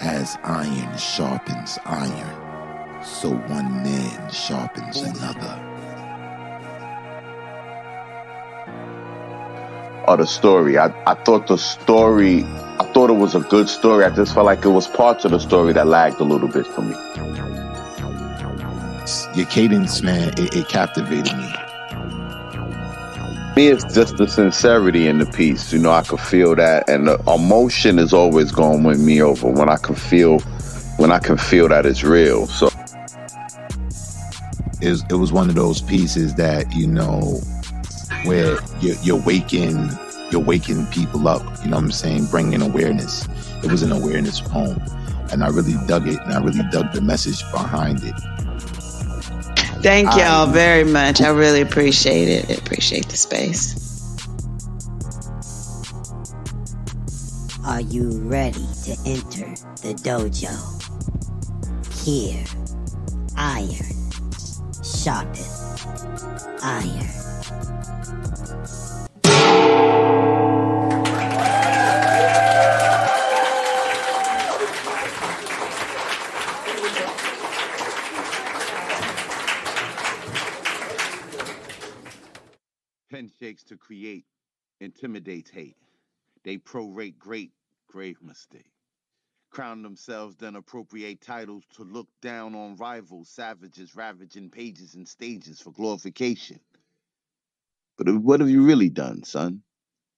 As iron sharpens iron, so one man sharpens another. Or the story. I thought the story, I thought it was a good story. I just felt like it was parts of the story that lagged a little bit for me. Your cadence, man, it captivated me. Me, it's just the sincerity in the piece. You know, I could feel that, and the emotion is always going to win me over when I can feel that it's real. So it was one of those pieces that, you know, where you're waking people up. You know what I'm saying? Bringing awareness. It was an awareness poem, and I really dug it, and I really dug the message behind it. Thank y'all very much. I really appreciate it. I appreciate the space. Are you ready to enter the dojo? Here, iron, Sharpeth, iron. Pen shakes to create, intimidates hate. They prorate great, grave mistake. Crown themselves, then appropriate titles to look down on rivals, savages ravaging pages and stages for glorification. But what have you really done, son?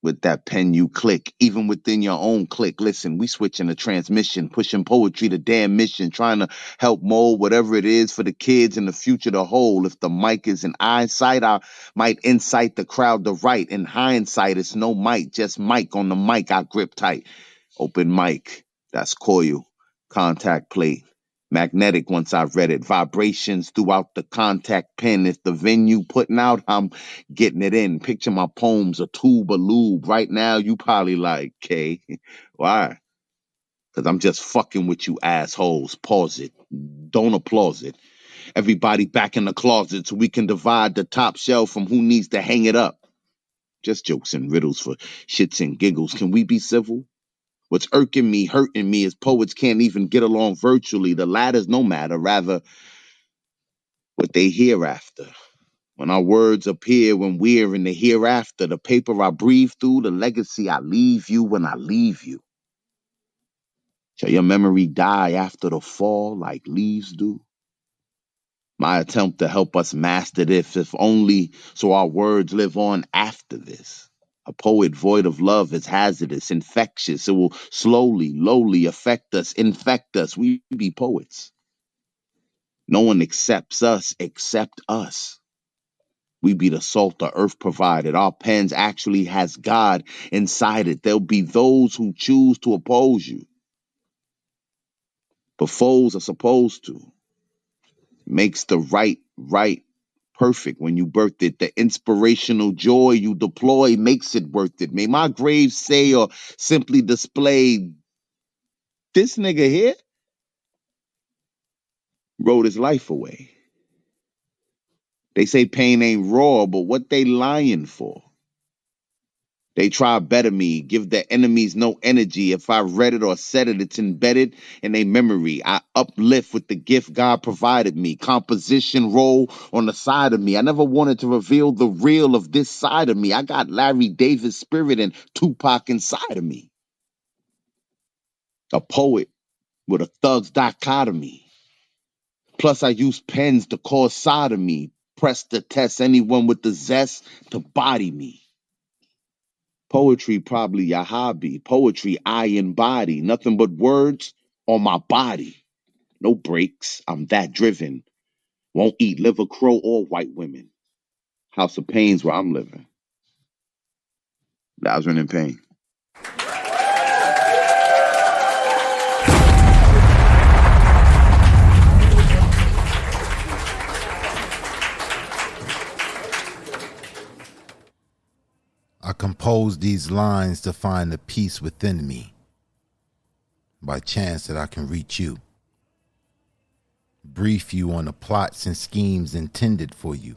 With that pen you click, even within your own click. Listen, we switching the transmission, pushing poetry to damn mission, trying to help mold whatever it is for the kids and the future to hold. If the mic is in eyesight, I might incite the crowd to write. In hindsight, it's no mic, just mic on the mic I grip tight. Open mic, that's coil, contact plate. Magnetic once I read it. Vibrations throughout the contact pen. If the venue putting out, I'm getting it in. Picture my poems, a tube of lube. Right now, you probably like, K. Why? Because I'm just fucking with you assholes. Pause it. Don't applause it. Everybody back in the closet so we can divide the top shelf from who needs to hang it up. Just jokes and riddles for shits and giggles. Can we be civil? What's irking me, hurting me, is poets can't even get along virtually. The latter's no matter, rather what they hereafter. When our words appear when we're in the hereafter, the paper I breathe through, the legacy I leave you when I leave you. Shall your memory die after the fall like leaves do? My attempt to help us master this, if only so our words live on after this. A poet void of love is hazardous, infectious. It will slowly, lowly affect us, infect us. We be poets. No one accepts us except us. We be the salt the earth provided. Our pens actually has God inside it. There'll be those who choose to oppose you. But foes are supposed to. Makes the right perfect when you birth it. The inspirational joy you deploy makes it worth it. May my grave say or simply display, this nigga here wrote his life away. They say pain ain't raw, but what they lying for? They try better me, give their enemies no energy. If I read it or said it, it's embedded in a memory. I uplift with the gift God provided me. Composition roll on the side of me. I never wanted to reveal the real of this side of me. I got Larry Davis spirit and Tupac inside of me. A poet with a thug's dichotomy. Plus I use pens to cause sodomy. Press to test anyone with the zest to body me. Poetry probably your hobby. Poetry I embody. Nothing but words on my body. No breaks. I'm that driven. Won't eat liver, crow, or white women. House of Pain's where I'm living. Lazarus in pain. I composed these lines to find the peace within me. By chance that I can reach you. Brief you on the plots and schemes intended for you.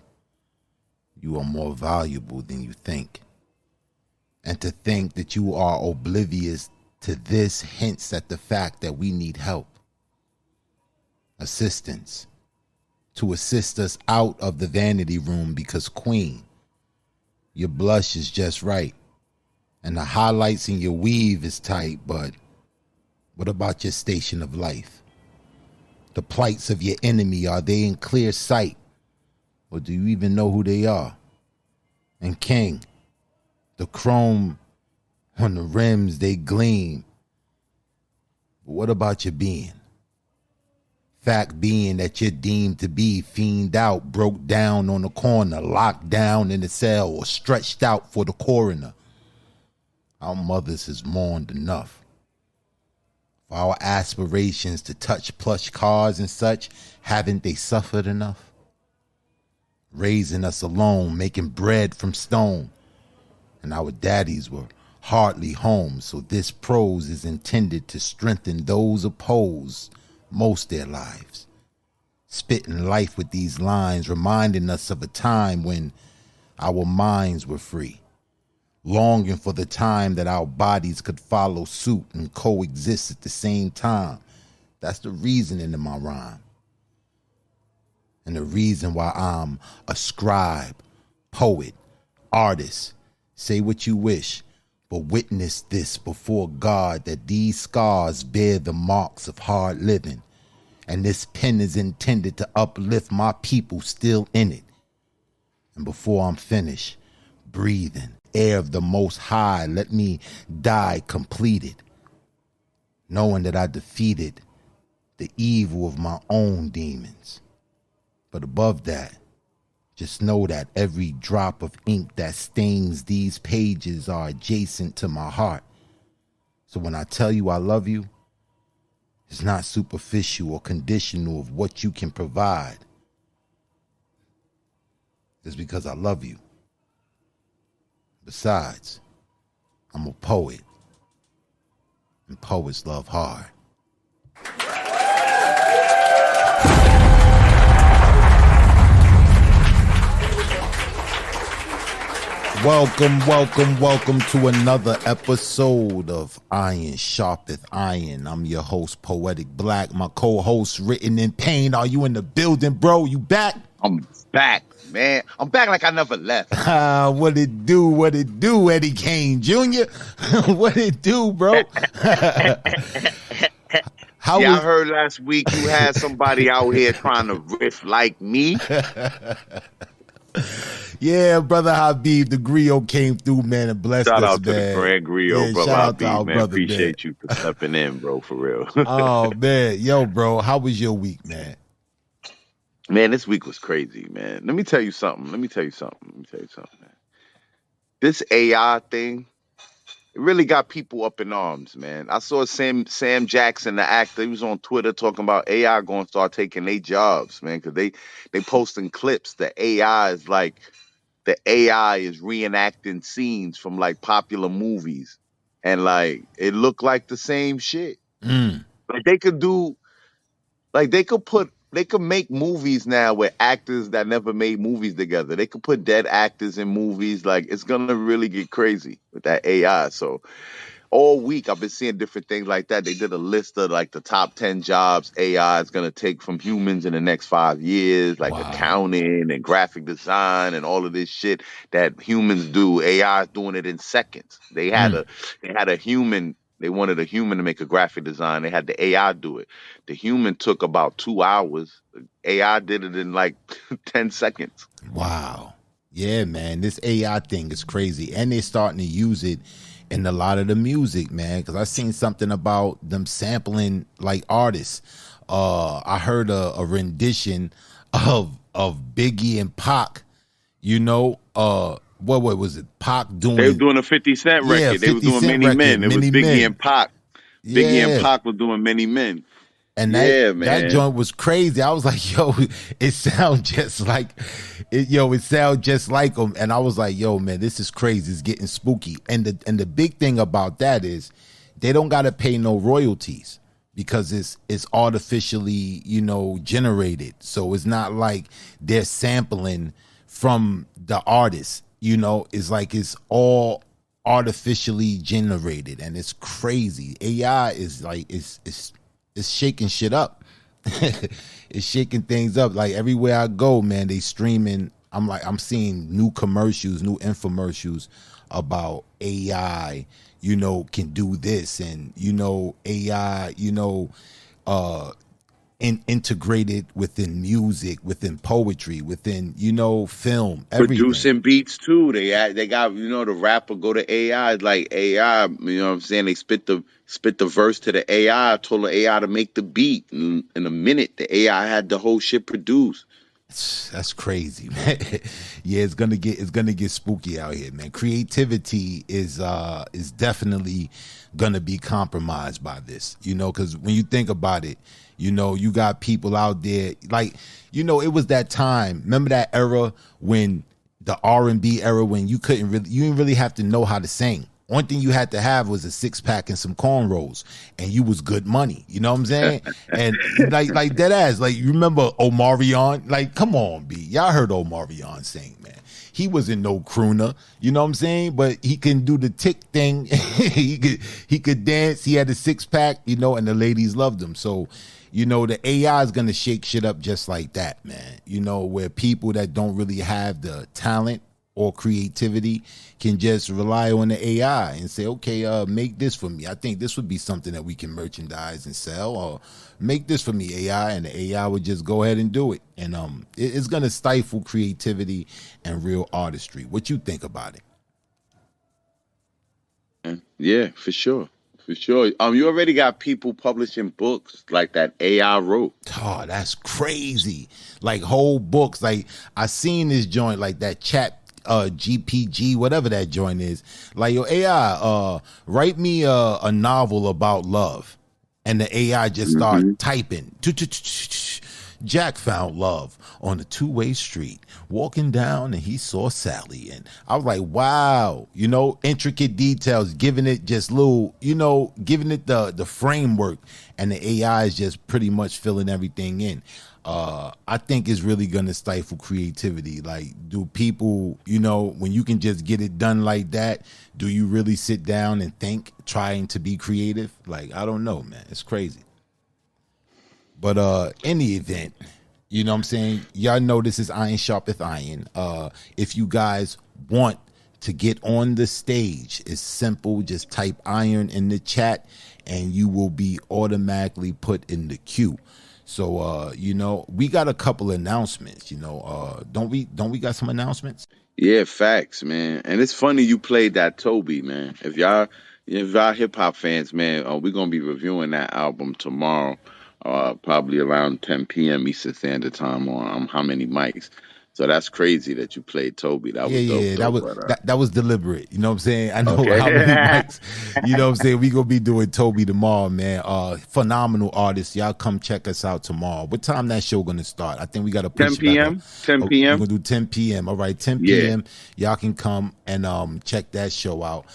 You are more valuable than you think. And to think that you are oblivious to this hints at the fact that we need help, assistance, to assist us out of the vanity room because, Queen, your blush is just right. And the highlights in your weave is tight, but what about your station of life? The plights of your enemy, are they in clear sight? Or do you even know who they are? And King, the chrome on the rims, they gleam. But what about your being? Fact being that you're deemed to be fiend out, broke down on the corner, locked down in the cell, or stretched out for the coroner. Our mothers has mourned enough. For our aspirations to touch plush cars and such, haven't they suffered enough? Raising us alone, making bread from stone. And our daddies were hardly home, so this prose is intended to strengthen those opposed most their lives. Spitting life with these lines, reminding us of a time when our minds were free. Longing for the time that our bodies could follow suit and coexist at the same time. That's the reasoning in my rhyme. And the reason why I'm a scribe, poet, artist. Say what you wish, but witness this before God, that these scars bear the marks of hard living. And this pen is intended to uplift my people still in it. And before I'm finished breathing air of the Most High, let me die completed, knowing that I defeated the evil of my own demons. But above that, just know that every drop of ink that stains these pages are adjacent to my heart. So when I tell you I love you, it's not superficial or conditional of what you can provide. It's because I love you. Besides, I'm a poet, and poets love hard. Welcome to another episode of Iron Sharpeth Iron. I'm your host, Poetic Black. My co-host, Written in Pain. Are you in the building, bro? You back? I'm back, man. I'm back like I never left. What it do, Eddie Kane Jr.? What it do, bro? I heard last week you had somebody out here trying to riff like me. Yeah, brother Habib, the griot came through, man, and blessed us, man. Shout out to the grand griot, brother Habib, man. Brother, appreciate you for stepping in, bro, for real. Oh, man. Yo, bro, how was your week, man? Man, this week was crazy, man. Let me tell you something, man. This AI thing, it really got people up in arms, man. I saw Sam Jackson, the actor, he was on Twitter talking about AI going to start taking their jobs, man, because they posting clips. The AI is reenacting scenes from like popular movies, and like it looked like the same shit. Like they could make movies now with actors that never made movies together. They could put dead actors in movies. Like it's gonna really get crazy with that AI. So all week I've been seeing different things like that. They did a list of like the top 10 jobs AI is gonna take from humans in the next 5 years, like accounting and graphic design and all of this shit that humans do. AI is doing it in seconds. They had a human. They wanted a human to make a graphic design. They had the AI do it. The human took about 2 hours. The AI did it in like 10 seconds. Wow. Yeah, man. This AI thing is crazy. And they're starting to use it in a lot of the music, man. Because I seen something about them sampling like artists. I heard a rendition of Biggie and Pac, you know, what was it? Pac doing? They were doing a 50 Cent record. Yeah, they were doing Many Men. It was Biggie and Pac. Biggie and Pac were doing Many Men. And that joint was crazy. I was like, yo, it sounds just like them. And I was like, yo, man, this is crazy. It's getting spooky. And the big thing about that is they don't gotta pay no royalties because it's artificially, generated. So it's not like they're sampling from the artist. It's like it's all artificially generated, and it's crazy. AI is like it's shaking shit up. It's shaking things up. Like everywhere I go, man, they streaming. I'm seeing new commercials, new infomercials about AI, can do this, and AI, integrated within music, within poetry, within film, everything. Producing beats too. They got the rapper go to AI, like AI. You know what I'm saying? They spit the verse to the AI. Told the AI to make the beat in a minute. The AI had the whole shit produced. That's crazy, man. Yeah, it's gonna get spooky out here, man. Creativity is definitely gonna be compromised by this, because when you think about it, you got people out there like, it was that time. Remember that era when the R&B era, when you didn't really have to know how to sing. One thing you had to have was a 6-pack and some cornrows, and you was good money. You know what I'm saying? And like dead ass. Like, you remember Omarion? Like, come on, B. Y'all heard Omarion sing, man. He wasn't no crooner, you know what I'm saying? But he can do the tick thing. he could dance. He had a 6-pack, and the ladies loved him. So, the AI is gonna shake shit up just like that, man. Where people that don't really have the talent or creativity can just rely on the AI and say, okay, make this for me. I think this would be something that we can merchandise and sell, or make this for me, AI, and the AI would just go ahead and do it. And it's going to stifle creativity and real artistry. What you think about it? Yeah, for sure. For sure. You already got people publishing books like that AI wrote. Oh, that's crazy. Like whole books. Like I seen this joint, like that chat GPG, whatever that joint is. Like, yo, AI, write me a novel about love. And the AI just start typing. Jack found love on a 2-way street, walking down, and he saw Sally. And I was like, wow, intricate details, giving it just little, giving it the framework, and the AI is just pretty much filling everything in. I think it's really going to stifle creativity. Like, do people, when you can just get it done like that, do you really sit down and think, trying to be creative? Like, I don't know, man. It's crazy. But in the event, you know what I'm saying? Y'all know this is Iron Sharpeth Iron. If you guys want to get on the stage, it's simple. Just type iron in the chat and you will be automatically put in the queue. So, we got a couple announcements, don't we got some announcements? Yeah, facts, man. And it's funny you played that Toby, man. If y'all hip hop fans, man, we're going to be reviewing that album tomorrow. Probably around 10 p.m. Eastern Standard Time on How Many Mics. So that's crazy that you played Toby. That was dope. That was deliberate. You know what I'm saying? I know how many mics. You know what I'm saying? We gonna be doing Toby tomorrow, man. Phenomenal artist. Y'all come check us out tomorrow. What time that show gonna start? I think we gotta push 10 p.m. 10 p.m. We're gonna do 10 p.m. All right, 10 p.m. Yeah. Y'all can come and check that show out.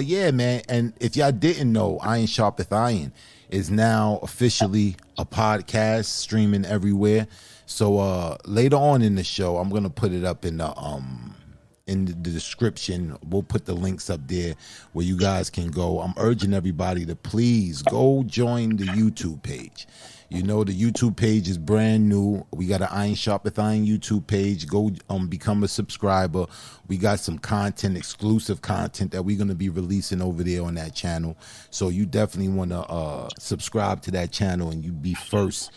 Yeah, man. And if y'all didn't know, Iron Sharpeth Iron is now officially a podcast streaming everywhere. So later on in the show, I'm gonna put it up in the description. We'll put the links up there where you guys can go. I'm urging everybody to please go join the YouTube page. The YouTube page is brand new. We got an Iron Sharpeth Iron YouTube page. Go become a subscriber. We got some content, exclusive content that we're going to be releasing over there on that channel. So you definitely want to subscribe to that channel and you be first,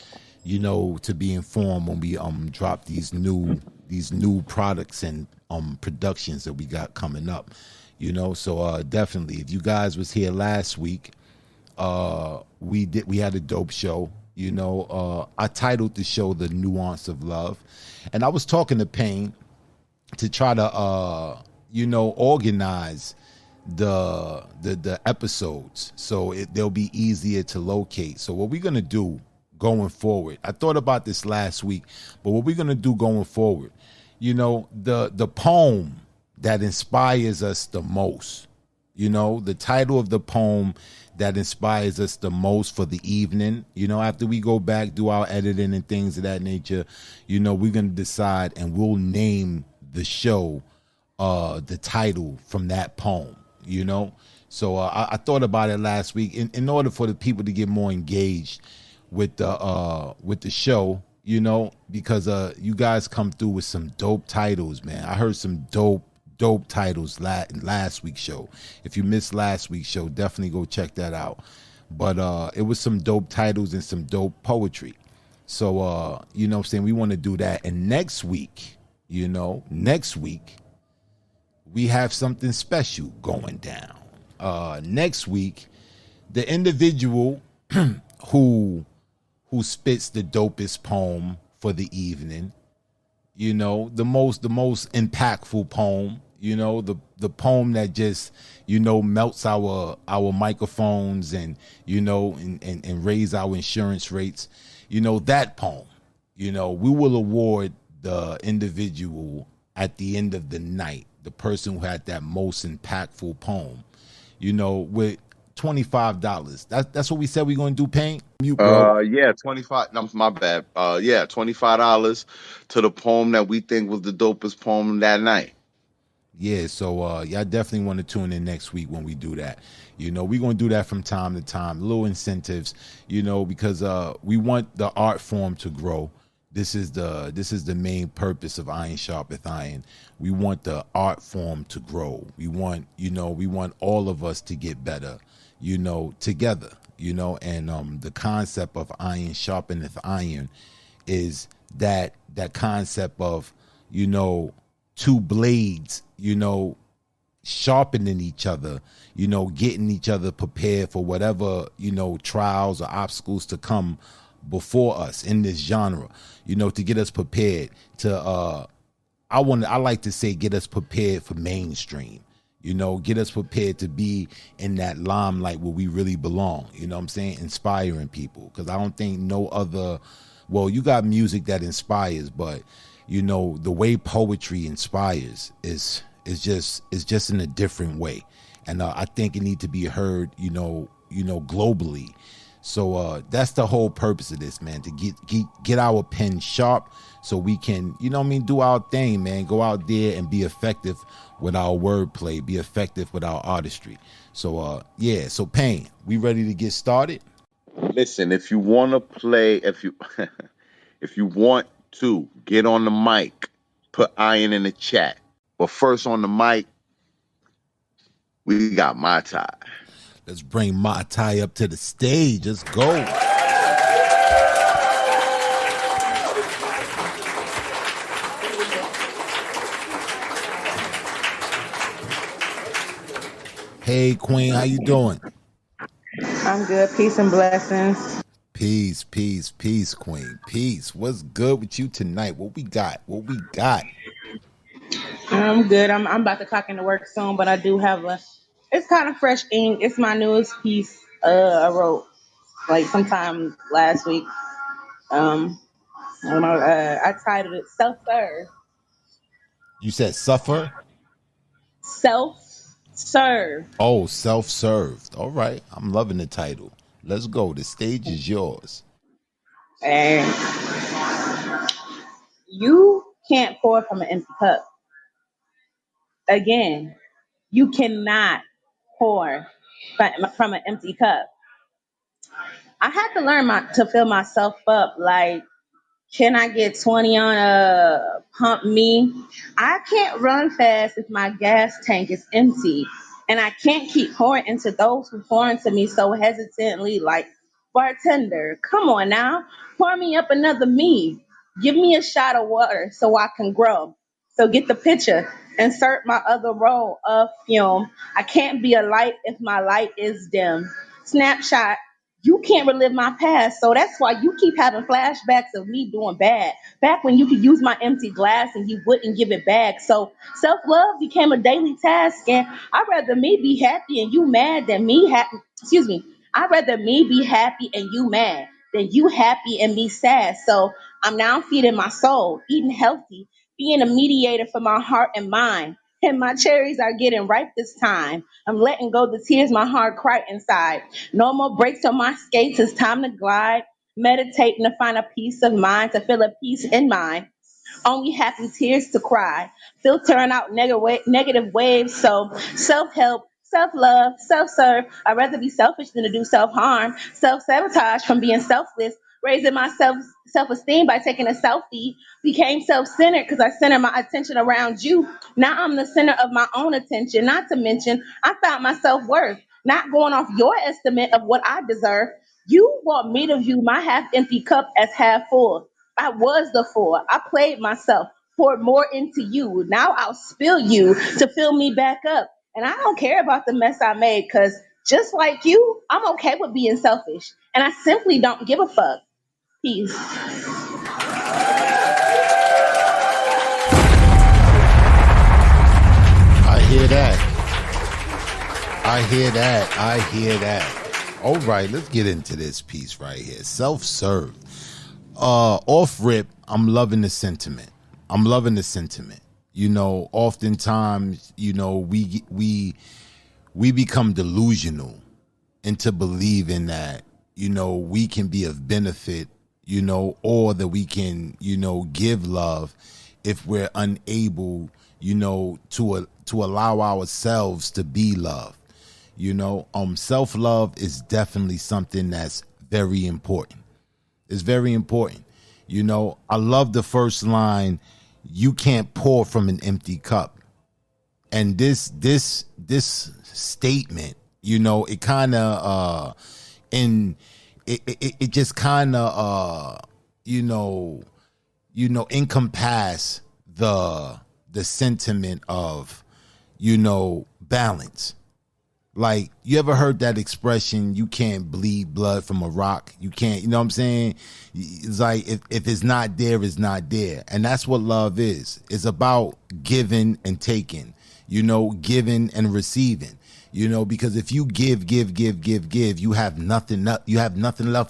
to be informed when we drop these new products and productions that we got coming up. So definitely, if you guys was here last week, we had a dope show. I titled the show The Nuance of Love, and I was talking to Payne to try to organize the episodes so they'll be easier to locate. So what we're gonna do going forward, I thought about this last week, but what we're gonna do going forward, the poem that inspires us the most, the title of the poem that inspires us the most for the evening, after we go back, do our editing and things of that nature, we're going to decide and we'll name the show the title from that poem. you know. So I thought about it last week. In order for the people to get more engaged with the show, you know, because you guys come through with some dope titles, man. I heard some dope titles last week's show. If you missed last week's show, definitely go check that out. But it was some dope titles and some dope poetry. So you know what I'm saying, we want to do that. And next week, next week we have something special going down. Next week, the individual who spits the dopest poem for the evening, the most impactful poem, the poem that just, melts our microphones and, and raise our insurance rates, that poem, we will award the individual at the end of the night, the person who had that most impactful poem, with $25. That's what we said we're gonna do, Paint. You bro. Yeah, 25. No, my bad. Yeah, $25 to the poem that we think was the dopest poem that night. Yeah, so y'all definitely want to tune in next week when we do that. We're gonna do that from time to time, little incentives, because we want the art form to grow. This is the main purpose of Iron Sharpeth Iron. We want the art form to grow. We want all of us to get better, together, and the concept of iron sharpeneth iron is that concept of, two blades, sharpening each other, getting each other prepared for whatever, trials or obstacles to come before us in this genre, to get us prepared to I like to say get us prepared for mainstream, get us prepared to be in that limelight where we really belong, what I'm saying, inspiring people, because I don't think no other, well, you got music that inspires, but the way poetry inspires is just in a different way, and I think it needs to be heard, globally. So that's the whole purpose of this, man, to get our pen sharp so we can, do our thing, man. Go out there and be effective with our wordplay, be effective with our artistry. So yeah, so Payne, we ready to get started? Listen, if you want to play, if you want to get on the mic, put Iron in the chat. But first on the mic, we got my tie. Let's bring my tie up to the stage. Let's go. Hey, Queen, how you doing? I'm good. Peace and blessings. Peace, Queen. Peace. What's good with you tonight? What we got? I'm good. I'm about to clock into work soon, but I do have it's kind of fresh ink. It's my newest piece I wrote like sometime last week. I titled it Self-Serve. You said suffer? Self-serve. Oh, self-served. All right. I'm loving the title. Let's go. The stage is yours. And you can't pour from an empty cup. Again, you cannot pour from an empty cup. I had to learn to fill myself up. Like, can I get 20 on a pump me? I can't run fast if my gas tank is empty. And I can't keep pouring into those who pour into me so hesitantly, like, bartender, come on now, pour me up another me. Give me a shot of water so I can grow. So get the picture. Insert my other roll of film. I can't be a light if my light is dim. Snapshot. You can't relive my past, so that's why you keep having flashbacks of me doing bad. Back when you could use my empty glass and you wouldn't give it back. So self-love became a daily task, and I'd rather me be happy and you mad than me happy. Excuse me. I'd rather me be happy and you mad than you happy and be sad. So I'm now feeding my soul, eating healthy, being a mediator for my heart and mind. And my cherries are getting ripe this time. I'm letting go the tears my heart cried inside. No more breaks on my skates. It's time to glide. Meditating to find a peace of mind, to feel a peace in mind. Only happy tears to cry. Filtering out negative waves. So self-help, self-love, self-serve. I'd rather be selfish than to do self-harm. Self-sabotage from being selfless. Raising my self-esteem by taking a selfie. Became self-centered because I centered my attention around you. Now I'm the center of my own attention. Not to mention, I found my self-worth. Not going off your estimate of what I deserve. You want me to view my half-empty cup as half full. I was the fool. I played myself, poured more into you. Now I'll spill you to fill me back up. And I don't care about the mess I made because just like you, I'm okay with being selfish. And I simply don't give a fuck. Peace. I hear that. I hear that. All right, let's get into this piece right here. Self-serve. Off rip, I'm loving the sentiment. You know, oftentimes, you know, we become delusional into believing that, you know, we can be of benefit, you know, or that we can, you know, give love if we're unable, you know, to allow ourselves to be loved. You know, self-love is definitely something that's very important. It's very important. You know, I love the first line, you can't pour from an empty cup. And this statement, you know, it kind of it just kind of encompass the sentiment of, you know, balance. Like, you ever heard that expression, you can't bleed blood from a rock? You can't, you know what I'm saying? It's like, if it's not there, it's not there. And that's what love is. It's about giving and taking, you know, giving and receiving, you know, because if you give, you have nothing left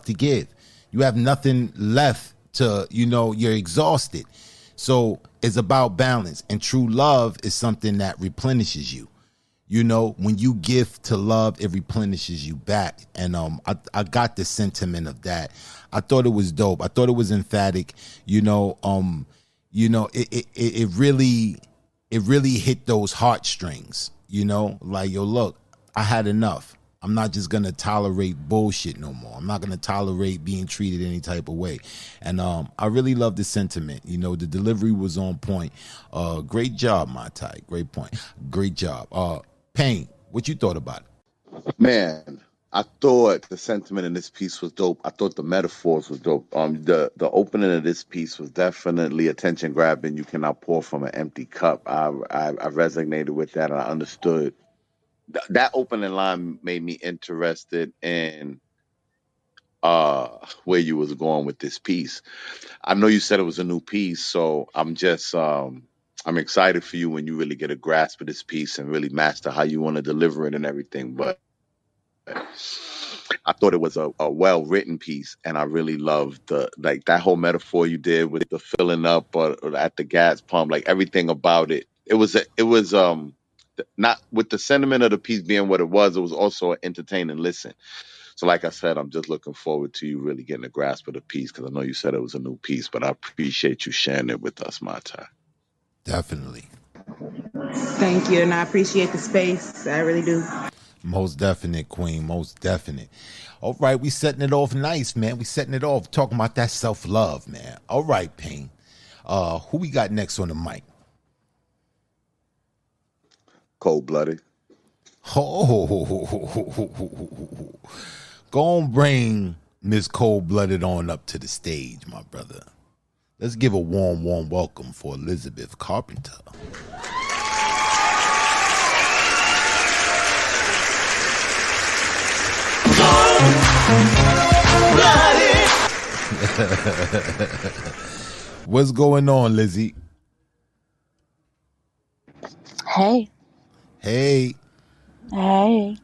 to give. You have nothing left to, you know, you're exhausted. So it's about balance. And true love is something that replenishes you. You know, when you give to love, it replenishes you back. And I got the sentiment of that. I thought it was dope. I thought it was emphatic. You know, it really hit those heartstrings. You know, like, yo, look, I had enough. I'm not just gonna tolerate bullshit no more. I'm not gonna tolerate being treated any type of way. And I really love the sentiment. You know, the delivery was on point. Great job, my Ty. Great point. Great job. Payne, what you thought about it? Man, I thought the sentiment in this piece was dope. I thought the metaphors was dope. The opening of this piece was definitely attention grabbing. You cannot pour from an empty cup. I resonated with that, and I understood. That opening line made me interested in where you was going with this piece. I know you said it was a new piece, so I'm excited for you when you really get a grasp of this piece and really master how you want to deliver it and everything. But I thought it was a well written piece, and I really loved that whole metaphor you did with the filling up or at the gas pump, like everything about it. It was not with the sentiment of the piece being what it was also an entertaining listen. So, like I said, I'm just looking forward to you really getting a grasp of the piece, because I know you said it was a new piece, but I appreciate you sharing it with us, Mata. Definitely. Thank you, and I appreciate the space. I really do. Most definite, Queen. Most definite. All right, we setting it off nice, man. We setting it off, talking about that self-love, man. All right, Payne. Who we got next on the mic? Cold-blooded. Oh, go and bring Miss Cold-blooded on up to the stage, my brother. Let's give a warm welcome for Elizabeth Carpenter. What's going on, Lizzie? Hey. Hey. Hey.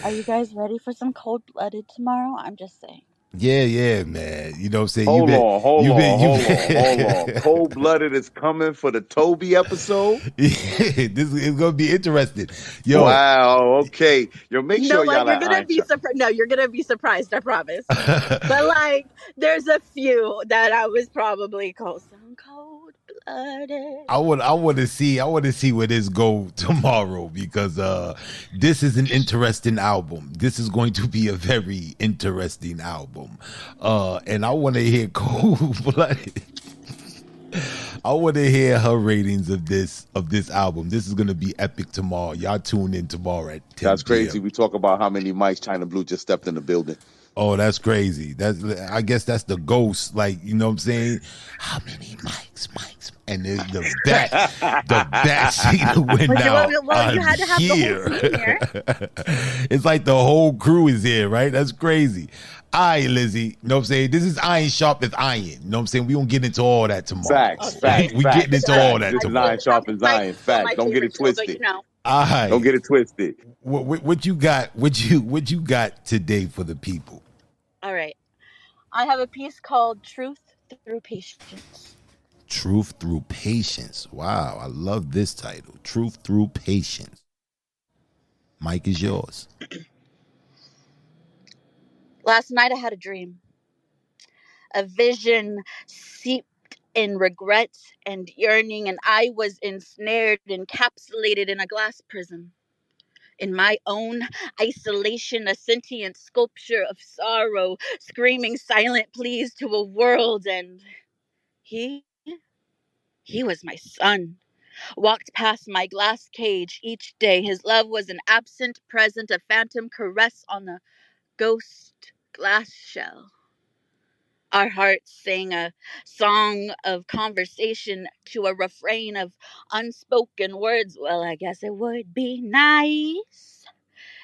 Are you guys ready for some cold-blooded tomorrow? I'm just saying. Yeah, man. You know what I'm saying? Hold on. Cold-blooded is coming for the Toby episode? This is going to be interesting. Yo. Wow, okay. Yo, make sure y'all you're gonna be surprised. No, you're gonna be surprised, I promise. But like, there's a few that I was probably some cold-blooded. I want to see where this go tomorrow, because this is an interesting album. This is going to be a very interesting album. And I want to hear Cold Blooded. I want to hear her ratings of this album. This is going to be epic tomorrow. Y'all tune in tomorrow at 10 That's crazy. p.m. We talk about how many mics China Blue just stepped in the building. Oh, that's crazy. I guess that's the ghost. Like, you know what I'm saying? How many mics? And the bat signal went out. Well, you had to have here. the whole team here. It's like the whole crew is here, right? That's crazy. All right, Lizzie. You know what I'm saying? This is iron sharpeth iron. You know what I'm saying? We don't get into all that tomorrow. Facts. We getting into all that This is tomorrow. iron sharpens iron. Facts. Don't get it twisted. All right. Don't get it twisted. What you got? What you got today for the people? All right. I have a piece called Truth Through Patience. Truth Through Patience. Wow, I love this title. Truth Through Patience. Mike is yours. Last night I had a dream. A vision seeped in regret and yearning, and I was ensnared, encapsulated in a glass prison. In my own isolation, a sentient sculpture of sorrow, screaming silent pleas to a world, and he was my son. Walked past my glass cage each day. His love was an absent present, a phantom caress on a ghost glass shell. Our hearts sang a song of conversation to a refrain of unspoken words. Well, I guess it would be nice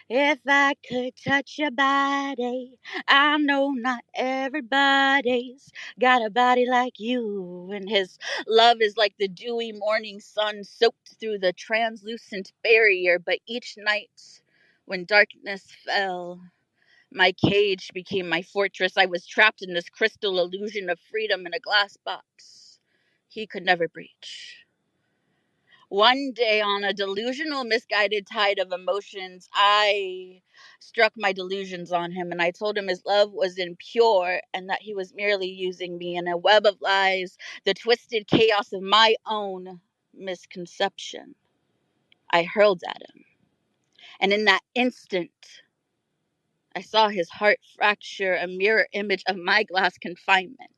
if I could touch your body. I know not everybody's got a body like you. And his love is like the dewy morning sun soaked through the translucent barrier. But each night when darkness fell, my cage became my fortress. I was trapped in this crystal illusion of freedom in a glass box he could never breach. One day, on a delusional, misguided tide of emotions, I struck my delusions on him, and I told him his love was impure and that he was merely using me in a web of lies, the twisted chaos of my own misconception. I hurled at him, and in that instant, I saw his heart fracture, a mirror image of my glass confinement.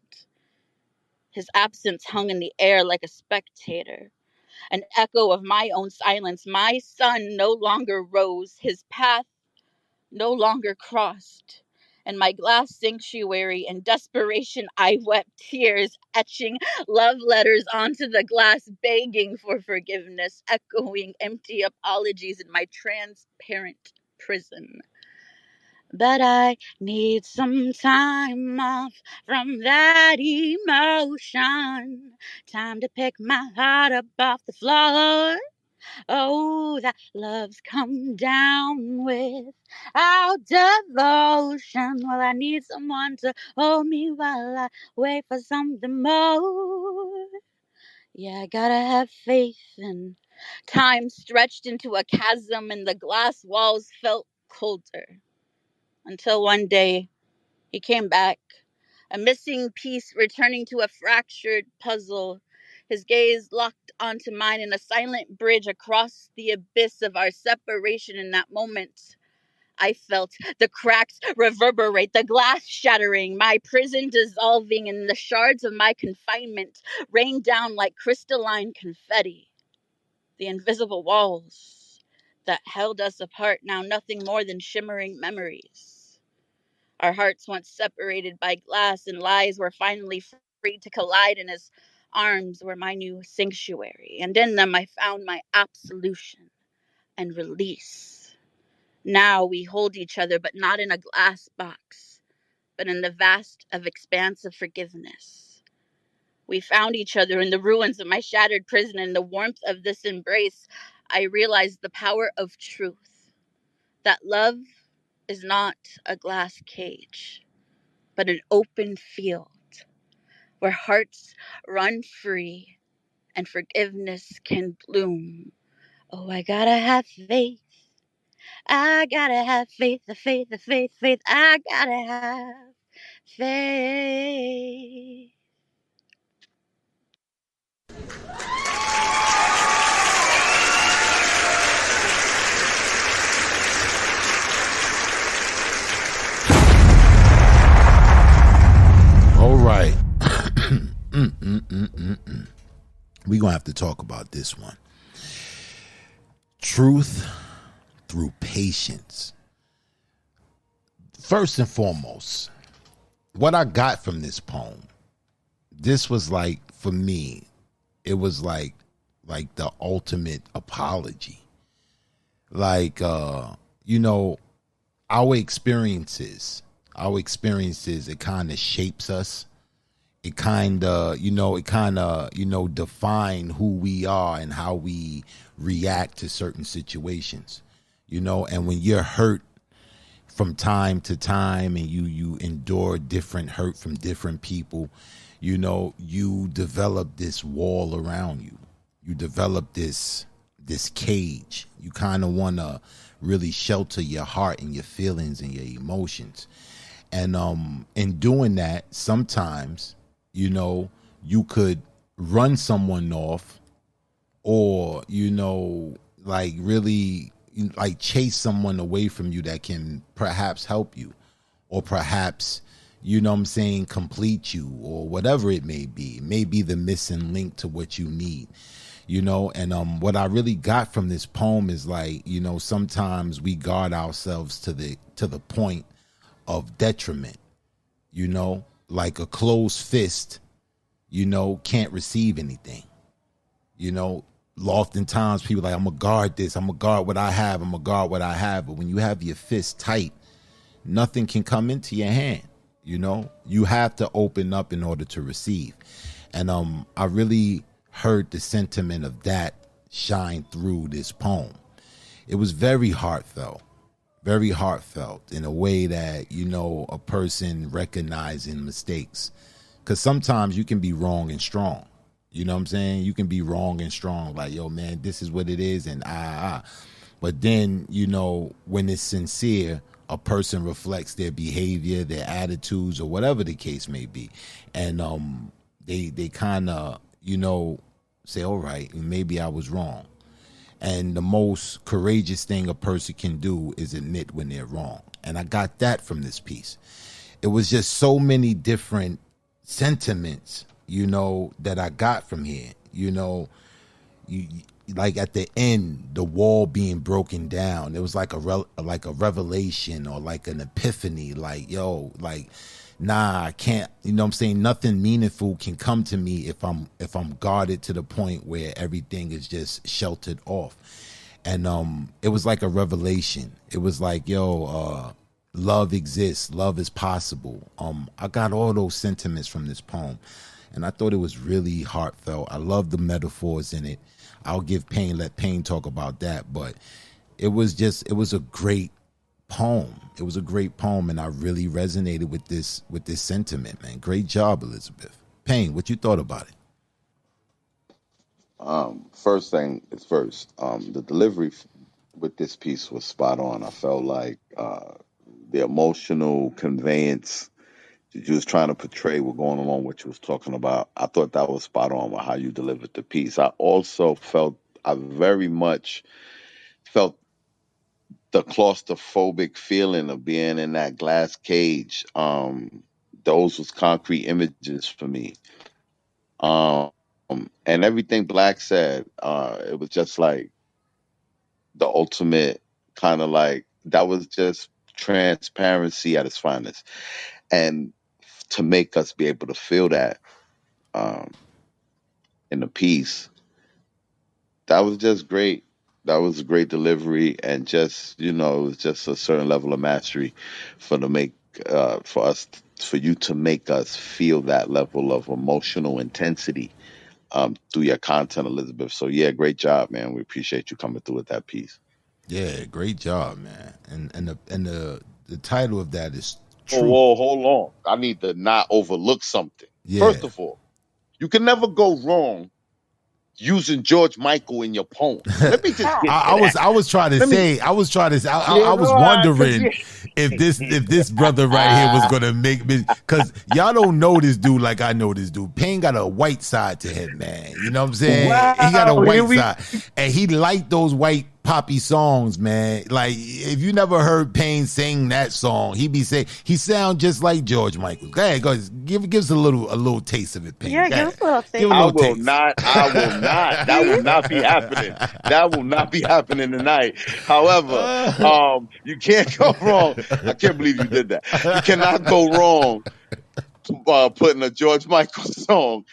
His absence hung in the air like a spectator, an echo of my own silence. My sun no longer rose, his path no longer crossed. In my glass sanctuary, in desperation, I wept tears, etching love letters onto the glass, begging for forgiveness, echoing empty apologies in my transparent prison. But I need some time off from that emotion. Time to pick my heart up off the floor. Oh, that love's come down without devotion. Well, I need someone to hold me while I wait for something more. Yeah, I gotta have faith. And time stretched into a chasm, and the glass walls felt colder. Until one day, he came back, a missing piece returning to a fractured puzzle. His gaze locked onto mine in a silent bridge across the abyss of our separation. In that moment, I felt the cracks reverberate, the glass shattering, my prison dissolving, and the shards of my confinement rain down like crystalline confetti. The invisible walls that held us apart, now nothing more than shimmering memories. Our hearts, once separated by glass and lies, were finally free to collide, and his arms were my new sanctuary. And in them, I found my absolution and release. Now we hold each other, but not in a glass box, but in the vast of expanse of forgiveness. We found each other in the ruins of my shattered prison. In the warmth of this embrace, I realized the power of truth. That love is not a glass cage, but an open field where hearts run free and forgiveness can bloom. Oh, I gotta have faith. I gotta have faith, the faith, the faith, faith. I gotta have faith. All right. We're going to have to talk about this one. Truth through patience. First and foremost, what I got from this poem, this was like, for me, it was like the ultimate apology. Like, you know, our experiences, it kind of shapes us. It kind of, define who we are and how we react to certain situations, and when you're hurt from time to time and you endure different hurt from different people, you develop this wall around you. You develop this cage. You kind of want to really shelter your heart and your feelings and your emotions. And in doing that, sometimes, you could run someone off, or, like really like chase someone away from you that can perhaps help you, or perhaps, complete you, or whatever it may be. It may be the missing link to what you need. And what I really got from this poem is like, sometimes we guard ourselves to the point of detriment. Like a closed fist, can't receive anything. Oftentimes people like, I'm gonna guard this, I'm gonna guard what I have, I'm gonna guard what I have. But when you have your fist tight, nothing can come into your hand. You have to open up in order to receive. And I really heard the sentiment of that shine through this poem. It was very heartfelt in a way that, a person recognizing mistakes. Because sometimes you can be wrong and strong. You know what I'm saying? You can be wrong and strong. Like, yo, man, this is what it is. And But then, when it's sincere, a person reflects their behavior, their attitudes, or whatever the case may be. And they kind of, say, all right, maybe I was wrong. And the most courageous thing a person can do is admit when they're wrong. And I got that from this piece. It was just so many different sentiments, that I got from here. Like at the end, the wall being broken down, it was like a revelation, or like an epiphany. Like, yo, like, nah, I can't. I'm saying? Nothing meaningful can come to me if I'm guarded to the point where everything is just sheltered off. And it was like a revelation. It was like, yo, love exists, love is possible. I got all those sentiments from this poem, and I thought it was really heartfelt. I love the metaphors in it. I'll give Pain, let Pain talk about that. But it was a great poem. It was a great poem, and I really resonated with this sentiment, man. Great job, Elizabeth. Pain, what you thought about it? First thing is first. The delivery with this piece was spot on. I felt like the emotional conveyance that you was trying to portray were going along what you was talking about. I thought that was spot on with how you delivered the piece. I very much felt the claustrophobic feeling of being in that glass cage. Those was concrete images for me. Um, and everything Black said, it was just like the ultimate kind of like, that was just transparency at its finest. And to make us be able to feel that um, in the piece, that was just great. That was a great delivery, and just, it was just a certain level of mastery for to make for you to make us feel that level of emotional intensity through your content, Elizabeth. So yeah, great job, man. We appreciate you coming through with that piece. Yeah, great job, man. And the title of that is Oh, Truth. whoa, hold on. I need to not overlook something. Yeah. First of all, you can never go wrong using George Michael in your poem. Let me just get to that. I was trying to Let me. say, I was trying to say, Yeah, I was no, cause wondering if this brother right here was gonna make me, because y'all don't know this dude like I know this dude. Payne got a white side to him, man. You know what I'm saying? He got a wow, here white we. side, and he liked those white poppy songs, man. Like if you never heard Payne sing that song, he be saying he sound just like George Michael. Go ahead, give us a little taste of it, Payne. Yeah, Go give ahead. us a little Give a thing. I little will taste. not. I will not. That will not be happening. That will not be happening tonight. However, you can't go wrong. I can't believe you did that. You cannot go wrong putting a George Michael song,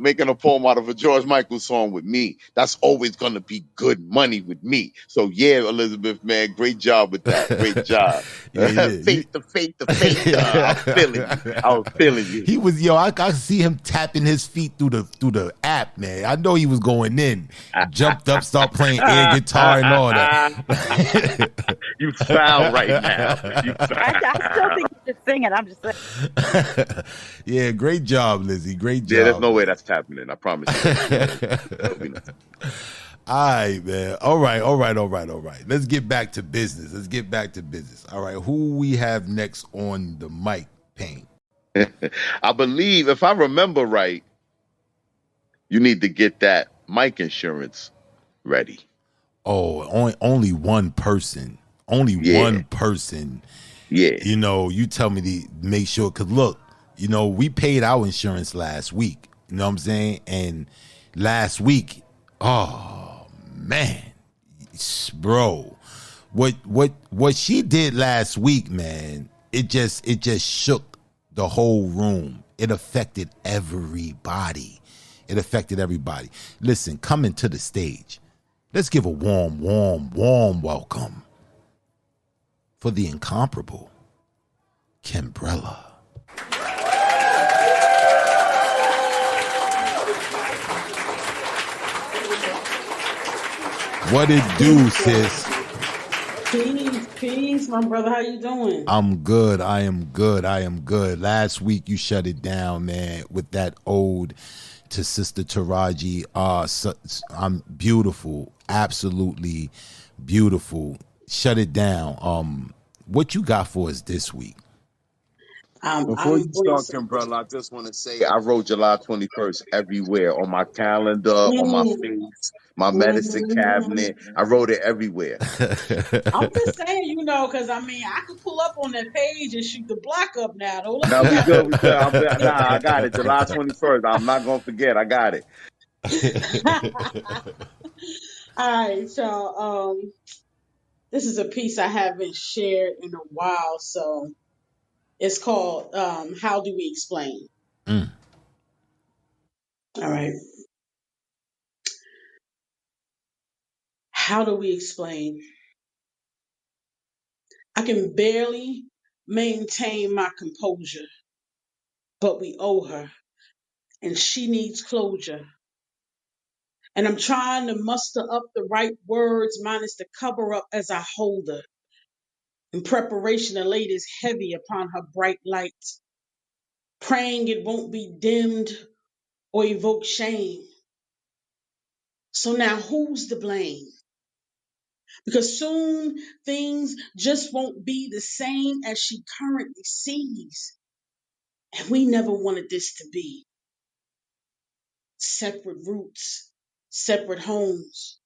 making a poem out of a George Michael song with me. That's always going to be good money with me. So yeah, Elizabeth, man, great job with that. Great job. Yeah, he did. Faith. I'm feeling you. I was feeling you. He was I see him tapping his feet through the app, man. I know he was going in. Jumped up, start playing air guitar and all that. You foul right now. You I foul. still think you should sing it. I'm just saying. Yeah, great job, Lizzie. Great Yeah, there's job. no way that's happening. I promise you. All right, man. All right. Let's get back to business. All right, who we have next on the mic, Payne? I believe, if I remember right, you need to get that mic insurance ready. Oh, only one person. Only Yeah. one person. Yeah. You know, you tell me to make sure, because look, you know, we paid our insurance last week. You know what I'm saying? And last week, oh man, bro, what she did last week, man, it just shook the whole room. It affected everybody. Listen, coming to the stage, let's give a warm welcome for the incomparable Kimbrella. What it do, sis? Peace, my brother. How you doing? I'm good. I am good. Last week you shut it down, man, with that ode to Sister Taraji. I'm beautiful, absolutely beautiful. Shut it down. What you got for us this week? Before you start, Kimbrella, I just want to say I wrote July 21st everywhere on my calendar, on my face, my medicine cabinet. I wrote it everywhere. I'm just saying, because I could pull up on that page and shoot the block up now. Don't let Now me we down. good. I got it. July 21st. I'm not gonna forget. I got it. All right, y'all. This is a piece I haven't shared in a while, so it's called "How Do We Explain?" Mm. All right. How do we explain? I can barely maintain my composure, but we owe her, and she needs closure. And I'm trying to muster up the right words, minus the cover up as I hold her. In preparation, the light is heavy upon her bright light, praying it won't be dimmed or evoke shame. So now who's to blame? Because soon things just won't be the same as she currently sees. And we never wanted this to be. Separate roots, separate homes,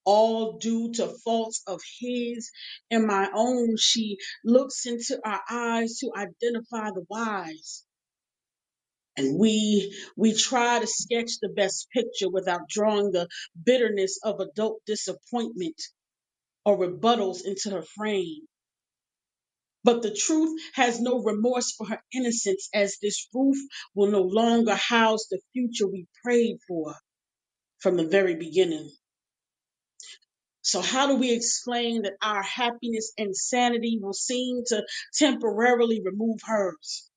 all due to faults of his and my own. She looks into our eyes to identify the whys. And we try to sketch the best picture without drawing the bitterness of adult disappointment or rebuttals into her frame. But the truth has no remorse for her innocence, as this roof will no longer house the future we prayed for from the very beginning. So how do we explain that our happiness and sanity will seem to temporarily remove hers?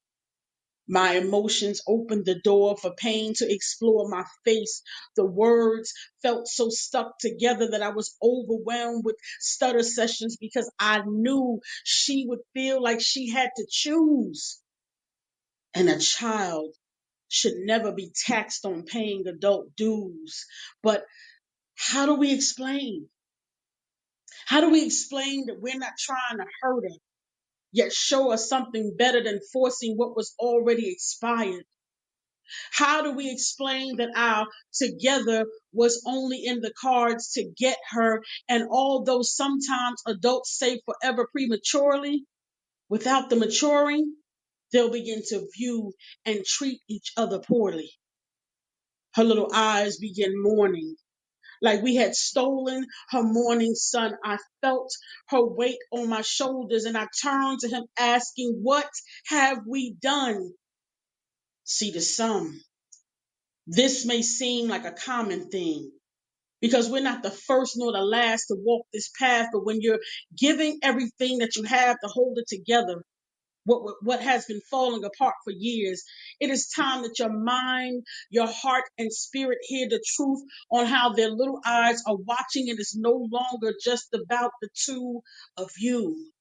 My emotions opened the door for pain to explore my face. The words felt so stuck together that I was overwhelmed with stutter sessions because I knew she would feel like she had to choose. And a child should never be taxed on paying adult dues. But how do we explain? How do we explain that we're not trying to hurt her, yet show us something better than forcing what was already expired? How do we explain that our together was only in the cards to get her? And although sometimes adults say forever prematurely, without the maturing, they'll begin to view and treat each other poorly. Her little eyes begin mourning, like we had stolen her morning sun. I felt her weight on my shoulders and I turned to him asking, what have we done? See, to some, this may seem like a common thing because we're not the first nor the last to walk this path, but when you're giving everything that you have to hold it together, what has been falling apart for years. It is time that your mind, your heart, and spirit hear the truth on how their little eyes are watching, and it's no longer just about the two of you.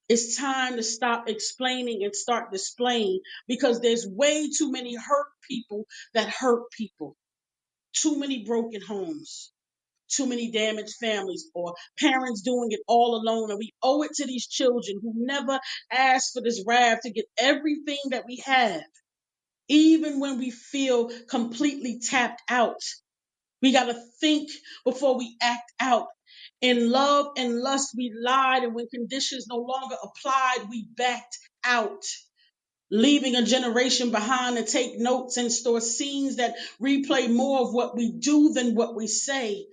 It's time to stop explaining and start displaying because there's way too many hurt people that hurt people, too many broken homes, too many damaged families, or parents doing it all alone. And we owe it to these children who never asked for this wrath to get everything that we have, even when we feel completely tapped out. We got to think before we act out. In love and lust, we lied, and when conditions no longer applied, we backed out, leaving a generation behind to take notes and store scenes that replay more of what we do than what we say.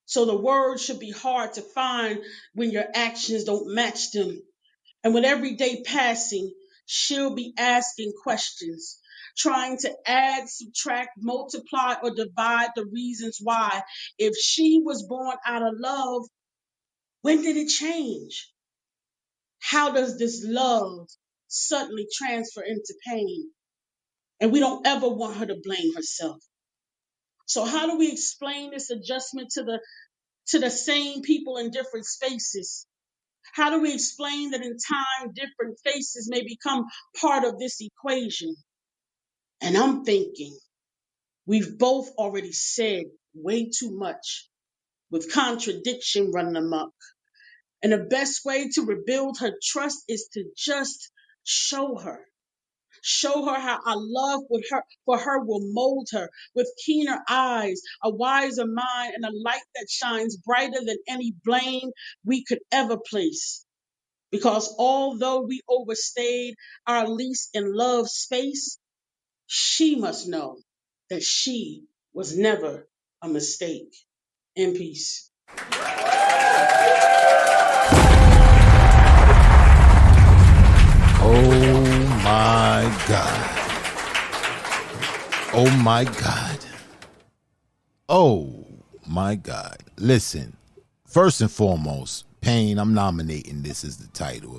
So the words should be hard to find when your actions don't match them. And with every day passing, she'll be asking questions, trying to add, subtract, multiply, or divide the reasons why. If she was born out of love, when did it change? How does this love suddenly transfer into pain? And we don't ever want her to blame herself. So how do we explain this adjustment to the same people in different spaces? How do we explain that in time, different faces may become part of this equation? And I'm thinking we've both already said way too much with contradiction running amok. And the best way to rebuild her trust is to just show her. Show her how our love with her, for her will mold her with keener eyes, a wiser mind, and a light that shines brighter than any blame we could ever place. Because although we overstayed our lease in love space, she must know that she was never a mistake. In peace. Oh my God. Oh my God. Oh my God. Listen, first and foremost, Payne, I'm nominating this as the title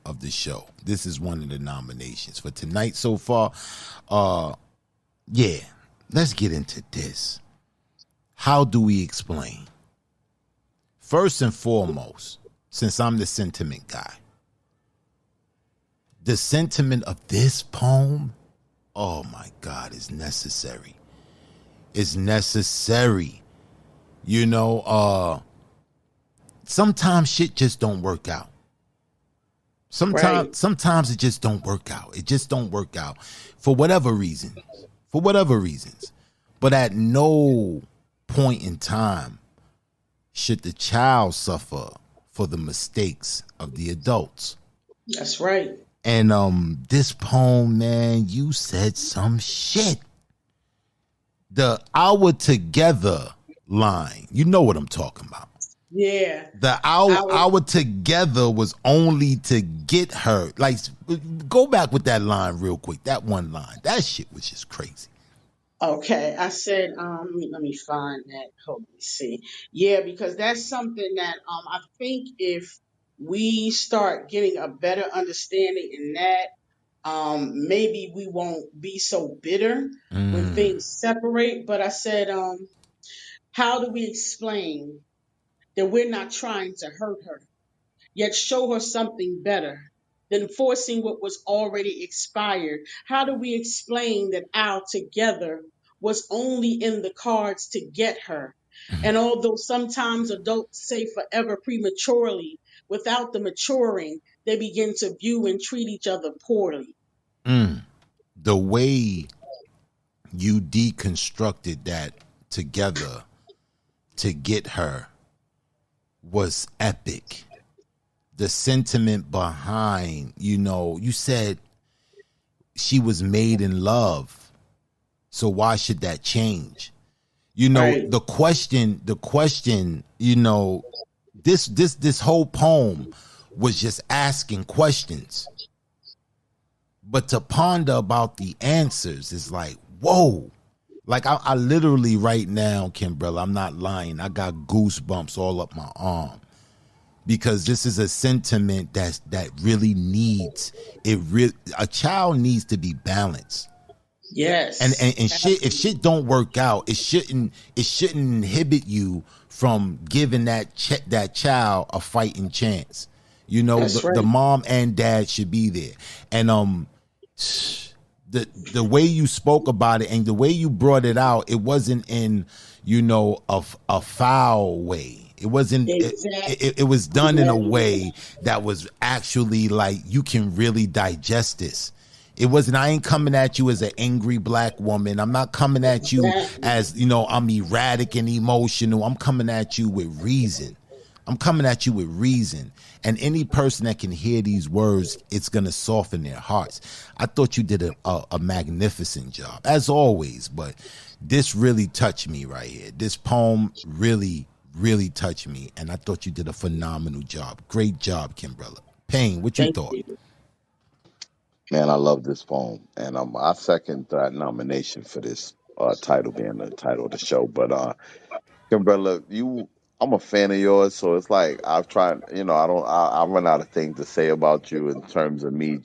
of the show. This is one of the nominations for tonight so far. Yeah, let's get into this. How do we explain? First and foremost, since I'm the sentiment guy, the sentiment of this poem, oh my God, is necessary. It's necessary. You know, sometimes shit just don't work out. Sometimes it just don't work out. It just don't work out for whatever reason. For whatever reasons. But at no point in time should the child suffer for the mistakes of the adults. That's right. And this poem, man, you said some shit. The "our together" line, you know what I'm talking about. Yeah. The our together was only to get her. Like, go back with that line real quick. That one line. That shit was just crazy. Okay, I said, let me find that. Hold me see. Yeah, because that's something that I think if we start getting a better understanding in that, maybe we won't be so bitter when things separate. But I said, how do we explain that we're not trying to hurt her, yet show her something better than forcing what was already expired? How do we explain that our together was only in the cards to get her? And although sometimes adults say forever prematurely, without the maturing, they begin to view and treat each other poorly. The way you deconstructed that together to get her was epic. The sentiment behind, you said she was made in love. So why should that change? Right. The question, this whole poem was just asking questions. But to ponder about the answers is like, whoa. Like I literally right now, Kimbrella, I'm not lying. I got goosebumps all up my arm because this is a sentiment that really needs it. A child needs to be balanced, and Yes. and, and shit. If shit don't work out, it shouldn't inhibit you from giving that child a fighting chance. That's The right. mom and dad should be there, and the way you spoke about it and the way you brought it out, it wasn't in a foul way. It wasn't. It was done in a way that was actually like you can really digest this. It wasn't. I ain't coming at you as an angry black woman. I'm not coming at you Exactly. as I'm erratic and emotional. I'm coming at you with reason. I'm coming at you with reason. And any person that can hear these words, it's going to soften their hearts. I thought you did a magnificent job, as always. But this really touched me right here. This poem really, really touched me. And I thought you did a phenomenal job. Great job, Kimbrella. Payne, what you Thank thought? you. Man, I love this poem, and I second that nomination for this title being the title of the show. But Kimberly, I'm a fan of yours, so it's like I've tried. I run out of things to say about you in terms of me.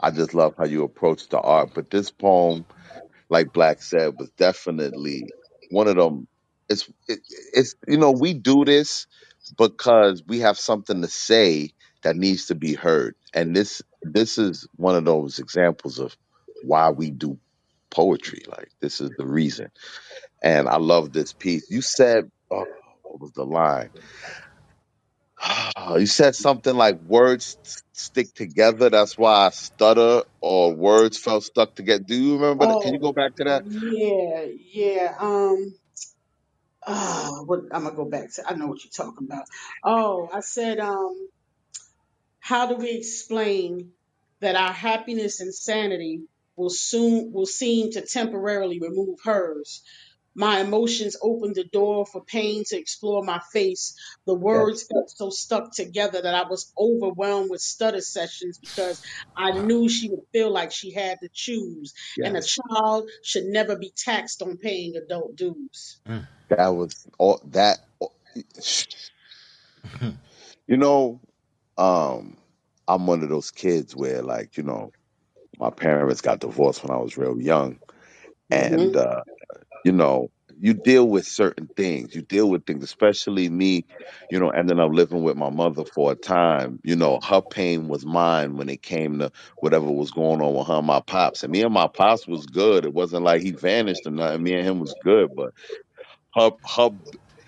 I just love how you approach the art. But this poem, like Black said, was definitely one of them. It's we do this because we have something to say that needs to be heard, and this is one of those examples of why we do poetry. Like this is the reason, and I love this piece. You said, oh, what was the line? You said something like words stick together. That's why I stutter, or words felt stuck together. Do you remember that? Can you Oh, go back to that? yeah, yeah. What I'm gonna go back to. I know what you're talking about. Oh, I said, how do we explain that our happiness and sanity will seem to temporarily remove hers? My emotions opened the door for pain to explore my face. The Yes. words felt so stuck together that I was overwhelmed with stutter sessions because I Wow. knew she would feel like she had to choose. And a Yes. child should never be taxed on paying adult dues. That was all that. You know, um, I'm one of those kids where, like, my parents got divorced when I was real young, and Hmm. you know, you deal with certain things. You deal with things, especially me. Ending up living with my mother for a time. Her pain was mine when it came to whatever was going on with her and my pops. And me and my pops was good. It wasn't like he vanished or nothing. Me and him was good, but her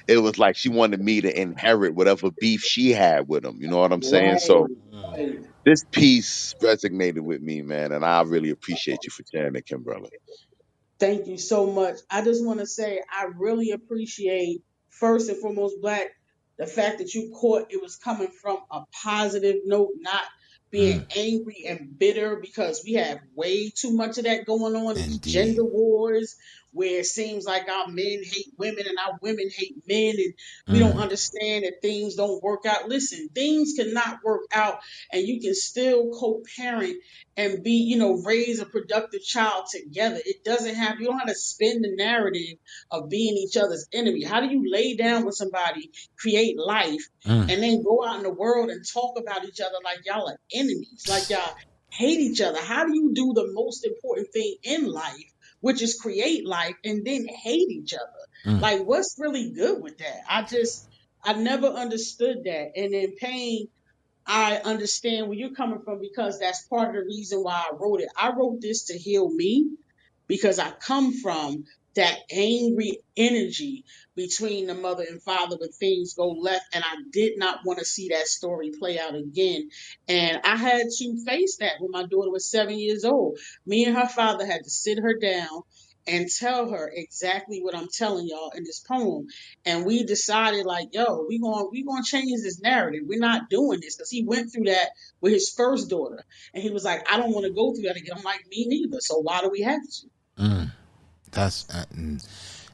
it was like she wanted me to inherit whatever beef she had with him. You know what I'm saying? So Right. Right. this piece resonated with me, man, and I really appreciate you for sharing it, Kimberly. Thank you so much. I just want to say I really appreciate, first and foremost, Black, the fact that you caught it was coming from a positive note, not being angry and bitter, because we have way too much of that going on, these Indeed. gender wars where it seems like our men hate women and our women hate men, and we don't understand that things don't work out. Listen, things cannot work out, and you can still co-parent and be, raise a productive child together. It doesn't have, you don't have to spin the narrative of being each other's enemy. How do you lay down with somebody, create life, and then go out in the world and talk about each other like y'all are enemies, like y'all hate each other? How do you do the most important thing in life, which is create life, and then hate each other? Like, what's really good with that? I never understood that. And then pain, I understand where you're coming from because that's part of the reason why I wrote it. I wrote this to heal me because I come from that angry energy between the mother and father when things go left. And I did not want to see that story play out again. And I had to face that when my daughter was 7 years old. Me and her father had to sit her down and tell her exactly what I'm telling y'all in this poem. And we decided like, yo, we gonna change this narrative. We're not doing this because he went through that with his first daughter. And he was like, I don't want to go through that again. I'm like, me neither. So why do we have to? That's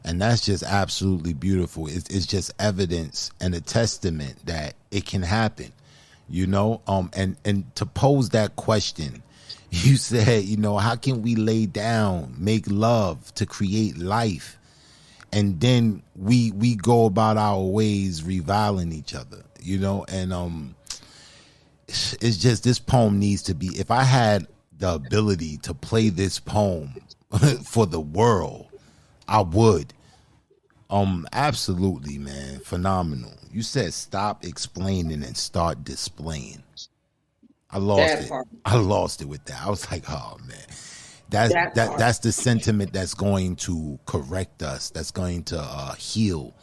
and that's just absolutely beautiful. It's just evidence and a testament that it can happen, you know. And to pose that question, you said, you know, how can we lay down, make love to create life, and then we go about our ways reviling each other, you know. And it's just, this poem needs to be, if I had the ability to play this poem for the world, I would. Absolutely, man. Phenomenal. You said stop explaining and start displaying. I lost That it. part. I lost it with that. I was like, oh man. That's That part. that's the sentiment that's going to correct us. That's going to heal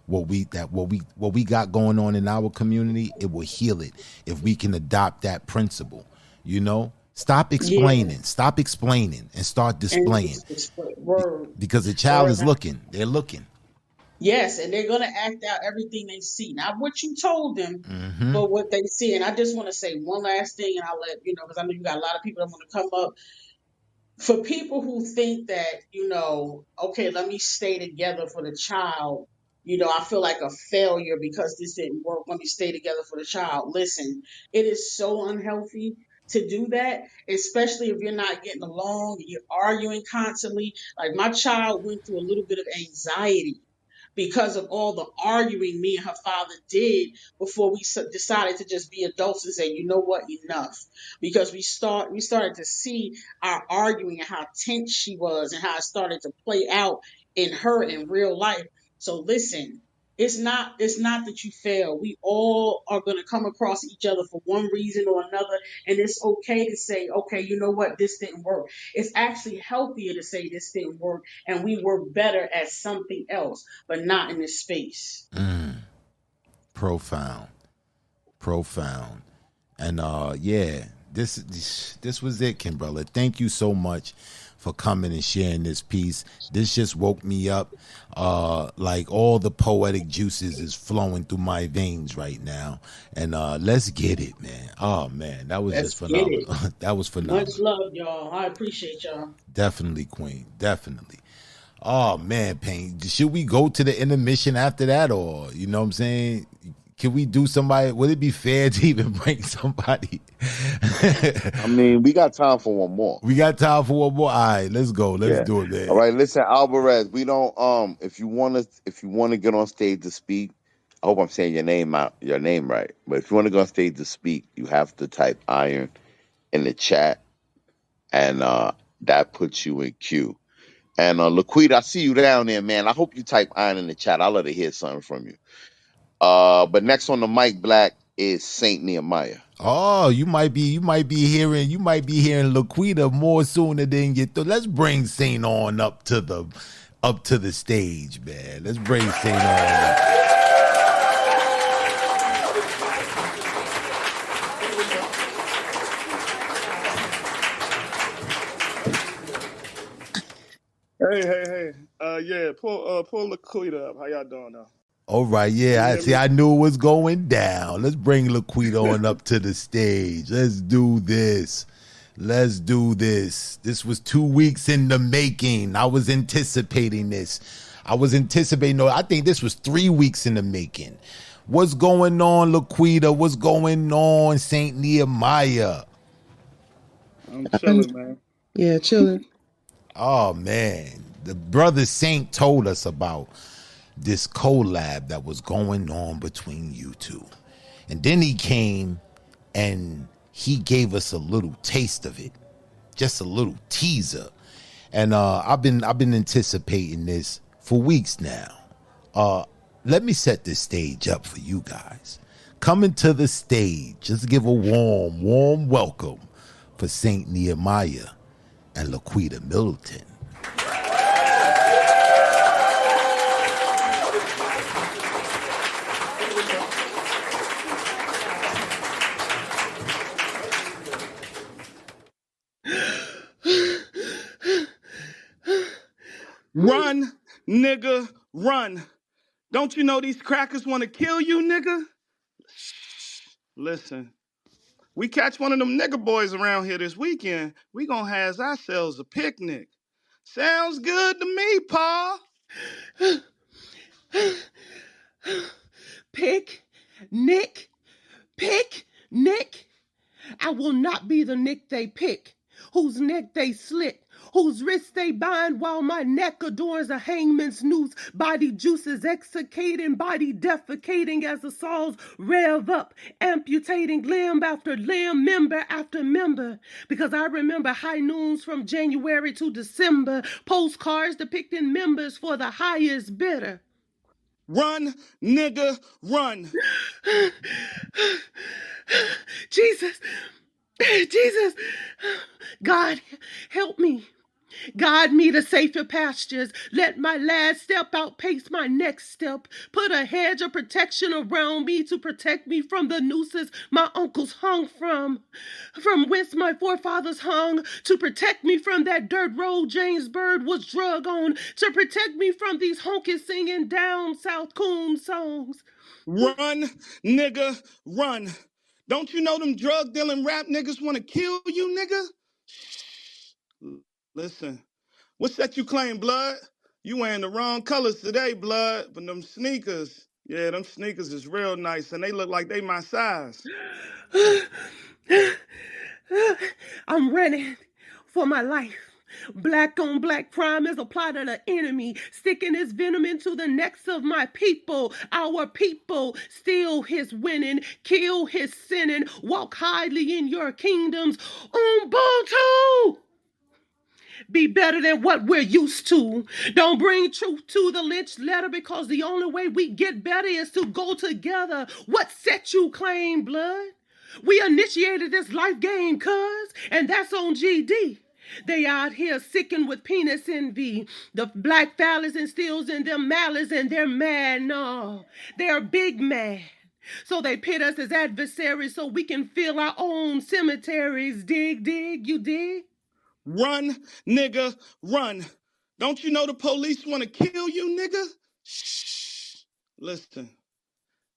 what we got going on in our community. It will heal it if we can adopt that principle. You know, stop Yeah. explaining, and start And displaying. just word. Because the child Word. is looking. They're looking. Yes, and they're gonna act out everything they see. Not what you told them, Mm-hmm. but what they see. And I just want to say one last thing, and I'll let you know because I know you got a lot of people that want to come up. For people who think that, okay, let me stay together for the child, I feel like a failure because this didn't work. Let me stay together for the child. Listen, it is so unhealthy to do that, especially if you're not getting along, you're arguing constantly. Like my child went through a little bit of anxiety because of all the arguing me and her father did before we decided to just be adults and say, you know what, enough. Because we started to see our arguing and how tense she was and how it started to play out in her in real life. So listen, it's not that you fail. We all are going to come across each other for one reason or another, and it's okay to say, okay, you know what, this didn't work. It's actually healthier to say this didn't work and we were better at something else, but not in this space. Profound. Profound. And yeah, this was it, Kimberly. Thank you so much for coming and sharing this piece. This just woke me up. Like all the poetic juices is flowing through my veins right now. And let's get it, man. Oh man, that was just Let's get it. phenomenal. That was Much phenomenal. love, y'all. I appreciate y'all. Definitely, Queen. Definitely. Oh man, Pain. Should we go to the intermission after that, or you know what I'm saying? Can we do somebody? Would it be fair to even bring somebody? I mean, we got time for one more. We got time for one more. All right, let's go. Let's Yeah. do it, All man. right. Listen, Alvarez. We don't. If you wanna get on stage to speak, I hope I'm saying your name right. But if you want to go on stage to speak, you have to type iron in the chat, and that puts you in queue. And Laquita, I see you down there, man. I hope you type iron in the chat. I'll let her hear something from you. But next on the mic, Black, is Saint Nehemiah. Oh, you might be hearing Laquita more sooner than you thought. Let's bring Saint on up to the stage, man. Let's bring Saint on up. Hey. Yeah, pull Laquita up. How y'all doing now? All right, yeah. You I hear see. me? I knew it was going down. Let's bring Laquita on up to the stage. Let's do this. Let's do this. This was 2 weeks in the making. I was anticipating this. No, I think this was 3 weeks in the making. What's going on, Laquita? What's going on, Saint Nehemiah? I'm chilling, man. Yeah, chilling. Oh man, the brother Saint told us about this collab that was going on between you two. And then he came and he gave us a little taste of it. Just a little teaser. And I've been anticipating this for weeks now. Let me set this stage up for you guys. Coming to the stage, just give a warm, warm welcome for Saint Nehemiah and Laquita Middleton. Run, nigga, run. Don't you know these crackers want to kill you, nigga? Listen, we catch one of them nigga boys around here this weekend, we gonna have ourselves a picnic. Sounds good to me, Pa. Pick, Nick, I will not be the Nick they pick, whose neck they slit, whose wrist they bind, while my neck adorns a hangman's noose. Body juices extricating, body defecating as the saws rev up, amputating limb after limb, member after member. Because I remember high noons from January to December, postcards depicting members for the highest bidder. Run, nigga, run. Jesus, God, help me. Guide me to safer pastures. Let my last step outpace my next step. Put a hedge of protection around me to protect me from the nooses my uncles hung from whence my forefathers hung, to protect me from that dirt road James Bird was drug on, to protect me from these honkies singing down South Coon songs. Run, nigga, run. Don't you know them drug dealing rap niggas want to kill you, nigga? Listen, what's that you claim, blood? You wearing the wrong colors today, blood, but them sneakers, yeah, them sneakers is real nice, and they look like they my size. I'm running for my life. Black on black crime is applied to the enemy, sticking his venom into the necks of my people. Our people steal his winning, kill his sinning, walk highly in your kingdoms. Ubuntu! Be better than what we're used to. Don't bring truth to the lynch letter, because the only way we get better is to go together. What set you claim, blood? We initiated this life game, cuz, and that's on GD. They out here sicking with penis envy. The black phallus instills in them malice, and they're mad. No, they're big mad. So they pit us as adversaries so we can fill our own cemeteries. Dig, you dig? Run, nigga, run. Don't you know the police want to kill you, nigga? Shh. Listen,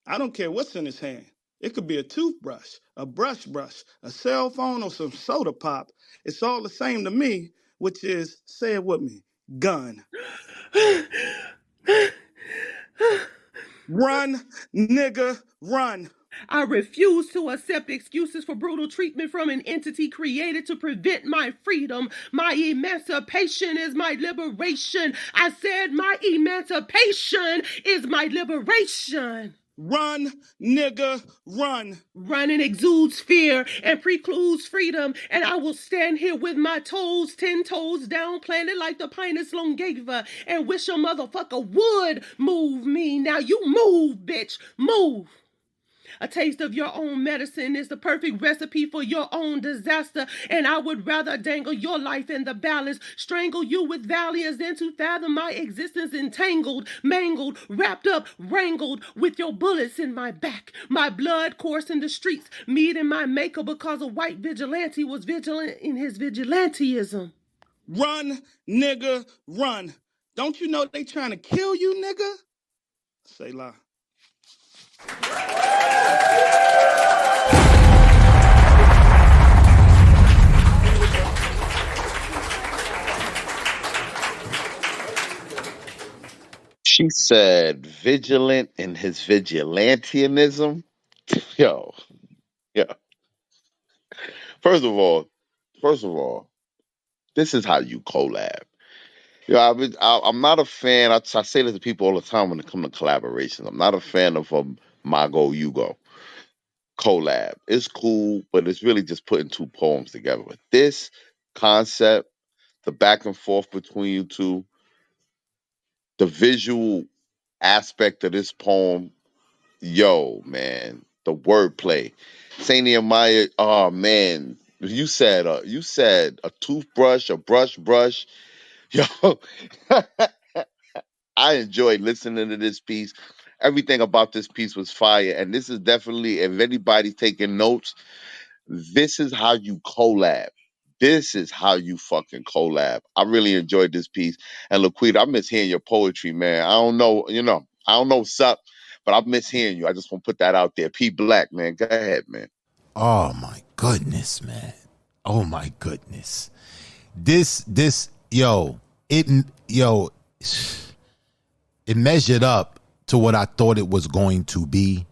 I don't care what's in his hand. It could be a toothbrush, a brush, a cell phone, or some soda pop. It's all the same to me, which is, say it with me, gun. Run, nigga, run. I refuse to accept excuses for brutal treatment from an entity created to prevent my freedom. My emancipation is my liberation. I said my emancipation is my liberation. Run, nigga, run. Running exudes fear and precludes freedom, and I will stand here with my toes 10 toes down, planted like the Pinus longeva, and wish a motherfucker would move me. Now you move, bitch, move. A taste of your own medicine is the perfect recipe for your own disaster, and I would rather dangle your life in the balance, strangle you with valiance, than to fathom my existence entangled, mangled, wrapped up, wrangled with your bullets in my back. My blood course in the streets, meat in my maker, because a white vigilante was vigilant in his vigilantism. Run, nigga, run. Don't you know they trying to kill you, nigga? Say la. She said vigilant in his vigilantism. Yo, yo. First of all, this is how you collab. I'm not a fan. I say this to people all the time when it comes to collaborations. I'm not a fan of a my go you go collab. It's cool, but it's really just putting two poems together. But this concept, the back and forth between you two, the visual aspect of this poem, yo, man, the wordplay. Saint Nehemiah, oh man, you said a toothbrush, a brush. Yo, I enjoyed listening to this piece. Everything about this piece was fire, and this is definitely, if anybody's taking notes, this is how you collab. This is how you fucking collab. I really enjoyed this piece. And Laquita, I miss hearing your poetry, man. I don't know what's up, but I miss hearing you. I just want to put that out there. P Black, man. Go ahead, man. Oh my goodness, man. Oh my goodness. Yo, yo, it measured up to what I thought it was going to be,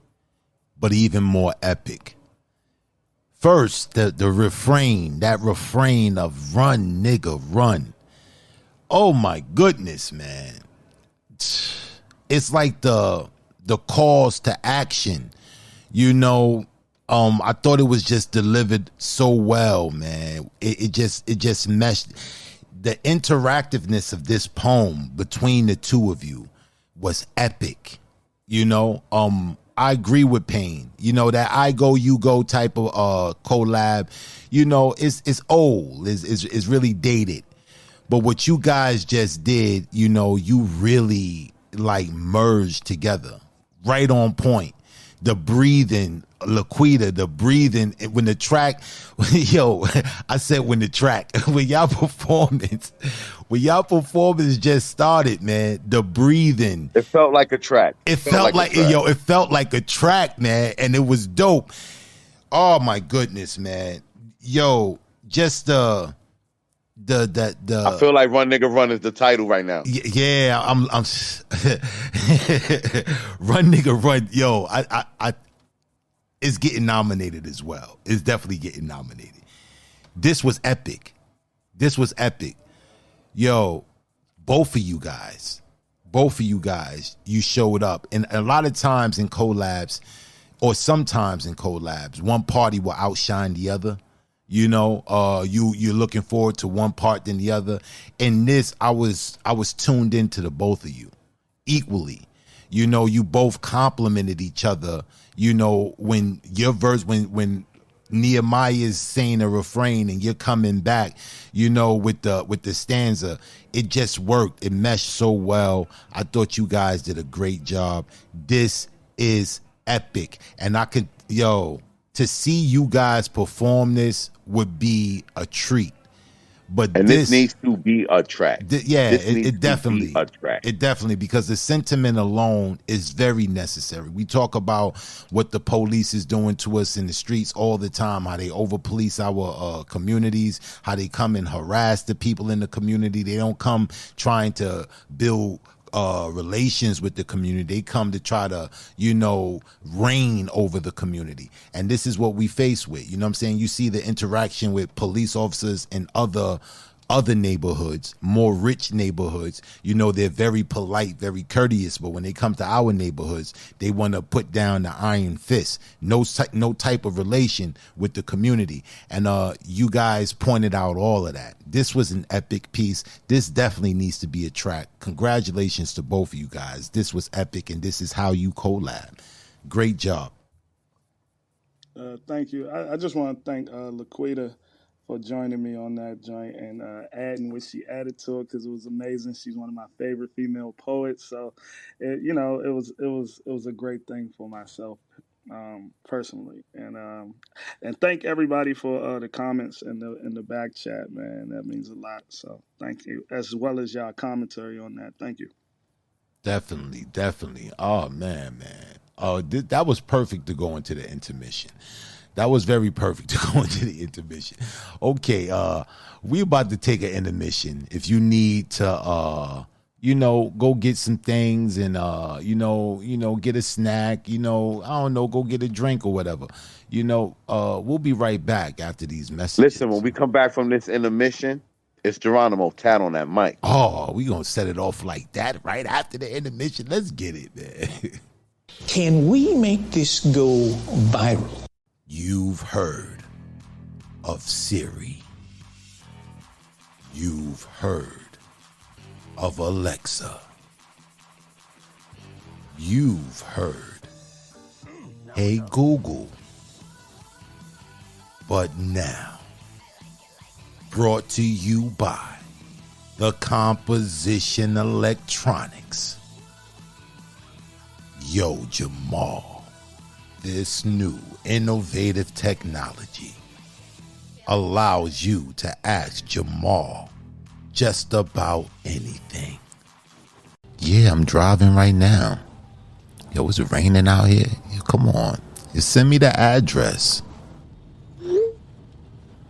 but even more epic. First, the refrain, that refrain of run, nigga, run. Oh my goodness, man. It's like the calls to action. I thought it was just delivered so well, man. It just meshed. The interactiveness of this poem between the two of you was epic. I agree with Payne. That I go, you go type of collab, it's old, it's really dated. But what you guys just did, you really like merged together. Right on point. The breathing, Laquita, the breathing, when the track, I said when y'all performance just started, man, the breathing. It felt like a track. It felt like it felt like a track, man, and it was dope. Oh my goodness, man. Yo, just the I feel like Run Nigga Run is the title right now. Yeah, I'm Run Nigga Run. Yo, I it's getting nominated as well. It's definitely getting nominated. This was epic. Yo, both of you guys, you showed up. And a lot of times in collabs, or sometimes in collabs, one party will outshine the other. You're looking forward to one part than the other. In this, I was tuned into the both of you equally. You both complimented each other. When your verse, when Nehemiah is saying a refrain and you're coming back, with the stanza, it just worked. It meshed so well. I thought you guys did a great job. This is epic, and to see you guys perform this would be a treat. And this needs to be a track. It definitely, because the sentiment alone is very necessary. We talk about what the police is doing to us in the streets all the time, how they over police our communities, how they come and harass the people in the community. They don't come trying to build relations with the community. They come to try to, reign over the community. And this is what we face with. You know what I'm saying? You see the interaction with police officers in other neighborhoods, more rich neighborhoods. They're very polite, very courteous, but when they come to our neighborhoods, they want to put down the iron fist. No type of relation with the community. And you guys pointed out all of that. This was an epic piece. This definitely needs to be a track. Congratulations to both of you guys. This was epic, and this is how you collab. Great job. Thank you. I just want to thank Laquita for joining me on that joint and adding what she added to it, because it was amazing. She's one of my favorite female poets, so it was a great thing for myself personally. And thank everybody for the comments in the back chat, man. That means a lot. So thank you, as well as y'all commentary on that. Thank you. Definitely. Oh man. Oh, that was perfect to go into the intermission. That was very perfect to go into the intermission. Okay, we about to take an intermission. If you need to, go get some things and, get a snack, I don't know, go get a drink or whatever. We'll be right back after these messages. Listen, when we come back from this intermission, it's Geronimo Tat on that mic. Oh, we gonna set it off like that right after the intermission. Let's get it, man. Can we make this go viral? You've heard of Siri. You've heard of Alexa. You've heard Hey Google. But now, brought to you by the Composition Electronics. Yo, Jamal, this new innovative technology allows you to ask Jamal just about anything. Yeah, I'm driving right now. Yo, is it raining out here? Yeah, come on. You send me the address.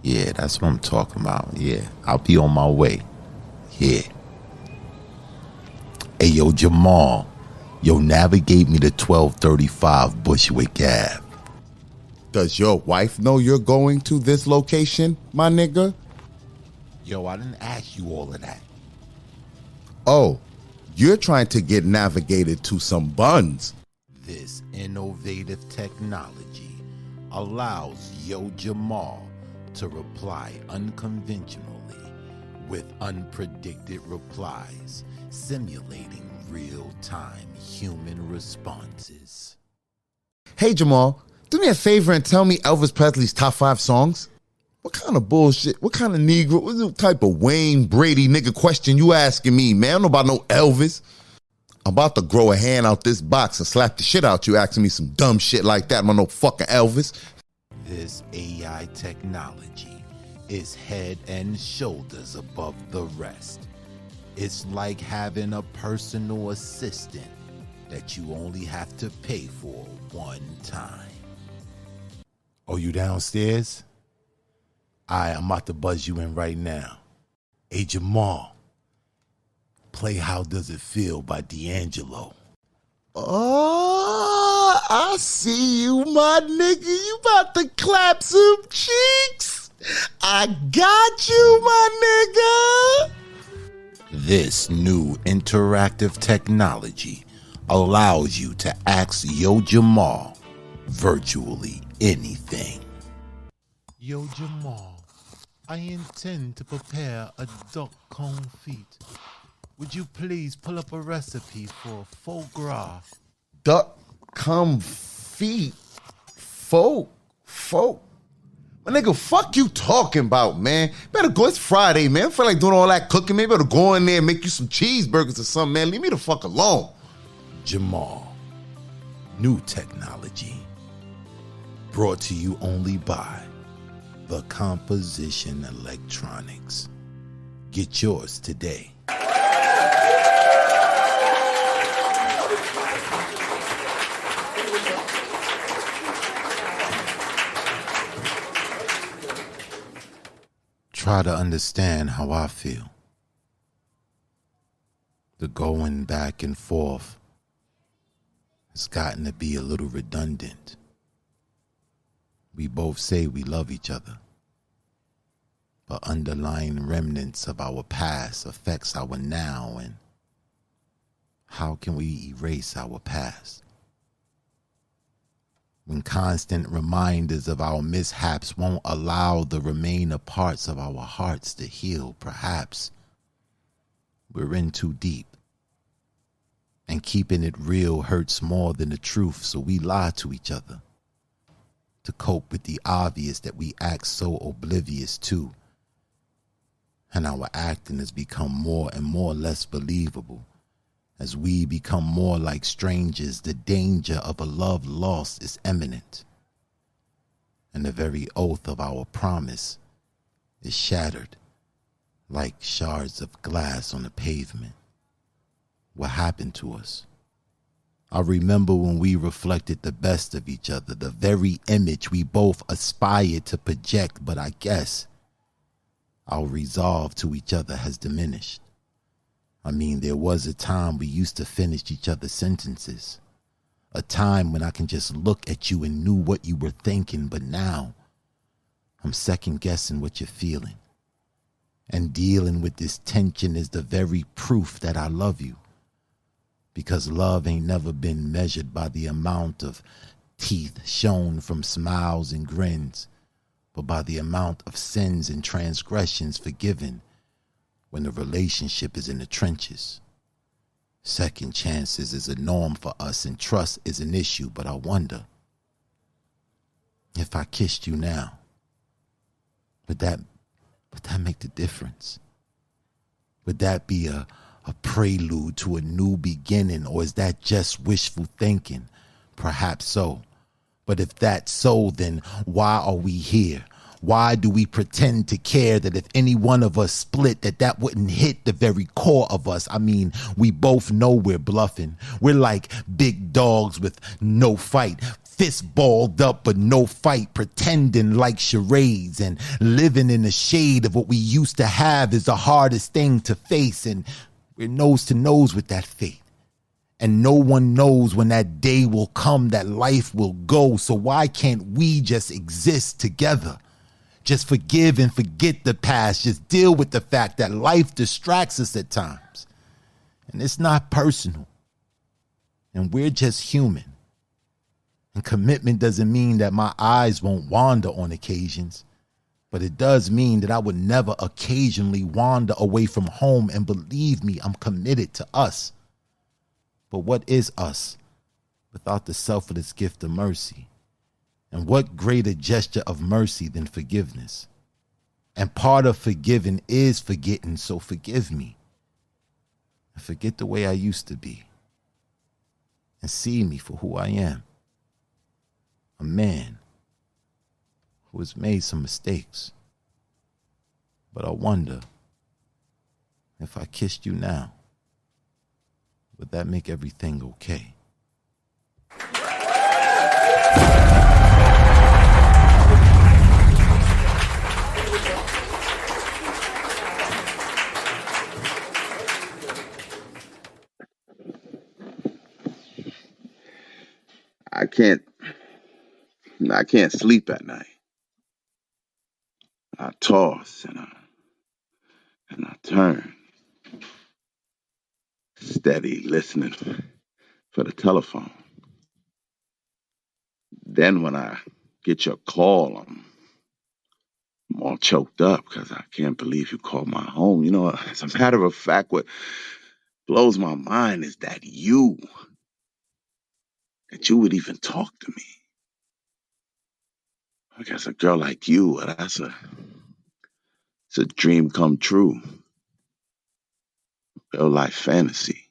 Yeah, that's what I'm talking about. Yeah, I'll be on my way. Yeah. Hey, yo, Jamal. Yo, navigate me to 1235 Bushwick Ave. Does your wife know you're going to this location, my nigga? Yo, I didn't ask you all of that. Oh, you're trying to get navigated to some buns. This innovative technology allows Yo Jamal to reply unconventionally with unpredicted replies, simulating real-time human responses. Hey, Jamal, do me a favor and tell me Elvis Presley's top 5 songs. What kind of bullshit, what kind of Negro, what type of Wayne Brady nigga question you asking me, man? I don't know about no Elvis. I'm about to grow a hand out this box and slap the shit out you asking me some dumb shit like that. I'm no fucking Elvis. This AI technology is head and shoulders above the rest. It's like having a personal assistant that you only have to pay for one time. Oh, you downstairs? I'm about to buzz you in right now. Hey, Jamal, play How Does It Feel by D'Angelo. Oh, I see you, my nigga. You about to clap some cheeks. I got you, my nigga. This new interactive technology allows you to ask Yo Jamal virtually anything. Yo Jamal, I intend to prepare a duck confit. Would you please pull up a recipe for foie gras? Duck confit. Folk. My nigga, fuck you talking about, man. Better go, it's Friday, man. I feel like doing all that cooking. Maybe better go in there and make you some cheeseburgers or something, man. Leave me the fuck alone. Jamal, new technology. Brought to you only by the Composition Electronics. Get yours today. Try to understand how I feel. The going back and forth has gotten to be a little redundant. We both say we love each other, but underlying remnants of our past affects our now, and how can we erase our past? When constant reminders of our mishaps won't allow the remainder parts of our hearts to heal, perhaps we're in too deep. And keeping it real hurts more than the truth, so we lie to each other to cope with the obvious that we act so oblivious to. And our acting has become more and more less believable. As we become more like strangers, the danger of a love lost is imminent. And the very oath of our promise is shattered like shards of glass on the pavement. What happened to us? I remember when we reflected the best of each other, the very image we both aspired to project, but I guess our resolve to each other has diminished. I mean, there was a time we used to finish each other's sentences. A time when I can just look at you and knew what you were thinking, but now I'm second guessing what you're feeling. And dealing with this tension is the very proof that I love you. Because love ain't never been measured by the amount of teeth shown from smiles and grins, but by the amount of sins and transgressions forgiven when the relationship is in the trenches. Second chances is a norm for us, and trust is an issue, but I wonder, If I kissed you now, would that make the difference? Would that be a prelude to a new beginning, or is that just wishful thinking? Perhaps so. But if that's so, then why are we here? Why do we pretend to care that if any one of us split, that wouldn't hit the very core of us? I mean, we both know we're bluffing. We're like big dogs with no fight, fist balled up but no fight, pretending like charades, and living in the shade of what we used to have is the hardest thing to face, and we're nose to nose with that fate. And no one knows when that day will come, that life will go. So why can't we just exist together? Just forgive and forget the past. Just deal with the fact that life distracts us at times. And it's not personal. And we're just human. And commitment doesn't mean that my eyes won't wander on occasions. But it does mean that I would never occasionally wander away from home. And believe me, I'm committed to us. But what is us without the selfless gift of mercy? And what greater gesture of mercy than forgiveness? And part of forgiving is forgetting, so forgive me. And forget the way I used to be. And see me for who I am. A man who has made some mistakes. But I wonder, if I kissed you now, would that make everything okay? I can't sleep at night. I toss and I turn, steady listening for the telephone. Then when I get your call, I'm all choked up because I can't believe you called my home. You know, as a matter of fact, what blows my mind is that you would even talk to me. I guess a girl like you, it's a dream come true. Real life fantasy.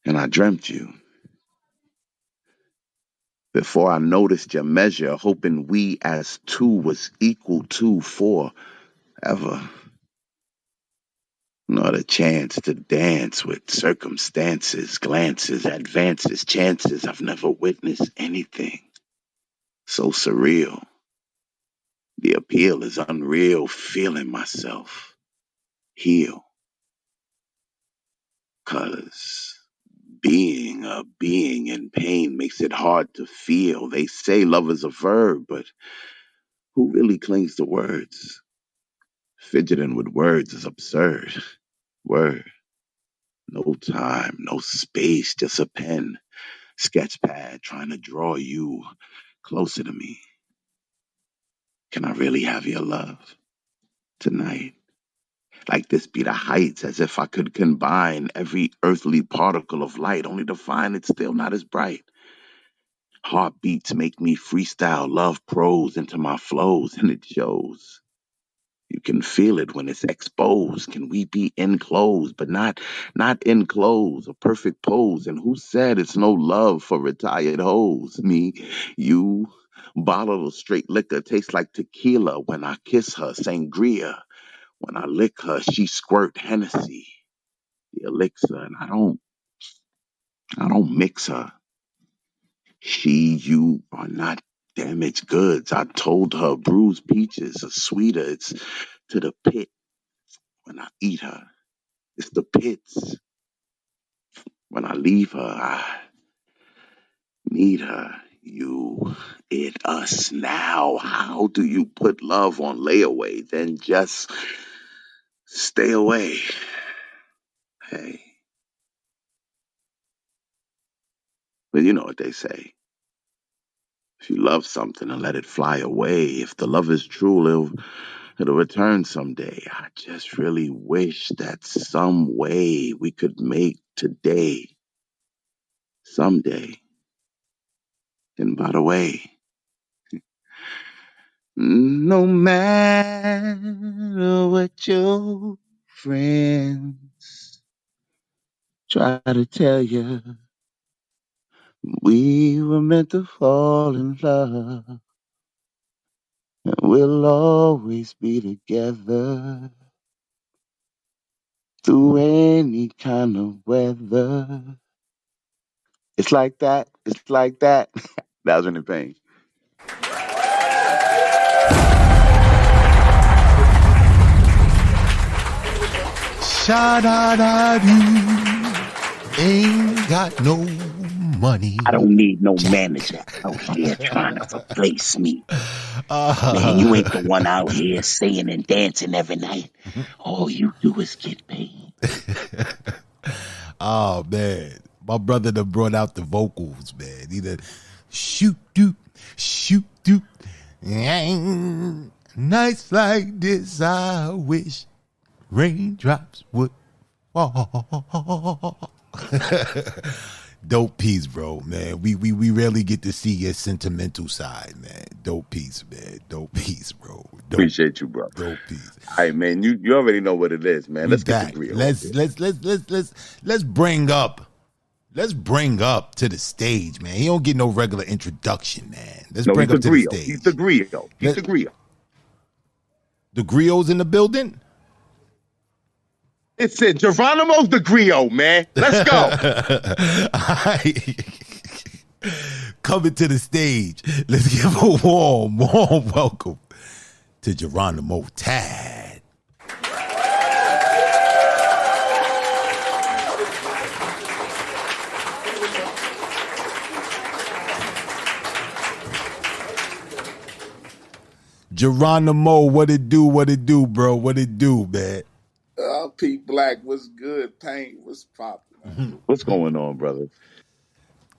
And I dreamt you. Before I noticed your measure, hoping we as two was equal to forever. Not a chance to dance with circumstances, glances, advances, chances. I've never witnessed anything so surreal. The appeal is unreal, feeling myself heal. 'Cause being a being in pain makes it hard to feel. They say love is a verb, but who really clings to words? Fidgeting with words is absurd. Word. No time, no space, just a pen, sketch pad trying to draw you closer to me. Can I really have your love tonight? Like this be the heights, as if I could combine every earthly particle of light, only to find it's still not as bright. Heartbeats make me freestyle love prose into my flows, and it shows. You can feel it when it's exposed. Can we be enclosed, but not enclosed, a perfect pose? And who said it's no love for retired hoes? Me, you, bottle of straight liquor tastes like tequila when I kiss her, sangria. When I lick her, she squirt Hennessy, the elixir, and I don't mix her. You are not damaged goods. I told her bruised peaches are sweeter. It's to the pit when I eat her. It's the pits. When I leave her, I need her. You, it, us now. How do you put love on layaway? Then just stay away. Hey. But you know what they say. If you love something and let it fly away, if the love is true, it'll return someday. I just really wish that some way we could make today, someday, And by the way, no matter what your friends try to tell you, we were meant to fall in love. And we'll always be together through any kind of weather. It's like that. It's like that. That was in the pain. Sha-da-da-doo. Ain't got no money. I don't need no Jack. manager out here trying to replace me. Man, you Uh, ain't the one out here singing and dancing every night. All you do is get paid. oh man, my brother done brought out the vocals, man. He done shoot doop, shoot doop. Nights like this, I wish raindrops would fall. Dope piece, bro, man. We rarely get to see your sentimental side, man. Dope piece, man. Dope piece, bro. Dope, Appreciate you, bro. dope piece. All right, man. You already know what it is, man. We Let's get the back. grill. Let's bring up. Let's bring up to the stage, man. He don't get no regular introduction, man. Let's No, bring he's up the to the grill. stage. He's the grill. He's the grill. The griots in the building. It said Geronimo's the griot, man. Let's go. Coming to the stage. Let's give a warm welcome to Geronimo Tad. Geronimo, what it do, bro? What it do, man? P Black, what's good? Pain, what's poppin'? What's going on, brother?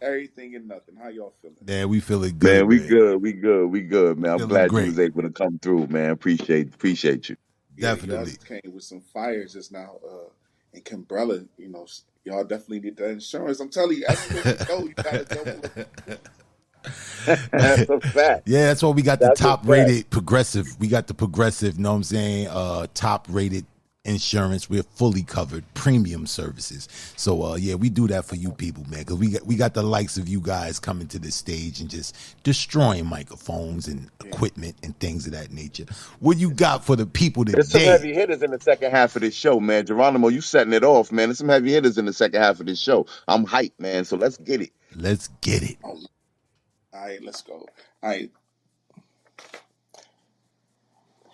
Everything and nothing. How y'all feeling? Man, we feeling good, Man, we man. good, man. I'm Feeling glad great. you was able to come through, man. Appreciate you. Yeah, Definitely. y'all just came with some fires just now. In Kimbrella, y'all definitely need that insurance. I'm telling you, everywhere you go, you gotta double it. That's a fact. Yeah, that's why we got the That's a top fact. rated progressive. We got the progressive, know what I'm saying? Top rated insurance. We're fully covered, premium services. So yeah, we do that for you people, man, because we got the likes of you guys coming to this stage and just destroying microphones and equipment and things of that nature. What you got for the people There's some today? heavy hitters in the second half of this show, man. Geronimo, you setting it off, man. There's some heavy hitters in the second half of this show. I'm hyped, man. So let's get it. Let's get it. All right, let's go. All right.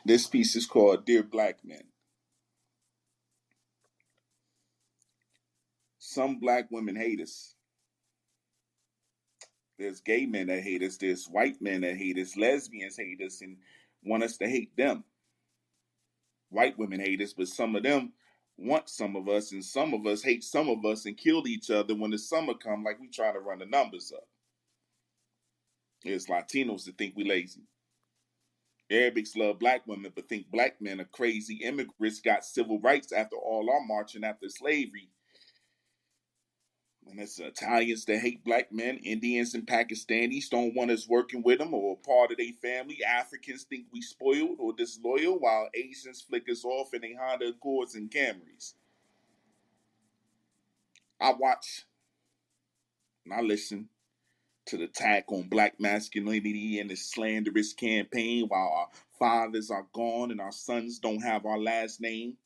This piece is called Dear Black Men. Some black women hate us. There's gay men that hate us. There's white men that hate us. Lesbians hate us and want us to hate them. White women hate us, but some of them want some of us, and some of us hate some of us and kill each other when the summer come, like we try to run the numbers up. There's Latinos that think we lazy. Arabics love black women, but think black men are crazy. Immigrants got civil rights after all our marching after slavery. And it's Italians that hate black men. Indians and Pakistanis don't want us working with them or part of their family. Africans think we spoiled or disloyal, while Asians flick us off in their Honda Accords and Camrys. I watch and I listen to the attack on black masculinity and the slanderous campaign while our fathers are gone and our sons don't have our last name.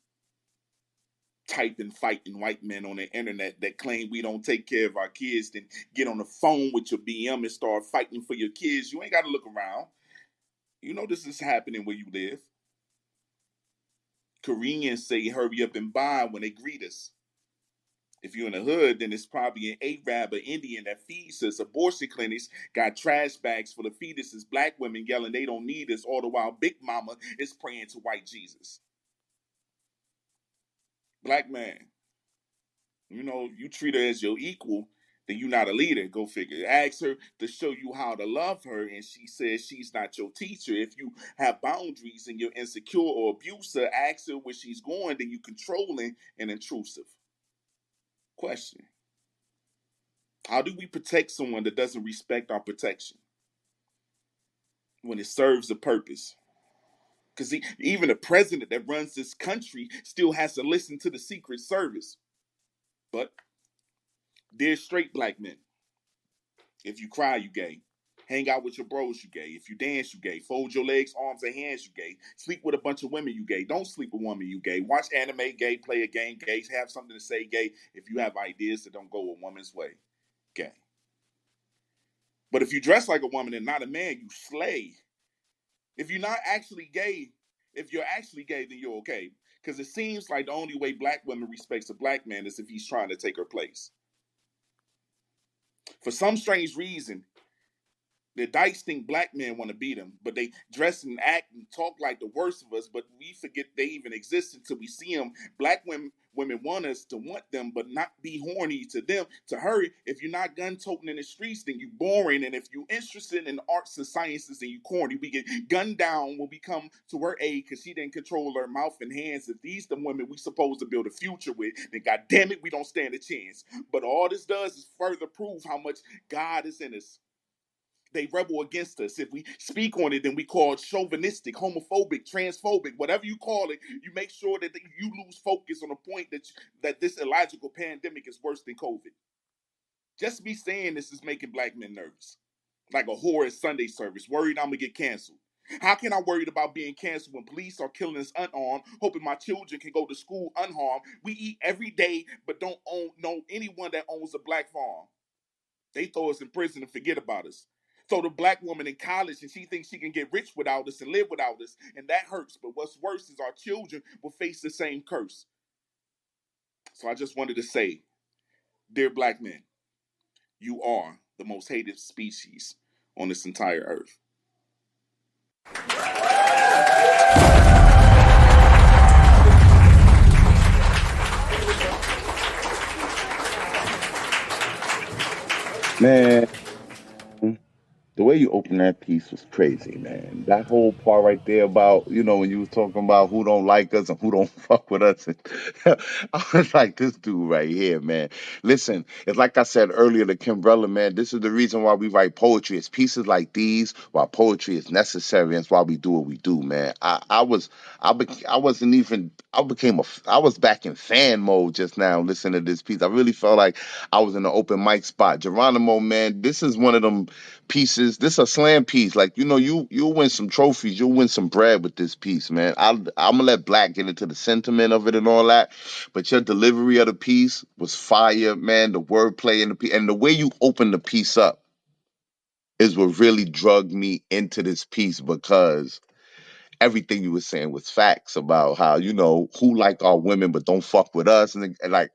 Typing fighting white men on the internet that claim we don't take care of our kids, then get on the phone with your BM and start fighting for your kids. You ain't got to look around. You know this is happening where you live. Koreans say hurry up and buy when they greet us. If you're in the hood, then it's probably an Arab or Indian that feeds us. Abortion clinics got trash bags full of fetuses. Black women yelling they don't need us, all the while Big Mama is praying to white Jesus. Black man, you treat her as your equal, then you're not a leader. Go figure. Ask her to show you how to love her, and she says she's not your teacher. If you have boundaries and you're insecure or abusive, ask her where she's going, then you controlling and intrusive. Question. How do we protect someone that doesn't respect our protection when it serves a purpose? Because even the president that runs this country still has to listen to the Secret Service. But dear straight black men, if you cry, you gay. Hang out with your bros, you gay. If you dance, you gay. Fold your legs, arms, and hands, you gay. Sleep with a bunch of women, you gay. Don't sleep with women, you gay. Watch anime, gay. Play a game, gay. Have something to say, gay. If you have ideas that don't go a woman's way, gay. But if you dress like a woman and not a man, you slay. If you're not actually gay, if you're actually gay, then you're okay. Because it seems like the only way black women respects a black man is if he's trying to take her place. For some strange reason, the dykes think black men want to beat them, but they dress and act and talk like the worst of us, but we forget they even exist until we see them. Black women want us to want them, but not be horny to them. To her, if you're not gun-toting in the streets, then you boring, and if you're interested in arts and sciences, then you corny. We get gunned down when we come to her aid because she didn't control her mouth and hands. If these the women we supposed to build a future with, then God damn it, we don't stand a chance. But all this does is further prove how much God is in us. They rebel against us. If we speak on it, then we call it chauvinistic, homophobic, transphobic, whatever you call it. You make sure that you lose focus on the point that this illogical pandemic is worse than COVID. Just me saying this is making black men nervous. Like a whore at Sunday service, worried I'm going to get canceled. How can I worried about being canceled when police are killing us unarmed, hoping my children can go to school unharmed? We eat every day, but don't know anyone that owns a black farm. They throw us in prison and forget about us. So the black woman in college and she thinks she can get rich without us and live without us, and that hurts. But what's worse is our children will face the same curse. So I just wanted to say, dear black men, you are the most hated species on this entire earth. Man, the way you opened that piece was crazy, man. That whole part right there about, when you was talking about who don't like us and who don't fuck with us. I was like, this dude right here, man. Listen, it's like I said earlier to Kimbrella, man, this is the reason why we write poetry. It's pieces like these why poetry is necessary, and it's why we do what we do, man. I was back in fan mode just now listening to this piece. I really felt like I was in an open mic spot. Geronimo, man, this is one of them pieces. This is a slam piece. Like, you'll win some trophies. You'll win some bread with this piece, man. I'm gonna let Black get into the sentiment of it and all that. But your delivery of the piece was fire, man. The wordplay in the piece and the way you open the piece up is what really drugged me into this piece, because everything you were saying was facts about how, who like our women but don't fuck with us, and like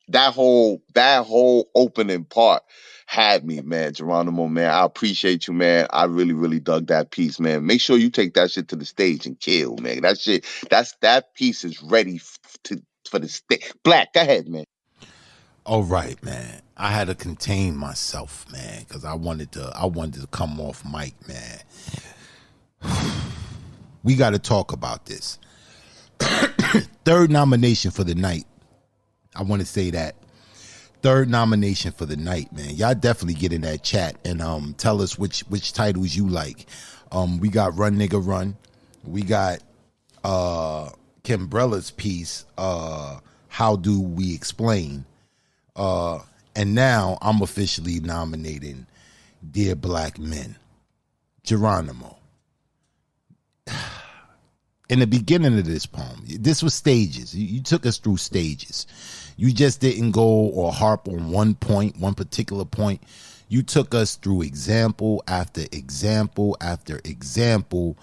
that whole opening part had me, man. Geronimo, man, I appreciate you, man. I really, really dug that piece, man. Make sure you take that shit to the stage and kill, man. That piece is ready for the stage. Black, go ahead, man. All right, man. I had to contain myself, man, because I wanted to come off mic, man. We got to talk about this. Third nomination for the night. I want to say that. Third nomination for the night, man. Y'all definitely get in that chat and tell us which titles you like. We got Run Nigga Run. We got Kimbrella's piece, How Do We Explain? And now I'm officially nominating Dear Black Men. Geronimo. In the beginning of this poem, this was stages. You took us through stages. You just didn't go or harp on one particular point. You took us through example after example after example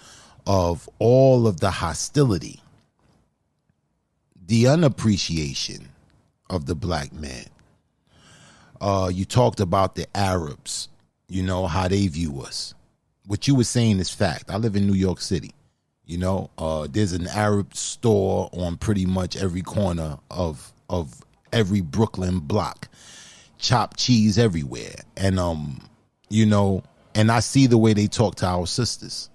of all of the hostility, the unappreciation of the black man. You talked about the Arabs, how they view us. What you were saying is fact. I live in New York City. There's an Arab store on pretty much every corner of every Brooklyn block. Chopped cheese everywhere. And and I see the way they talk to our sisters.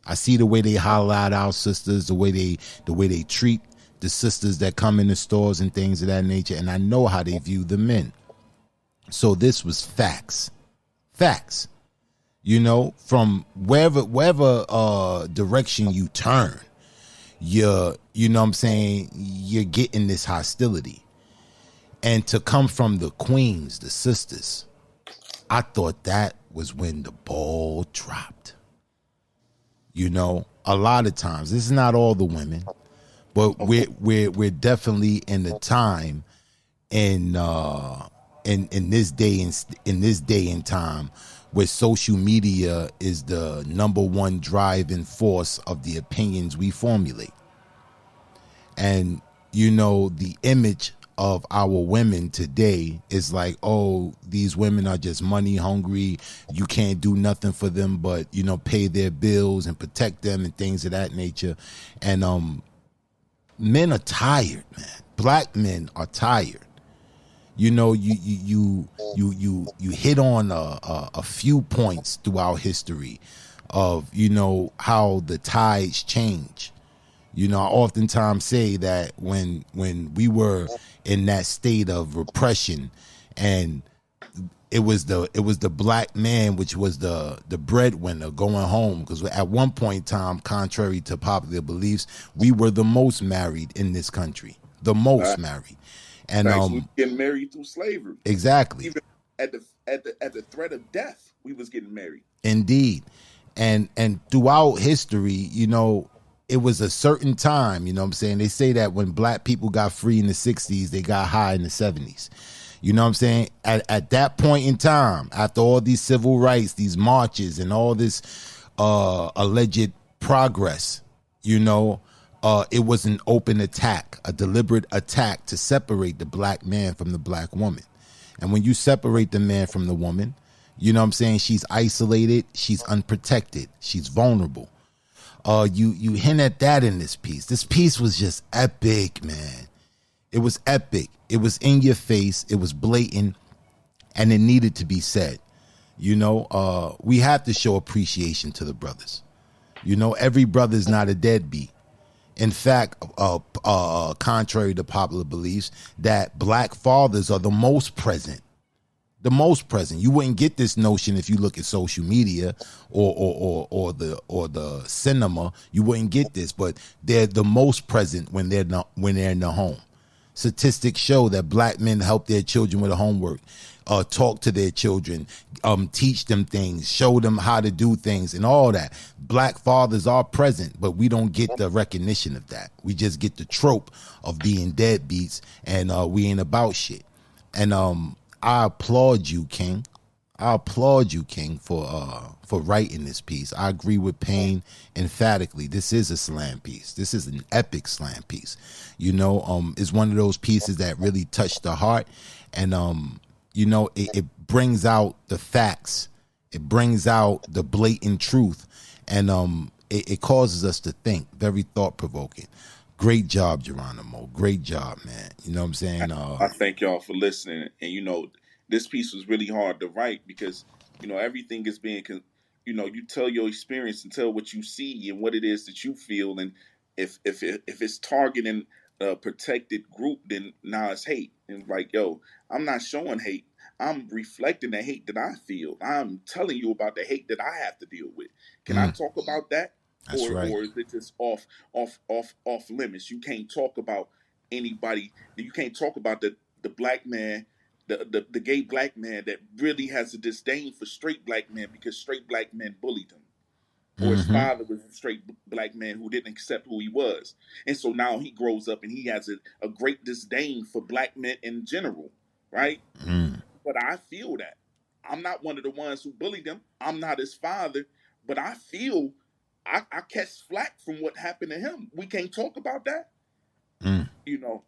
I see the way they holler at our sisters, the way they treat the sisters that come in the stores and things of that nature, and I know how they view the men. So this was facts. Facts. You know, from wherever direction you turn, you know what I'm saying, you're getting this hostility. And to come from the queens, the sisters, I thought that was when the ball dropped. You know, a lot of times, this is not all the women, but we're definitely in the time in this day and time where social media is the number one driving force of the opinions we formulate. And you know, the image of our women today is like, oh, these women are just money hungry. You can't do nothing for them but, you know, pay their bills and protect them and things of that nature. And men are tired, man. Black men are tired. You know, you hit on a few points throughout history of, you know, how the tides change. You know, I oftentimes say that when we were in that state of repression, and it was the black man which was the breadwinner going home, because at one point in time, contrary to popular beliefs, we were the most married in this country, the most married, and we getting married through slavery. Exactly. Even at the threat of death, we was getting married. Indeed, and throughout history, you know, it was a certain time, you know what I'm saying? They say that when black people got free in the 60s, they got high in the 70s. You know what I'm saying? At that point in time, after all these civil rights, these marches, and all this alleged progress, you know, it was an open attack, a deliberate attack to separate the black man from the black woman. And when you separate the man from the woman, you know what I'm saying, she's isolated, she's unprotected, she's vulnerable. You hint at that in this piece. This piece was just epic, man. It was epic. It was in your face. It was blatant, and it needed to be said. You know, we have to show appreciation to the brothers. You know, every brother is not a deadbeat. In fact, contrary to popular beliefs, that black fathers are the most present. The most present. You wouldn't get this notion if you look at social media or the cinema. You wouldn't get this, but they're the most present when they're in the home. Statistics show that black men help their children with the homework, talk to their children, teach them things, show them how to do things, and all that. Black fathers are present, but we don't get the recognition of that. We just get the trope of being deadbeats, and we ain't about shit. And I applaud you, King. I applaud you, King, for writing this piece. I agree with Payne emphatically. This is a slam piece. This is an epic slam piece. You know, it's one of those pieces that really touched the heart, and you know, it brings out the facts. It brings out the blatant truth, and it causes us to think. Very thought provoking. Great job, Geronimo. Great job, man. You know what I'm saying? I thank y'all for listening. And, you know, this piece was really hard to write because, you know, everything is being, you know, you tell your experience and tell what you see and what it is that you feel. And if it's targeting a protected group, then now it's hate. And like, yo, I'm not showing hate. I'm reflecting the hate that I feel. I'm telling you about the hate that I have to deal with. Can I talk about that? That's right. Or is it just off limits? You can't talk about anybody. You can't talk about the black man, the gay black man that really has a disdain for straight black men because straight black men bullied him. Or his father was a straight black man who didn't accept who he was. And so now he grows up and he has a great disdain for black men in general, right? But I feel that. I'm not one of the ones who bullied him. I'm not his father, but I feel I catch flack from what happened to him. We can't talk about that, you know,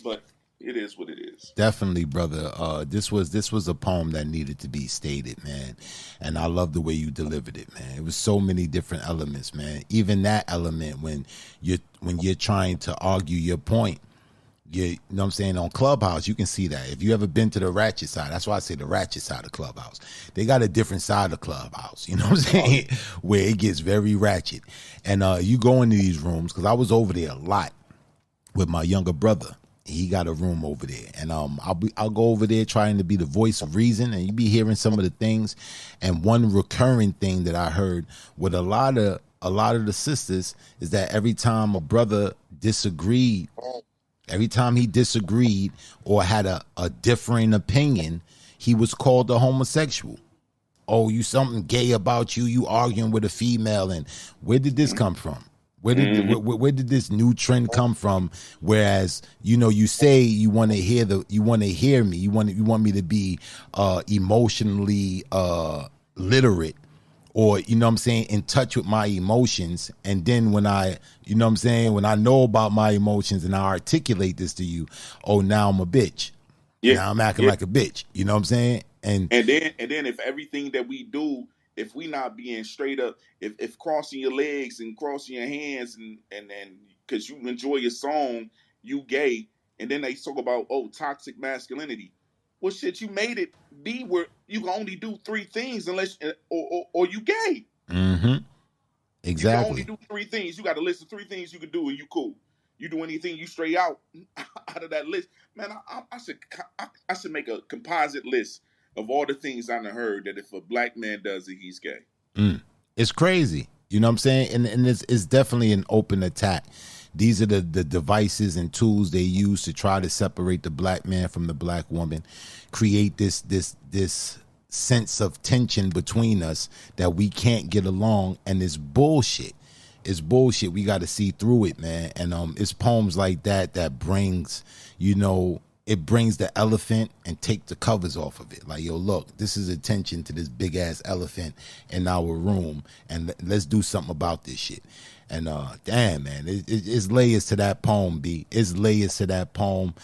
but it is what it is. Definitely, brother. This was a poem that needed to be stated, man. And I love the way you delivered it, man. It was so many different elements, man. Even that element when you're trying to argue your point. You know what I'm saying? On Clubhouse, you can see that. If you ever been to the ratchet side, that's why I say the ratchet side of Clubhouse. They got a different side of Clubhouse, you know what I'm saying? Where it gets very ratchet. And you go into these rooms, because I was over there a lot with my younger brother. He got a room over there, and I'll go over there trying to be the voice of reason, and you be hearing some of the things. And one recurring thing that I heard with a lot of the sisters is that every time a brother disagreed, every time he disagreed or had a differing opinion, he was called a homosexual. Oh, you something gay about you? You arguing with a female? And where did this come from? Where did this new trend come from? Whereas you say you want to hear me, you want me to be emotionally literate, or what I'm saying, in touch with my emotions. And then when I what I'm saying, when I know about my emotions and I articulate this to you, oh, now I'm a bitch. Yeah, Now I'm acting yeah. like a bitch. You know what I'm saying? And And then if everything that we do, if we not being straight up, if crossing your legs and crossing your hands and because you enjoy your song, you gay, and then they talk about, oh, toxic masculinity. Well, shit, you made it be where you can only do three things unless or you gay. You can only exactly. do three things. You got a list of three things you can do, and you cool. You do anything, you stray out out of that list. Man, I should make a composite list of all the things I done heard that if a black man does it, he's gay. It's crazy. You know what I'm saying? And it's definitely an open attack. These are the devices and tools they use to try to separate the black man from the black woman, create this sense of tension between us that we can't get along, and it's bullshit. It's bullshit. We got to see through it, man. And it's poems like that brings, it brings the elephant and take the covers off of it. Like, yo, look, this is attention to this big ass elephant in our room, and let's do something about this shit. And damn, man, it's layers to that poem. B, it's layers to that poem.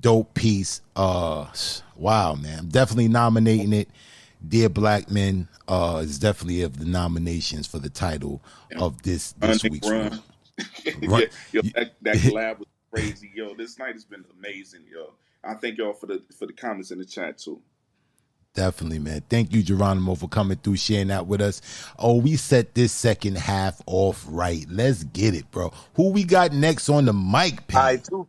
Dope piece. Wow, man, I'm definitely nominating it. Dear Black Men is definitely of the nominations for the title of this week's room. Run. Yeah, yo, that collab was crazy. Yo, this night has been amazing, yo. I thank y'all for the comments in the chat too. Definitely, man. Thank you, Geronimo, for coming through, sharing that with us. Oh, we set this second half off right. Let's get it, bro. Who we got next on the mic, All Pam? right, two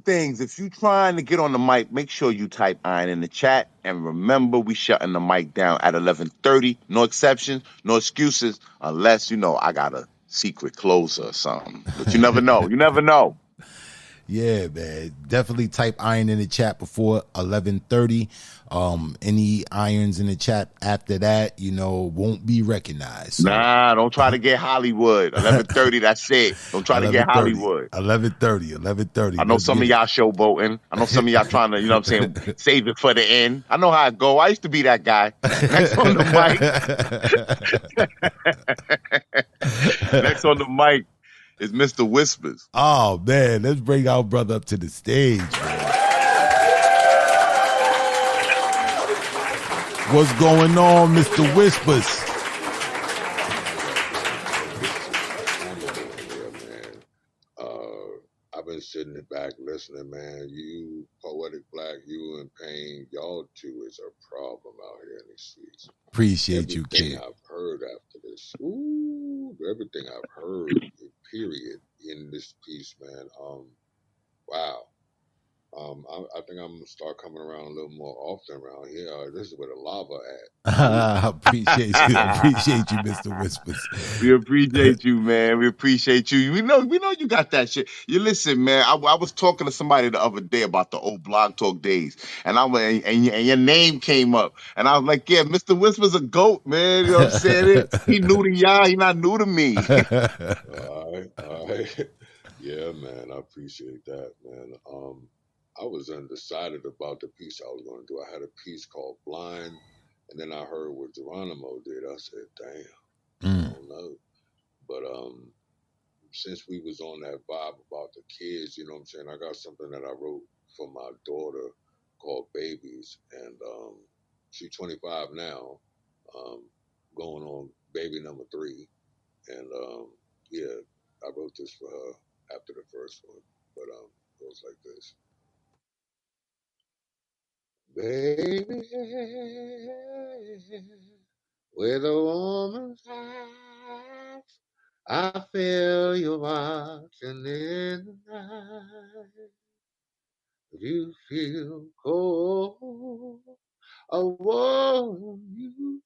things. If you trying to get on the mic, make sure you type iron in the chat. And remember, we shutting the mic down at 11:30. No exceptions, no excuses, unless, I got a secret closer or something. But you never know. You never know. Yeah, man. Definitely type iron in the chat before 11:30. Any irons in the chat after that, won't be recognized. So Nah, don't try to get Hollywood. 11:30, that's it. Don't try to get 11:30. Hollywood. 11:30. 11:30. I know Let's some get of it. y'all showboating. I know some of y'all trying to, save it for the end. I know how it go. I used to be that guy. Next on the mic. Next on the mic is Mr. Whispers. Oh, man. Let's bring our brother up to the stage, man. What's going on, Mr. Whispers? I've been sitting back listening, man. You, Poetic Black, you and Pain, y'all two is a problem out here in these streets. Appreciate you, Everything kid. I've heard after this, everything I've heard, period, in this piece, man. Wow. I think I'm gonna start coming around a little more often around here. This is where the lava at. Appreciate you. Appreciate you, Mr. Whispers. We appreciate you, man. We appreciate you. We know you got that shit. You listen, man. I was talking to somebody the other day about the old Blog Talk days, and I went and your name came up, and I was like, yeah, Mr. Whisper's a goat, man. You know what I'm saying? He new to y'all. He not new to me. All right. Yeah, man. I appreciate that, man. I was undecided about the piece I was going to do. I had a piece called Blind, and then I heard what Geronimo did. I said, damn, I don't know. But since we was on that vibe about the kids, you know what I'm saying, I got something that I wrote for my daughter called Babies, and she's 25 now, going on baby number 3. And yeah, I wrote this for her after the first one, but it goes like this. Baby, with a woman's eyes, I feel you watching in the night. If you feel cold, I'll warm you.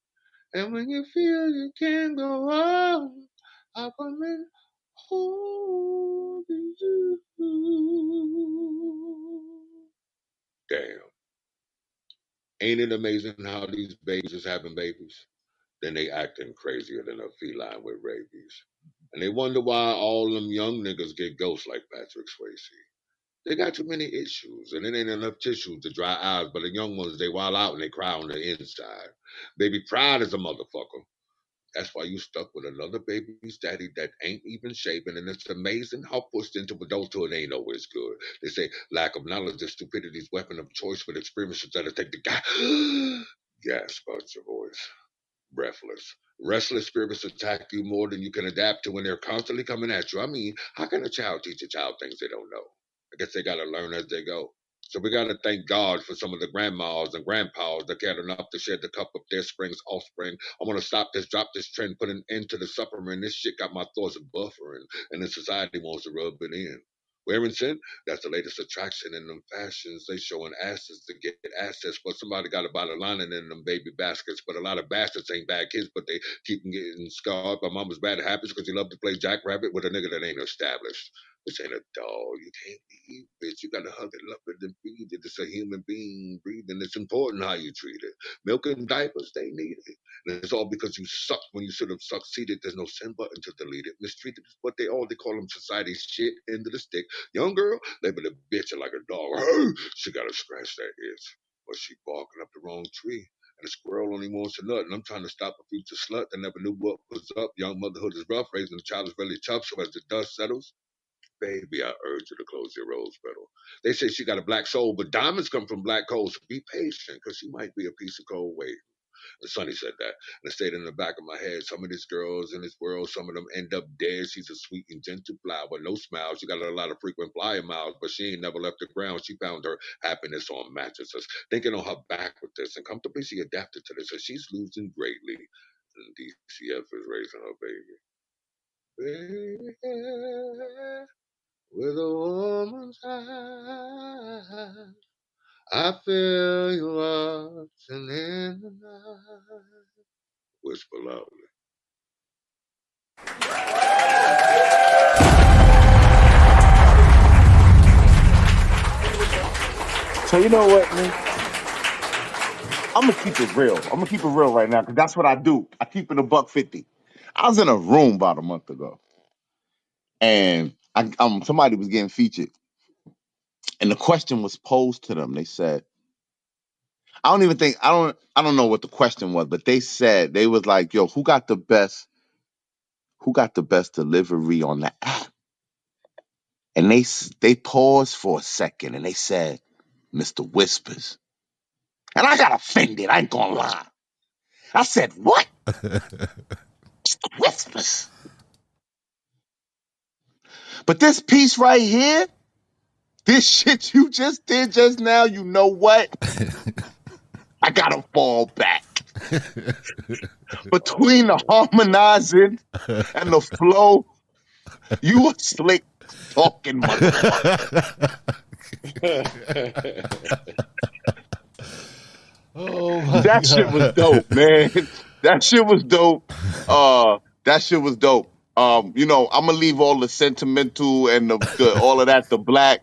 And when you feel you can't go on, I'll come and hold you. Damn. Ain't it amazing how these babies is having babies? Then they acting crazier than a feline with rabies. And they wonder why all them young niggas get ghosts like Patrick Swayze. They got too many issues, and it ain't enough tissues to dry eyes, but the young ones, they wild out and they cry on the inside. Baby pride is a motherfucker. That's why you stuck with another baby's daddy that ain't even shaven, and it's amazing how pushed into adulthood ain't always good. They say lack of knowledge is stupidity's weapon of choice with experiences that'll take the guy. Gasp out your voice. Breathless. Restless spirits attack you more than you can adapt to when they're constantly coming at you. I mean, how can a child teach a child things they don't know? I guess they got to learn as they go. So we got to thank God for some of the grandmas and grandpas that cared enough to share the cup of their spring's offspring. I want to stop this, drop this trend, put an end to the suffering. This shit got my thoughts buffering, and the society wants to rub it in. Wearing sin, that's the latest attraction in them fashions. They showing asses to get assets, but somebody got to buy the lining in them baby baskets. But a lot of bastards ain't bad kids, but they keep getting scarred by mama's bad habits because he loved to play jackrabbit with a nigga that ain't established. This ain't a doll. You can't eat, bitch. You gotta hug it, love it, and feed it. It's a human being breathing. It's important how you treat it. Milk and diapers, they need it. And it's all because you suck when you should have succeeded. There's no send button to delete it. Mistreated is what they call them society's shit end of the stick. Young girl, label the bitch like a dog. She gotta scratch that itch. But she barking up the wrong tree. And the squirrel only wants a nut. And I'm trying to stop a future slut that never knew what was up. Young motherhood is rough. Raising a child is really tough. So as the dust settles, baby, I urge you to close your rose petal. They say she got a black soul, but diamonds come from black coal. So be patient, because she might be a piece of coal weight. And Sonny said that. And it stayed in the back of my head. Some of these girls in this world, some of them end up dead. She's a sweet and gentle flower, no smile. She got a lot of frequent flyer miles, but she ain't never left the ground. She found her happiness on mattresses, thinking on her back with this. And comfortably, she adapted to this. And she's losing greatly. And DCF is raising her baby. Baby, with a woman's eyes, I feel you watching in the night. Whisper loudly. So you know what, man? I'm gonna keep it real. I'm gonna keep it real right now because that's what I do. I keep it $150. I was in a room about a month ago, and somebody was getting featured, and the question was posed to them. They said, I don't know what the question was, but they said they was like, "Yo, who got the best delivery on the app?" And they paused for a second, and they said, "Mr. Whispers." And I got offended. I ain't gonna lie. I said, "What? Whispers?" But this piece right here, this shit you just did just now, you know what? I gotta fall back. Between the harmonizing and the flow, you a slick talking motherfucker. Oh my That shit was dope, man. That shit was dope. That shit was dope. You know, I'm gonna leave all the sentimental and the all of that to Black,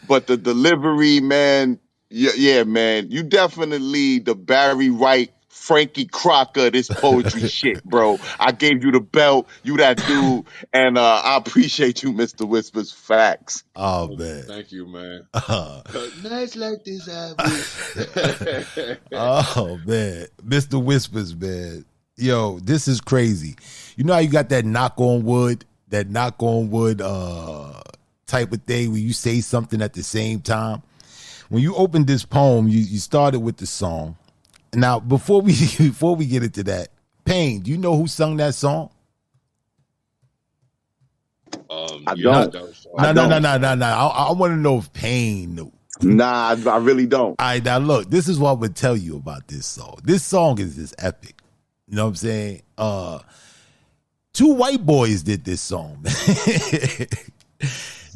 but the delivery, man, yeah, man, you definitely the Barry White, Frankie Crocker of this poetry shit, bro. I gave you the belt, you that dude, and I appreciate you, Mr. Whispers. Facts. Oh man. Thank you, man. Nights like this, I wish. Oh man, Mr. Whispers, man. Yo, this is crazy. You know how you got that knock on wood type of thing where you say something at the same time. When you opened this poem, you started with the song. Now, before we get into that, Payne, do you know who sung that song? I don't. No. I want to know if Payne knew. Nah, I really don't. All right, now look, this is what I would tell you about this song. This song is just epic. You know what I'm saying? Two white boys did this song.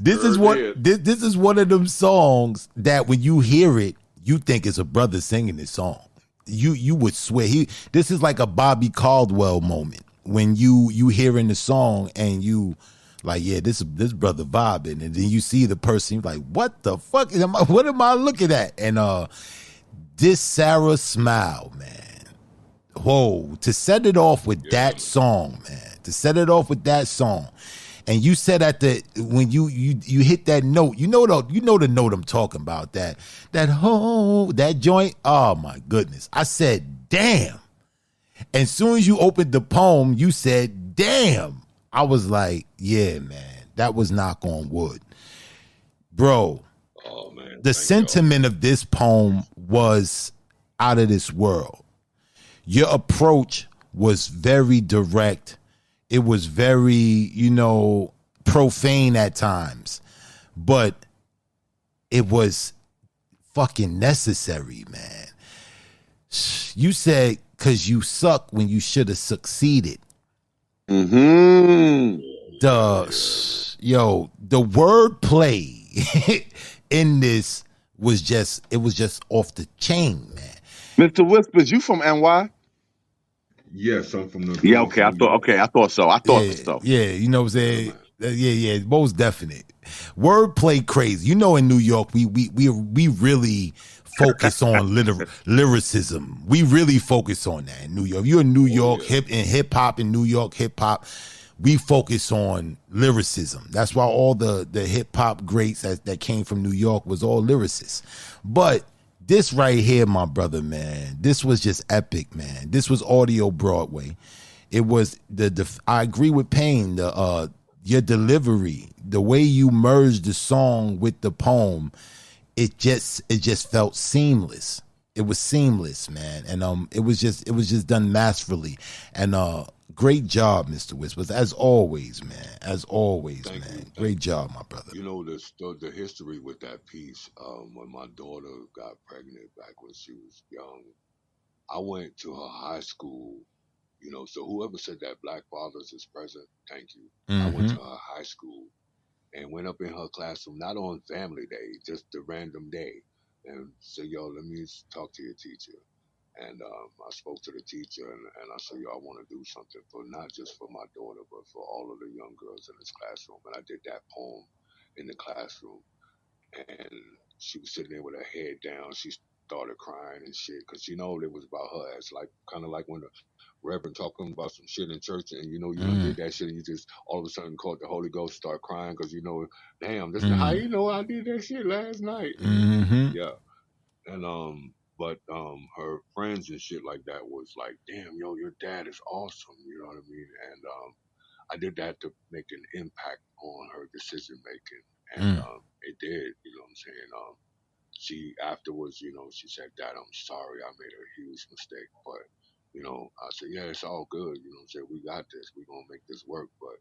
This is Sure what did. this is one of them songs that when you hear it, you think it's a brother singing this song. You would swear this is like a Bobby Caldwell moment when you hearing the song and you like, yeah, this brother vibing, and then you see the person, you're like, what the fuck what am I looking at? And this Sarah Smile, man. Whoa, to set it off with that song, man. To set it off with that song. And you said at when you hit that note, you know the note I'm talking about, that joint. Oh my goodness. I said, damn. And soon as you opened the poem, you said, damn. I was like, yeah, man, that was knock on wood. Bro, Oh man, the sentiment of this poem was out of this world. Your approach was very direct. It was very, profane at times, but it was fucking necessary, man. You said, cause you suck when you should have succeeded. Mm-hmm. The wordplay in this was just off the chain, man. Mr. Whispers, you from NY? yes, I'm from the Yeah, Bronx, okay. New York. I thought so. Yeah, you know what I'm Yeah, saying? man. Yeah, most definite. Wordplay crazy. You know, in New York, we really focus on lyricism. We really focus on that in New York. If you're in New York, hip hop in New York, hip hop, we focus on lyricism. That's why all the hip hop greats that came from New York was all lyricists. But this right here, my brother, man, this was just epic, man. This was audio Broadway. It was I agree with Payne, your delivery, the way you merged the song with the poem, it just felt seamless. It was seamless, man. And it was just done masterfully. And great job, Mr. Whispers, as always, man. As always, Thank man. you. Great job, my brother. You know the history with that piece. When my daughter got pregnant back when she was young, I went to her high school. So whoever said that Black Fathers is present, thank you. I went to her high school and went up in her classroom, not on family day, just a random day, and said, yo, let me talk to your teacher. And I spoke to the teacher and I said, yo, I want to do something for not just for my daughter, but for all of the young girls in this classroom. And I did that poem in the classroom. And she was sitting there with her head down. She started crying and shit because it was about her. It's like kind of like when the Reverend talking about some shit in church, and you done did that shit, and you just all of a sudden caught the Holy Ghost, start crying because damn, this is how I did that shit last night. Yeah, and but her friends and shit like that was like, damn, yo, your dad is awesome, you know what I mean? And I did that to make an impact on her decision making, and it did, you know what I'm saying? She afterwards, she said, Dad, I'm sorry, I made a huge mistake, but I said, yeah, it's all good. I'm saying? We got this. We're going to make this work. But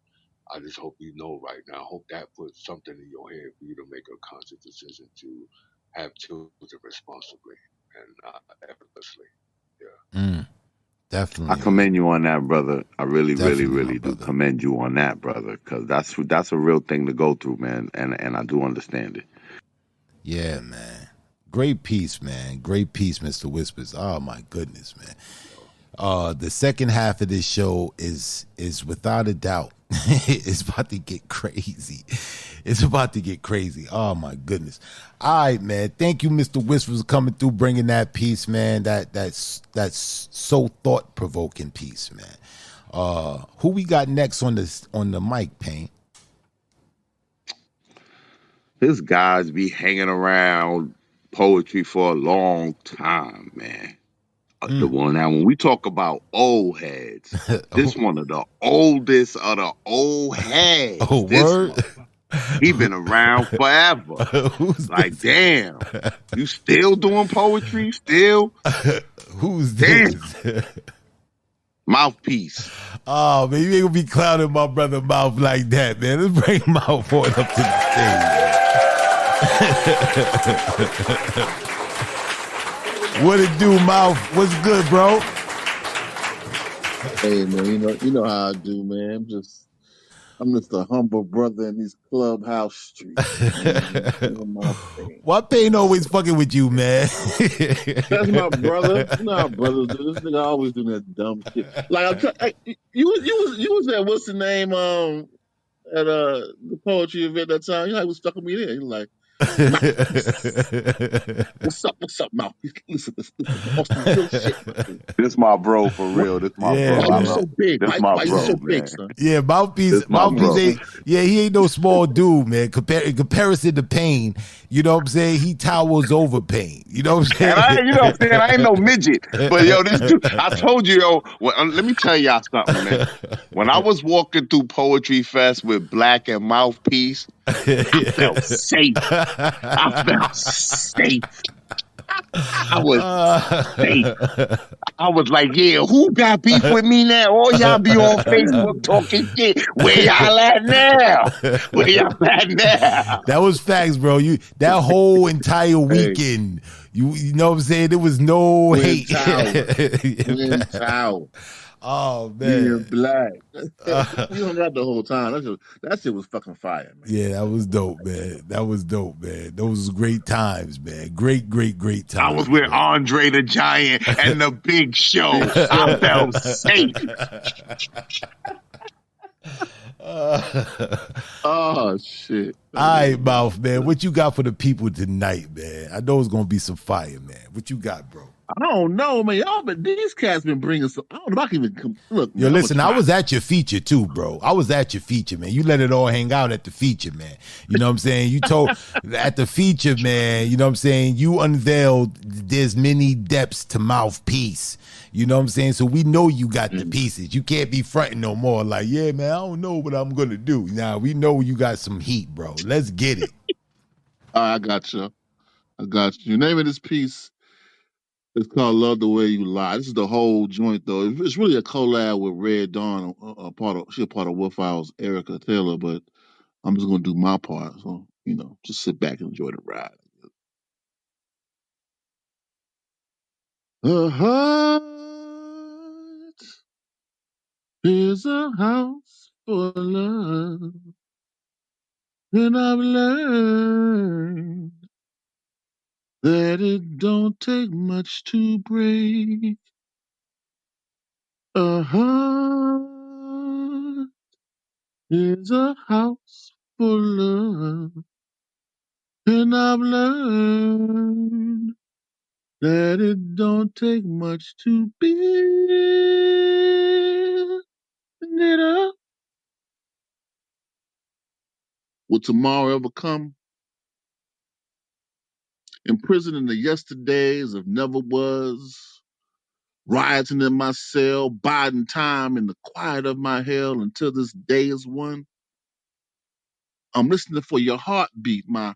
I just hope you know right now. I hope that puts something in your head for you to make a conscious decision to have children responsibly and not effortlessly. Yeah. Definitely. I commend you on that, brother. I really, Definitely, really, really do commend you on that, brother, because that's a real thing to go through, man. And I do understand it. Yeah, man. Great piece, man. Great piece, Mr. Whispers. Oh my goodness, man. The second half of this show is without a doubt, it's about to get crazy. It's about to get crazy. Oh my goodness. All right, man. Thank you, Mr. Whispers, for coming through, bringing that piece, man. That's so thought provoking piece, man. Who we got next on the mic, Payne? His guys be hanging around poetry for a long time, man. The one now, when we talk about old heads, this one of the oldest of the old heads. Oh, this word? He been around forever. Like, damn, you still doing poetry? Still? Who's damn. this? Mouthpiece. Oh, man, you ain't gonna be clowning my brother Mouth like that, man. Let's bring Mouth on up to the stage. What it do, Mouth? What's good, bro? Hey man, you know how I do, man. I'm just I'm just a humble brother in these clubhouse streets, man. Doing my thing. Why Pain always fucking with you, man? That's my brother. You know how brothers do. This nigga always doing that dumb shit. Like you was at what's the name at the poetry event that time. You know, he was fucking me there. He was like mouthpiece. What's up, mouthpiece? Listen, on some real shit. This my bro for What? real. This my Yeah, bro. Why I you man. love. so big? This my Why you bro, so big, man. son? Yeah, This my Mouthpiece bro. ain't, yeah, he ain't no small dude, man. In comparison to Pain, you know what I'm saying? He towers over Pain. You know what And I'm I, you know what I'm saying? I ain't no saying? midget. But yo, this dude, I told you, yo, let me tell y'all something, man. When I was walking through Poetry Fest with Black and Mouthpiece, I felt safe. I felt safe. I was safe. I was like, yeah, who got beef with me now? All y'all be on Facebook talking shit. Where y'all at now? Where y'all at now? That was facts, bro. That whole entire Hey, weekend, you know what I'm saying? There was no Twin hate. Tower. Twin Tower. Oh Me man. and Black. We hung out the whole time. That shit was fucking fire, man. Yeah, that was dope, man. That was dope, man. Those was great times, man. Great I was times, with man. Andre the Giant and the Big Show. Big I Show. felt safe. Oh shit. All right, Mouth, man. What you got for the people tonight, man? I know it's gonna be some fire, man. What you got, bro? I don't know, man. Y'all, but these cats been bringing some. I don't know if I can even look, Yo, man. I'm gonna listen, I try. was at your feature too, bro. I was at your feature, man. You let it all hang out at the feature, man. You know what I'm saying? You told at the feature, man, you know what I'm saying? You unveiled there's many depths to Mouthpiece. You know what I'm saying? So we know you got the pieces. You can't be fronting no more like, yeah, man, I don't know what I'm gonna do. Nah, we know you got some heat, bro. Let's get it. All right, I got you. I got you. The name of this piece is called "Love the Way You Lie." This is the whole joint, though. It's really a collab with Red Dawn, she's a part of Wolf Owl's Erica Taylor, but I'm just gonna do my part. So just sit back and enjoy the ride. A heart is a house for love, and I've learned that it don't take much to break a heart. Is a house for love, and I've learned that it don't take much to build it up. Will tomorrow ever come? Imprisoned in the yesterdays of never was, rioting in my cell, biding time in the quiet of my hell until this day is won. I'm listening for your heartbeat. My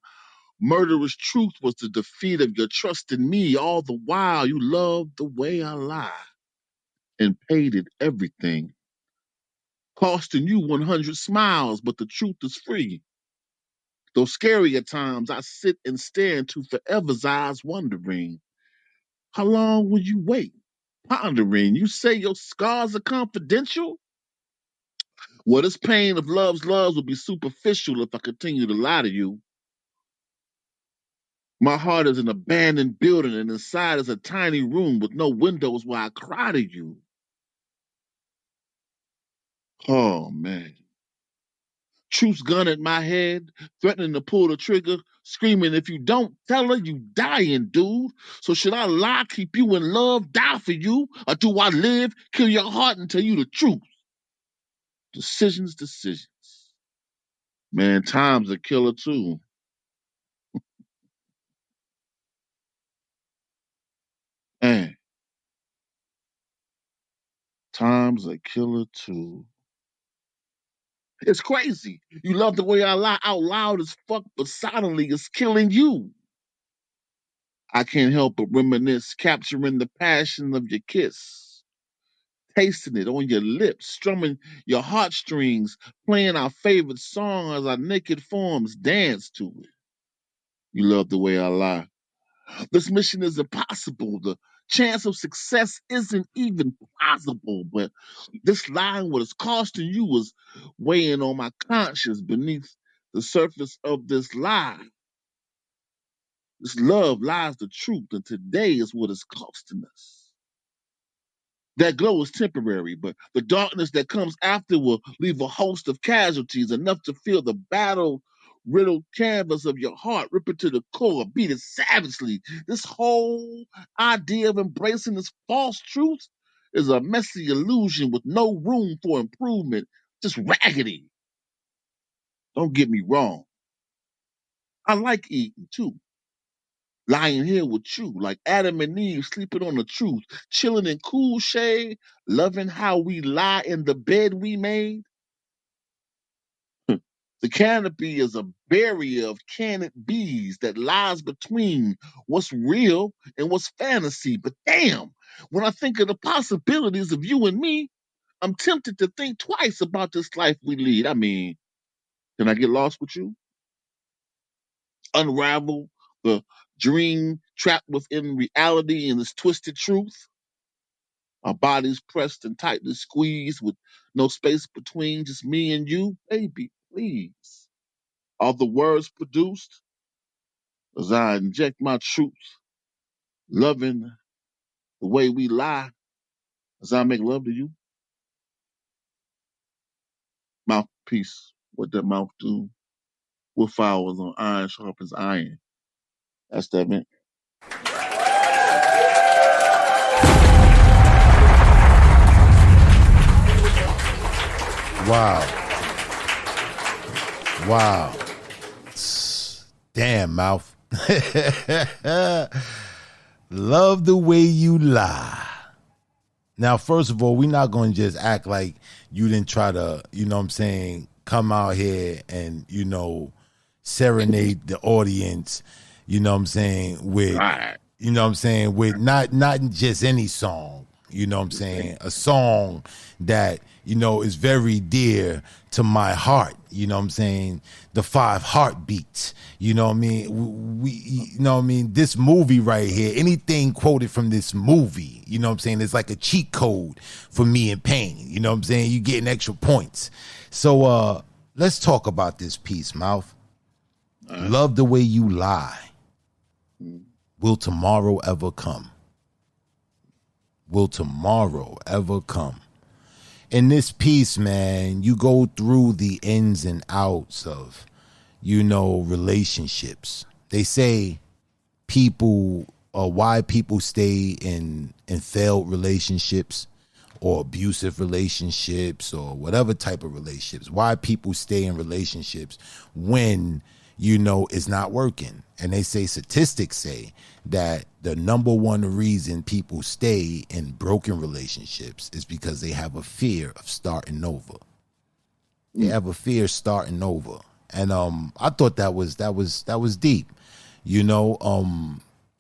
murderous truth was the defeat of your trust in me. All the while, you loved the way I lie and paid it everything, costing you 100 smiles, but the truth is free. Though scary at times, I sit and stare into forever's eyes, wondering, how long will you wait? Pondering, you say your scars are confidential? Well, this pain of loves will be superficial if I continue to lie to you. My heart is an abandoned building, and inside is a tiny room with no windows where I cry to you. Oh, man. Truth's gun at my head, threatening to pull the trigger, screaming, if you don't tell her, you dying, dude. So should I lie, keep you in love, die for you? Or do I live, kill your heart, and tell you the truth? Decisions. Man, time's a killer, too. Man, time's a killer, too. It's crazy. You love the way I lie out loud as fuck, but silently it's killing you. I can't help but reminisce, capturing the passion of your kiss, tasting it on your lips, strumming your heartstrings, playing our favorite song as our naked forms dance to it. You love the way I lie. This mission is impossible. The chance of success isn't even possible. But this line, what it's costing you, was weighing on my conscience beneath the surface of this lie. This love lies the truth, and today is what it's costing us. That glow is temporary, but the darkness that comes after will leave a host of casualties, enough to fill the battle riddled canvas of your heart, rip it to the core, beat it savagely. This whole idea of embracing this false truth is a messy illusion with no room for improvement, just raggedy. Don't get me wrong. I like eating too. Lying here with you, like Adam and Eve sleeping on the truth, chilling in cool shade, loving how we lie in the bed we made. The canopy is a barrier of canned bees that lies between what's real and what's fantasy. But damn, when I think of the possibilities of you and me, I'm tempted to think twice about this life we lead. I mean, can I get lost with you? Unravel the dream trapped within reality and this twisted truth? Our bodies pressed and tightly squeezed with no space between, just me and you. Baby, please. Are the words produced as I inject my truth, loving the way we lie, as I make love to you? Mouthpiece, what that mouth do? What flowers on iron sharpens iron? That's that man. Wow. Wow. Damn, mouth. Love the way you lie. Now, first of all, we're not going to just act like you didn't try to, you know what I'm saying, come out here and, you know, serenade the audience, you know what I'm saying, with, you know what I'm saying, with not just any song, you know what I'm saying, a song that, you know, is very dear to my heart, you know what I'm saying, the 5 heartbeats, you know what I mean, we you know what I mean, this movie right here, anything quoted from this movie, you know what I'm saying, it's like a cheat code for me and Pain, you know what I'm saying, you getting extra points. So let's talk about this piece, Mouth. Love the way you lie. Will tomorrow ever come? Will tomorrow ever come? In this piece, man, you go through the ins and outs of, you know, relationships. They say people, why people stay in failed relationships or abusive relationships or whatever type of relationships, why people stay in relationships when, you know, it's not working. And they say, statistics say that the number one reason people stay in broken relationships is because they have a fear of starting over. They have a fear of starting over. And I thought that was deep. You know,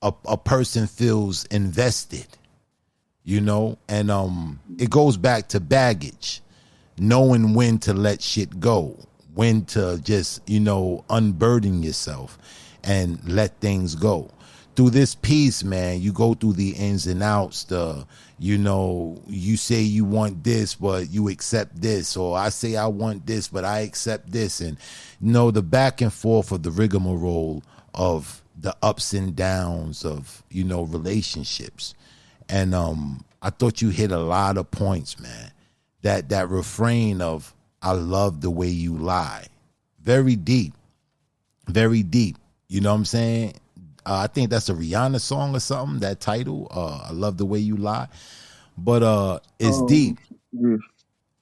a person feels invested, you know, and it goes back to baggage, knowing when to let shit go, when to just, you know, unburden yourself and let things go. Through this piece, man, you go through the ins and outs, the, you know, you say you want this, but you accept this, or I say I want this, but I accept this. And, you know, the back and forth of the rigmarole of the ups and downs of, you know, relationships. And I thought you hit a lot of points, man. That refrain of, I love the way you lie. Very deep. Very deep. You know what I'm saying? I think that's a Rihanna song or something, that title. I love the way you lie. But it's deep.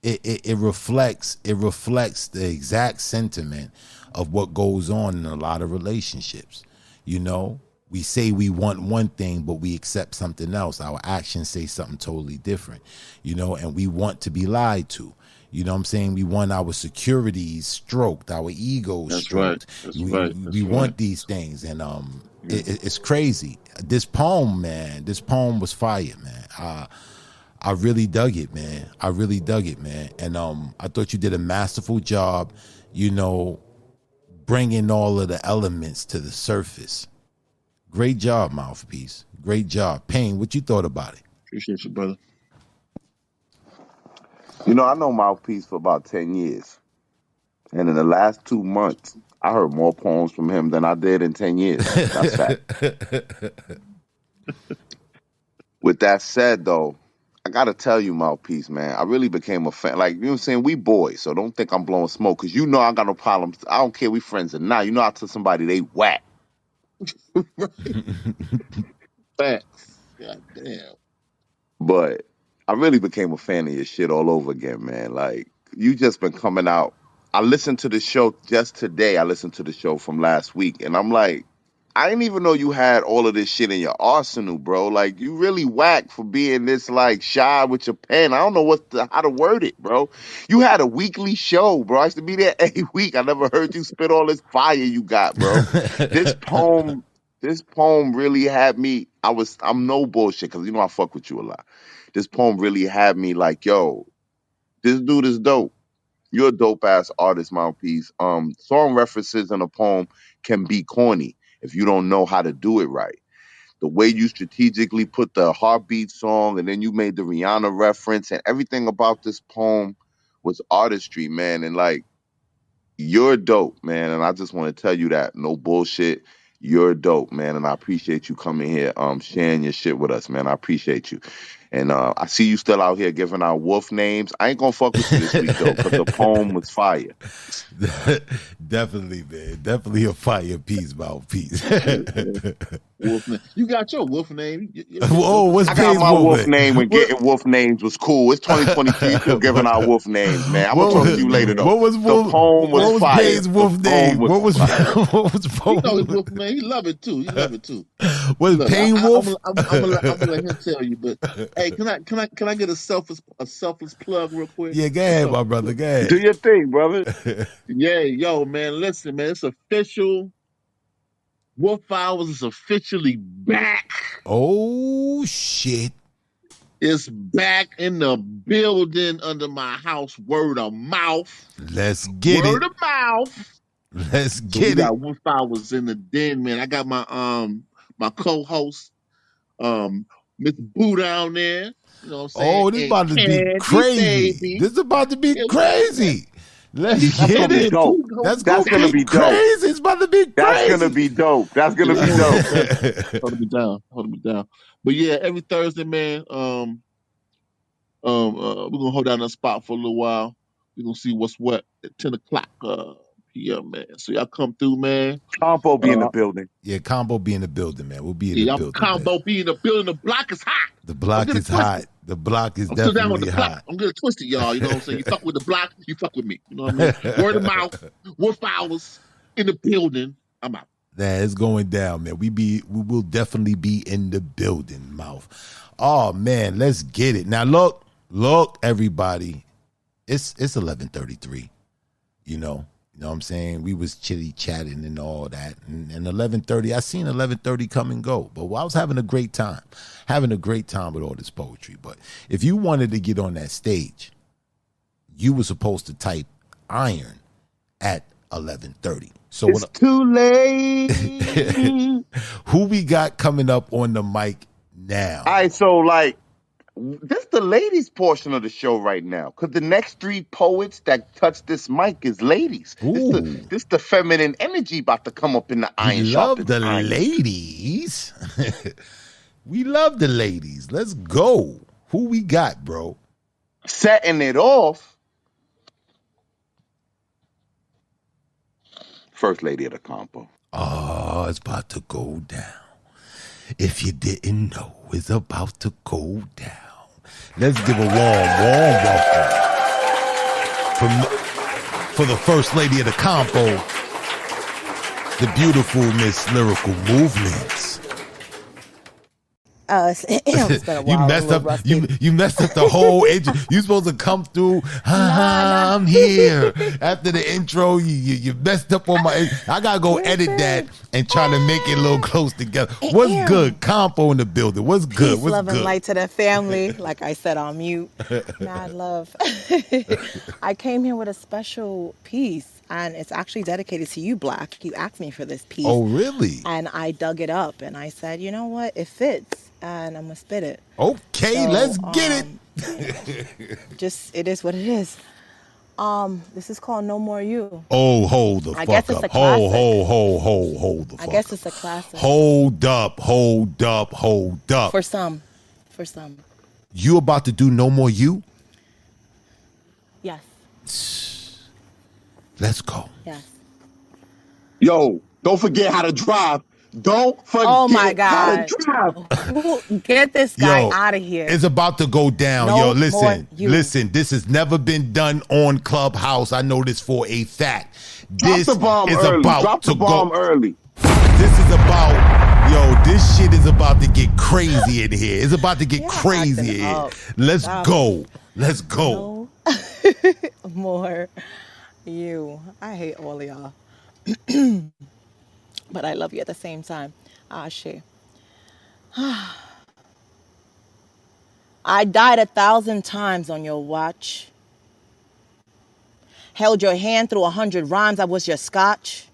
It reflects the exact sentiment of what goes on in a lot of relationships. You know, we say we want one thing, but we accept something else. Our actions say something totally different, you know, and we want to be lied to. You know what I'm saying? We want our securities stroked, our egos stroked. We want these things. And it's crazy. This poem, man, this poem was fire, man. I really dug it, man. I really dug it, man. And I thought you did a masterful job, you know, bringing all of the elements to the surface. Great job, Mouthpiece. Great job. Payne, what you thought about it? Appreciate you, brother. You know, I know Mouthpiece for about 10 years. And in the last 2 months, I heard more poems from him than I did in 10 years. That's fact. With that said, though, I gotta tell you, Mouthpiece, man, I really became a fan. Like, you know what I'm saying? We boys, so don't think I'm blowing smoke, because you know I got no problems. I don't care we friends or not. You know I tell somebody they whack. Facts. God damn. But I really became a fan of your shit all over again, man. Like, you just been coming out. I listened to the show just today. I listened to the show from last week, and I'm like, I didn't even know you had all of this shit in your arsenal, bro. Like, you really whack for being this, like, shy with your pen. I don't know how to word it, bro. You had a weekly show, bro. I used to be there every week. I never heard you spit all this fire you got, bro. This poem, this poem really had me. I'm no bullshit, because you know I fuck with you a lot. This poem really had me like, yo, this dude is dope. You're a dope ass artist, Mouthpiece. Song references in a poem can be corny if you don't know how to do it right. The way you strategically put the heartbeat song, and then you made the Rihanna reference, and everything about this poem was artistry, man. And like, you're dope, man. And I just want to tell you that. No bullshit. You're dope, man. And I appreciate you coming here, sharing your shit with us, man. I appreciate you. And I see you still out here giving out wolf names. I ain't gonna fuck with you this week though, because the poem was fire. Definitely, man. Definitely a fire piece, Mouthpiece. Wolf name. You got your wolf name. Whoa, what's I got Payne's my wolf wolf name when getting wolf names was cool. It's 2023, still giving out wolf names, man. I'm gonna talk to you later though. What was The poem was what was fire. Payne's wolf The poem name? What was fire. what was He know his poem? wolf name. He love it too. He love it too. Was Look, Payne Wolf? I'm gonna let him tell you. But hey, can I get a selfless plug real quick? Yeah, go ahead, my brother. Go ahead. Do your thing, brother. Yeah, yo, man, listen, man, it's official. Wolf Hours is officially back. Oh shit. It's back in the building under my house. Word of mouth. Let's get Word it. of mouth. Let's So we get it. got Wolf Hours in the den, man. I got my co-host, Miss Boo down there. You know what I'm saying? Oh, this And about to be Candy, crazy. baby. This is about to be Yeah, crazy. Let's That's That's get gonna be it. dope. That's That's gonna gonna be be dope. crazy. It's about to be That's crazy. gonna be dope. That's gonna be dope. Hold me down. Hold me down. But yeah, every Thursday, man, we're gonna hold down that spot for a little while. We're gonna see what's what at 10 o'clock PM, man. So y'all come through, man. Compo be in the building. Yeah, Combo be in the building, man. We'll be in Yeah, the y'all building, combo man. be in the building. The block is hot. The Don't block get it is twisted. hot. The block is I'm still down with definitely the block. hot. I'm getting twisted, y'all. You know what I'm saying? You fuck with the block, you fuck with me. You know what I mean? Word of mouth, Wolf Hours in the building. I'm out. Nah, it's going down, man. We will definitely be in the building, Mouth. Oh man, let's get it. Now look, everybody. It's 11:33. You know what I'm saying? We was chitty chatting and all that. And 11:30, I seen 11:30 come and go. But I was having a great time. Having a great time with all this poetry. But if you wanted to get on that stage, you were supposed to type iron at 11:30. So It's too late. who we got coming up on the mic now? All right, so like, this the ladies portion of the show right now, because the next three poets that touch this mic is ladies. This the feminine energy about to come up in the iron. We love sharpens the iron. ladies. We love the ladies. Let's go. Who we got, bro? Setting it off. First lady of the compo. Oh, it's about to go down. If you didn't know, it's about to go down. Let's give a warm welcome for the first lady of the compo, the beautiful Miss Lyrical Movements. It's been a while. You messed up. You messed up the whole intro. You supposed to come through. I'm here after the intro. You messed up on my. I gotta go edit that and try to make it a little close together. What's good? Compo in the building. What's good? Peace, What's love, good? and light to the family. Like I said on mute. Mad love. I came here with a special piece. and it's actually dedicated to you, Black. You asked me for this piece, Oh, really? and I dug it up, and I said, you know what, it fits, and I'm gonna spit it. Okay, So, let's get just it is what it is. This is called No More You. Oh, hold the I guess fuck it's up. a classic. Hold the I fuck guess up. it's a classic. Hold up. For some, for some, You about to do No More You? yes, Let's go. yes. Yo, don't forget how to drive. Don't Oh my forget how to God, drive. get this guy Yo, out of here. it's about to go down. Yo, No more you. listen. This has never been done on Clubhouse. I know this for a fact. Drop This the bomb is early. about Drop to the bomb go. early. This is about, this shit is about to get crazy in here. It's about to get crazy in here. up. Let's Stop go. Let's go. No more you. I hate all of y'all, but I love you at the same time. Ah, shit. I died 1,000 times on your watch. Held your hand through 100 rhymes. I was your scotch.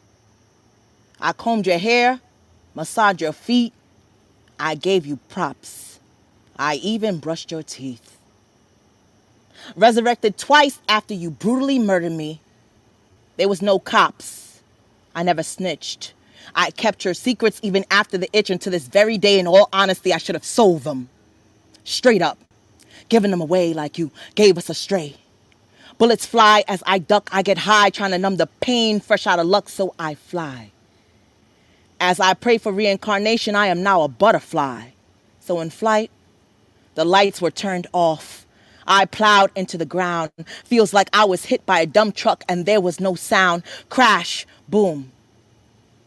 I combed your hair, massaged your feet. I gave you props. I even brushed your teeth. Resurrected twice after you brutally murdered me. There was no cops. I never snitched. I kept your secrets even after the itch, and to this very day, in all honesty, I should have sold them. Straight up. Giving them away like you gave us a stray. Bullets fly as I duck, I get high, trying to numb the pain, fresh out of luck, so I fly. As I pray for reincarnation, I am now a butterfly. So in flight, the lights were turned off. I plowed into the ground. Feels like I was hit by a dump truck and there was no sound. Crash, boom.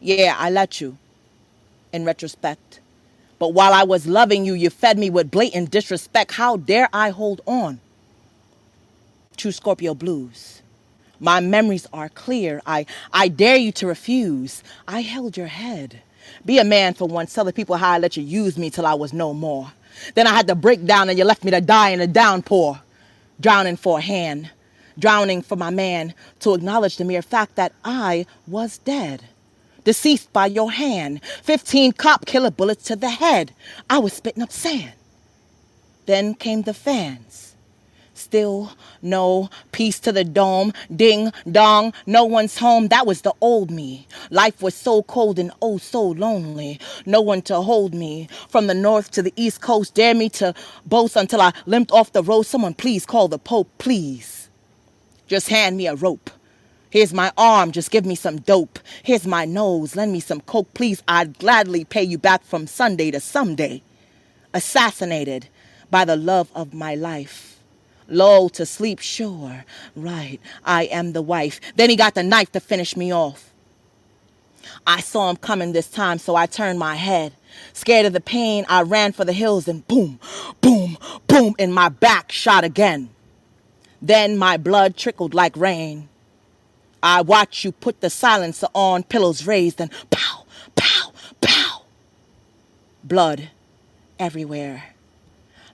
Yeah, I let you, in retrospect. But while I was loving you, you fed me with blatant disrespect. How dare I hold on? True Scorpio blues. My memories are clear. I dare you to refuse. I held your head. Be a man for once. Tell the people how I let you use me till I was no more. Then I had to break down and you left me to die in a downpour. Drowning for a hand. Drowning for my man to acknowledge the mere fact that I was dead. Deceased by your hand. 15 cop killer bullets to the head. I was spitting up sand. Then came the fans. Still no peace to the dome. Ding dong, no one's home. That was the old me. Life was so cold and oh so lonely. No one to hold me. From the north to the east coast, dare me to boast until I limped off the road. Someone please call the Pope, please. Just hand me a rope. Here's my arm, just give me some dope. Here's my nose, lend me some coke, please. I'd gladly pay you back from Sunday to someday. Assassinated by the love of my life. Lulled to sleep, sure, right, I am the wife. Then he got the knife to finish me off. I saw him coming this time, so I turned my head. Scared of the pain, I ran for the hills and boom, boom, boom, in my back shot again. Then my blood trickled like rain. I watched you put the silencer on, pillows raised, and pow, pow, pow. Blood everywhere.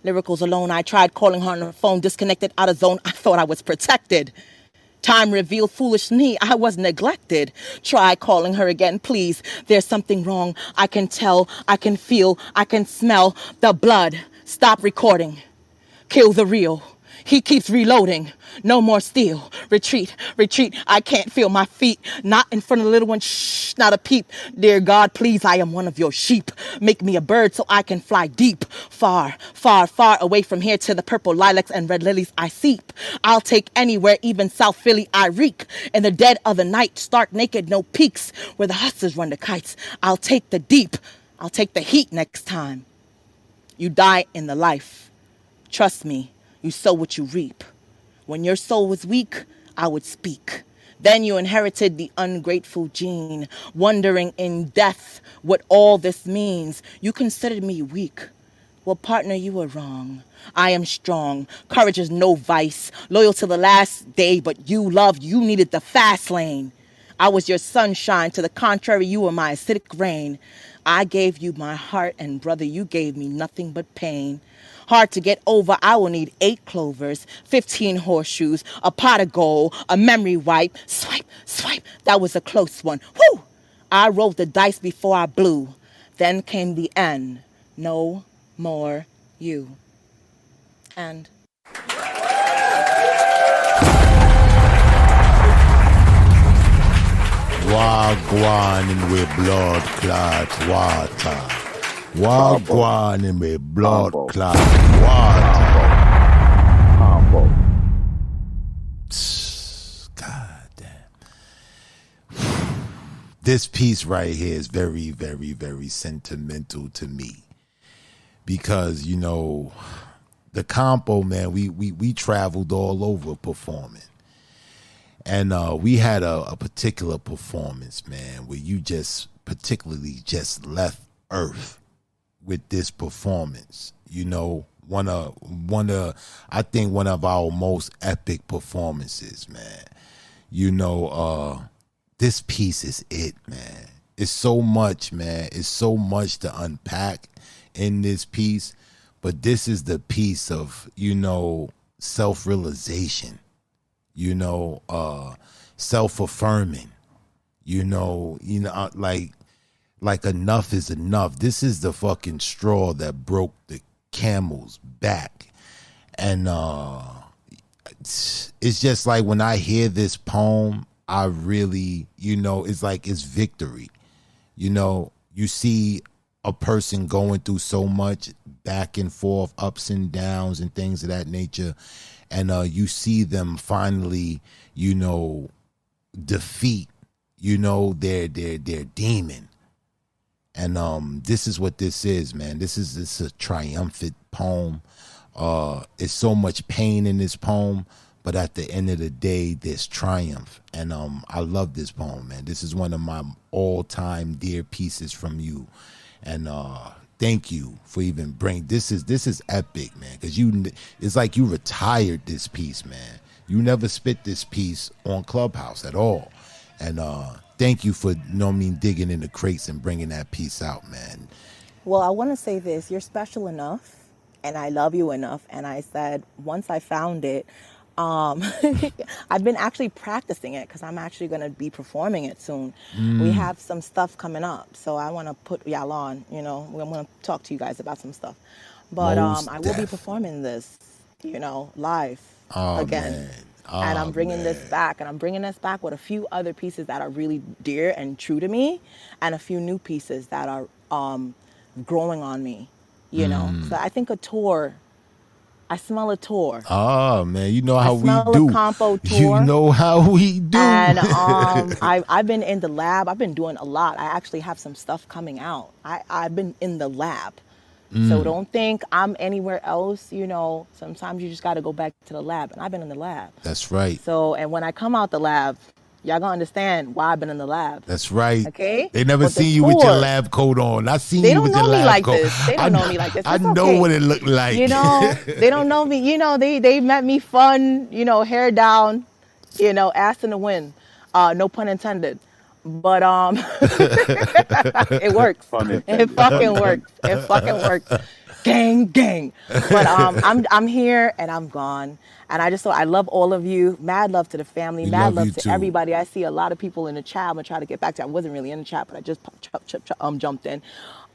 Lyricals alone, I tried calling her on the phone, disconnected, out of zone. I thought I was protected. Time revealed foolish me, I was neglected. Try calling her again, please. There's something wrong. I can tell, I can feel, I can smell the blood. Stop recording. Kill the real. He keeps reloading. No more steel. Retreat, retreat. I can't feel my feet. Not in front of the little one. Shh, not a peep. Dear God, please, I am one of your sheep. Make me a bird so I can fly deep. Far, far, far away from here to the purple lilacs and red lilies I seep. I'll take anywhere, even South Philly I reek. In the dead of the night, stark naked, no peaks. Where the hustlers run the kites. I'll take the deep. I'll take the heat next time. You die in the life. Trust me, you sow what you reap. When your soul was weak, I would speak. Then you inherited the ungrateful gene, wondering in death what all this means. You considered me weak. Well, partner, you were wrong. I am strong. Courage is no vice. Loyal to the last day, but you, love, you needed the fast lane. I was your sunshine. To the contrary, you were my acidic rain. I gave you my heart, and brother, you gave me nothing but pain. Hard to get over, I will need 8 clovers, 15 horseshoes, a pot of gold, a memory wipe. Swipe, swipe, that was a close one. Whew! I rolled the dice before I blew. Then came the end. No more you. And Wagwan with blood clot water. Wagwan with blood Combo. clot water. Combo. God damn. This piece right here is very, very, very sentimental to me. Because, you know, the compo, man, we traveled all over performing. And we had a particular performance, man, where you just particularly just left Earth with this performance. You know, I think one of our most epic performances, man. You know, this piece is it, man. It's so much, man. It's so much to unpack in this piece, but this is the piece of, you know, self-realization. You know, self-affirming, like enough is enough. This is the fucking straw that broke the camel's back. And it's just like when I hear this poem, I really, you know, it's like it's victory. You know, you see a person going through so much back and forth, ups and downs and things of that nature. And you see them finally, you know, defeat, you know, their demon. And this is what this is, man. This is a triumphant poem. It's so much pain in this poem, but at the end of the day, there's triumph. And I love this poem, man. This is one of my all-time dear pieces from you. And thank you for even bringing this is epic, man, because it's like you retired this piece, man. You never spit this piece on Clubhouse at all. And thank you for, digging in the crates and bringing that piece out, man. well, I want to say this. You're special enough, and I love you enough. And I said, once I found it, I've been actually practicing it because I'm actually going to be performing it soon. We have some stuff coming up, so I want to put y'all on. You know, I'm going to talk to you guys about some stuff. But I will be performing this, you know, live again. Man. And I'm bringing this back, and I'm bringing this back with a few other pieces that are really dear and true to me, and a few new pieces that are growing on me. You know, so I think a tour. I smell a tour. Oh man, you know how we smell do. a compo You tour. know how we do. And I've been in the lab. I've been doing a lot. I actually have some stuff coming out. I've been in the lab. So don't think I'm anywhere else. You know, sometimes you just got to go back to the lab. And I've been in the lab. That's right. So, and when I come out the lab, y'all gonna understand why I've been in the lab. That's right. Okay? They never But the seen you with your tour, lab coat on. I seen They you don't with your know me lab like coat. this. They don't know me like this. I It's know okay. what it looked like. You know, they don't know me. You know, they met me fun, you know, hair down, you know, ass in the wind. No pun intended. But it works. It fucking works. It fucking works. Gang, gang. But I'm here and I'm gone. And I love all of you. Mad love to the family. We Mad love you love to too. everybody. I see a lot of people in the chat. I'm gonna try to get back to. I wasn't really in the chat, but I just jumped in.